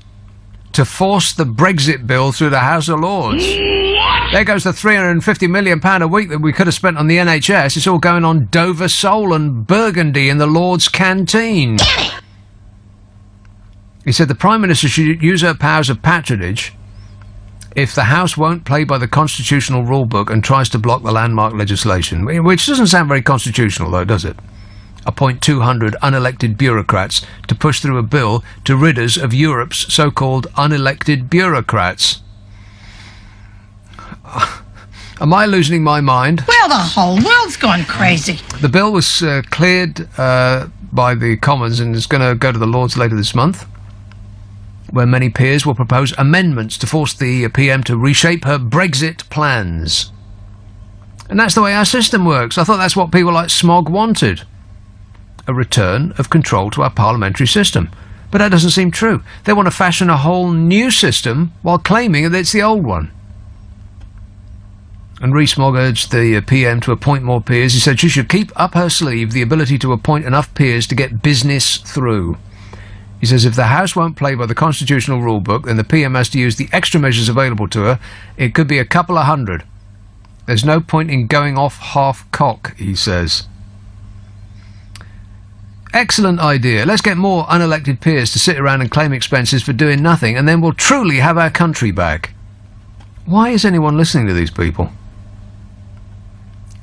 to force the Brexit bill through the House of Lords. There goes the £350 million a week that we could have spent on the NHS. It's all going on Dover Sole and Burgundy in the Lord's canteen. He said the Prime Minister should use her powers of patronage if the House won't play by the constitutional rule book and tries to block the landmark legislation, which doesn't sound very constitutional, though, does it? Appoint 200 unelected bureaucrats to push through a bill to rid us of Europe's so-called unelected bureaucrats. Am I losing my mind? Well, the whole world's gone crazy. The bill was cleared by the Commons and is going to go to the Lords later this month, where many peers will propose amendments to force the PM to reshape her Brexit plans. And that's the way our system works. I thought that's what people like Smog wanted. A return of control to our parliamentary system. But that doesn't seem true. They want to fashion a whole new system while claiming that it's the old one. And Rees-Mogg urged the PM to appoint more peers. He said she should keep up her sleeve the ability to appoint enough peers to get business through. He says if the House won't play by the constitutional rule book, then the PM has to use the extra measures available to her. It could be a couple of hundred. There's no point in going off half-cock, he says. Excellent idea. Let's get more unelected peers to sit around and claim expenses for doing nothing, and then we'll truly have our country back. Why is anyone listening to these people?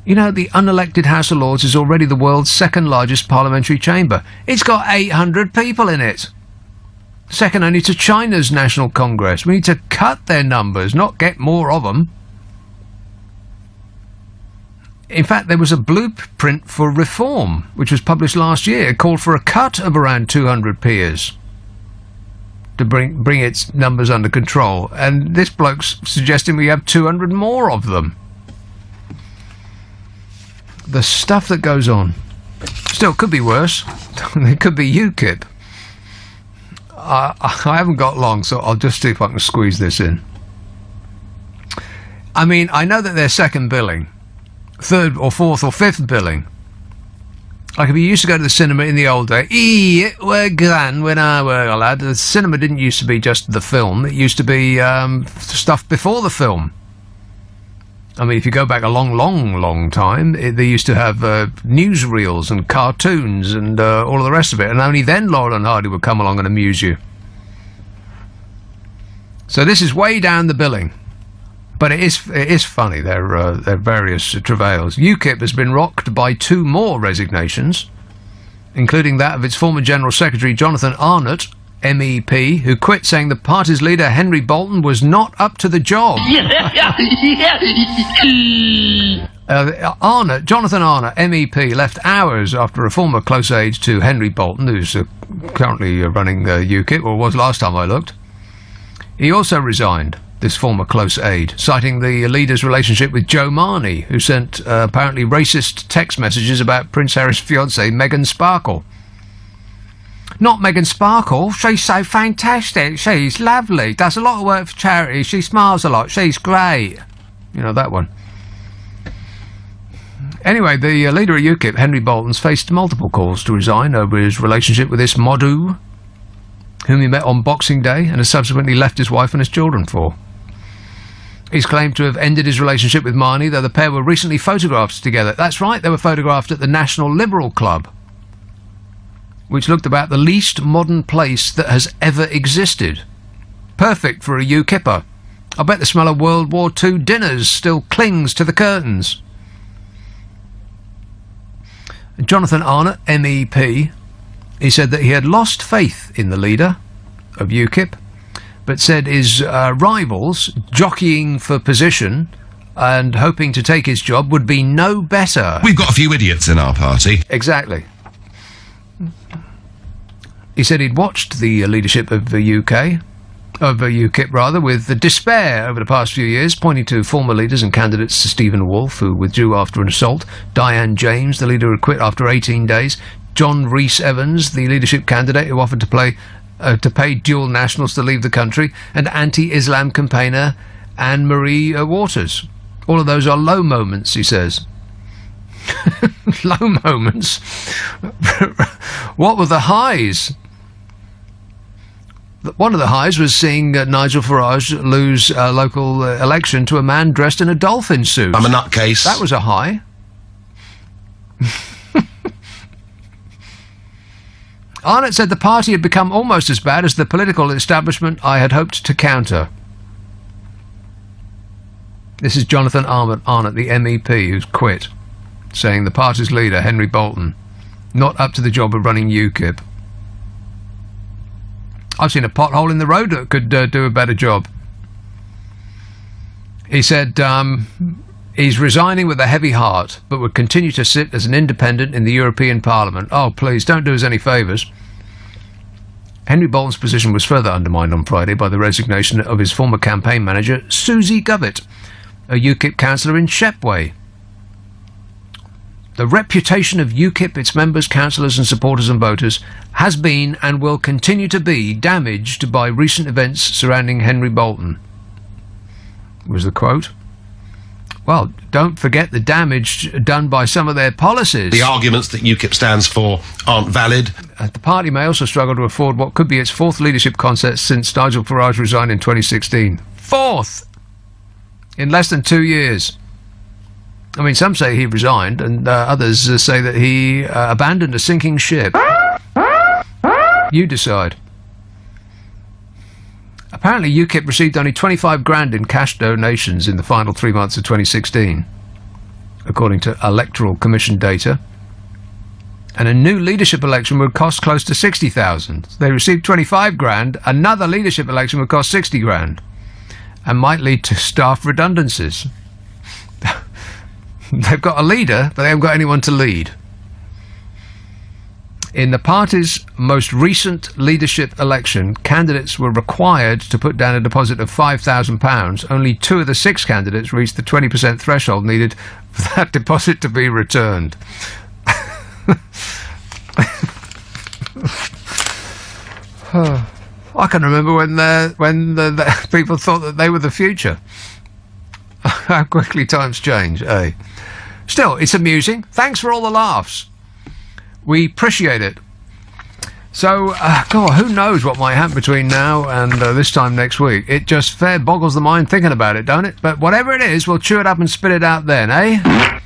You know, the unelected House of Lords is already the world's second largest parliamentary chamber. It's got 800 people in it. Second only to China's National Congress. We need to cut their numbers, not get more of them. In fact, there was a blueprint for reform, which was published last year. It called for a cut of around 200 peers. to bring its numbers under control. And this bloke's suggesting we have 200 more of them. The stuff that goes on. Still, could be worse. It could be UKIP. I haven't got long, so I'll just see if I can squeeze this in. I mean, I know that they're second billing, third or fourth or fifth billing. Like if you used to go to the cinema in the old day, it were grand when I were a lad. The cinema didn't used to be just the film. It used to be stuff before the film. I mean, if you go back a long time, they used to have newsreels and cartoons and all of the rest of it. And only then Laurel and Hardy would come along and amuse you. So this is way down the billing. But it is funny, their various travails. UKIP has been rocked by 2 more resignations, including that of its former General Secretary Jonathan Arnott, MEP, who quit saying the party's leader Henry Bolton was not up to the job. Jonathan Arnott, MEP, left hours after a former close aide to Henry Bolton, who's currently running UKIP, or was last time I looked. He also resigned, this former close aide, citing the leader's relationship with Joe Marnie, who sent apparently racist text messages about Prince Harry's fiancée, Meghan Sparkle. Not Meghan Sparkle, she's so fantastic, she's lovely, does a lot of work for charity, she smiles a lot, she's great. You know, that one. Anyway, the leader of UKIP, Henry Bolton's faced multiple calls to resign over his relationship with this Modu, whom he met on Boxing Day and has subsequently left his wife and his children for. He's claimed to have ended his relationship with Marnie, though the pair were recently photographed together. That's right, they were photographed at the National Liberal Club, which looked about the least modern place that has ever existed. Perfect for a UKIPper. I bet the smell of World War II dinners still clings to the curtains. Jonathan Arnott, MEP, he said that he had lost faith in the leader of UKIP, but said his rivals, jockeying for position and hoping to take his job, would be no better. We've got a few idiots in our party. Exactly. He said he'd watched the leadership of the UKIP, with the despair over the past few years, pointing to former leaders and candidates to Stephen Wolfe, who withdrew after an assault, Diane James, the leader who quit after 18 days, John Rhys-Evans, the leadership candidate who offered to pay dual nationals to leave the country, and anti-Islam campaigner Anne-Marie Waters. All of those are low moments, he says. Low moments? What were the highs? One of the highs was seeing Nigel Farage lose a local election to a man dressed in a dolphin suit. I'm a nutcase. That was a high. Arnott said the party had become almost as bad as the political establishment I had hoped to counter. This is Jonathan Arnott, the MEP, who's quit, saying the party's leader, Henry Bolton, not up to the job of running UKIP. I've seen a pothole in the road that could do a better job. He said he's resigning with a heavy heart, but would continue to sit as an independent in the European Parliament. Oh, please, don't do us any favours. Henry Bolton's position was further undermined on Friday by the resignation of his former campaign manager, Susie Govett, a UKIP councillor in Shepway. The reputation of UKIP, its members, councillors and supporters and voters, has been and will continue to be damaged by recent events surrounding Henry Bolton, was the quote. Well, don't forget the damage done by some of their policies. The arguments that UKIP stands for aren't valid. The party may also struggle to afford what could be its 4th leadership contest since Nigel Farage resigned in 2016. 4th! In less than 2 years. I mean, some say he resigned, and others say that he abandoned a sinking ship. You decide. Apparently, UKIP received only 25 grand in cash donations in the final 3 months of 2016, according to Electoral Commission data. And a new leadership election would cost close to 60,000. They received 25 grand. Another leadership election would cost 60 grand, and might lead to staff redundancies. They've got a leader, but they haven't got anyone to lead. In the party's most recent leadership election, candidates were required to put down a deposit of £5,000. Only 2 of the 6 candidates reached the 20% threshold needed for that deposit to be returned. I can remember when the people thought that they were the future. How quickly times change, eh? Still, it's amusing. Thanks for all the laughs. We appreciate it. So, God, who knows what might happen between now and this time next week. It just fair boggles the mind thinking about it, don't it? But whatever it is, we'll chew it up and spit it out then, eh?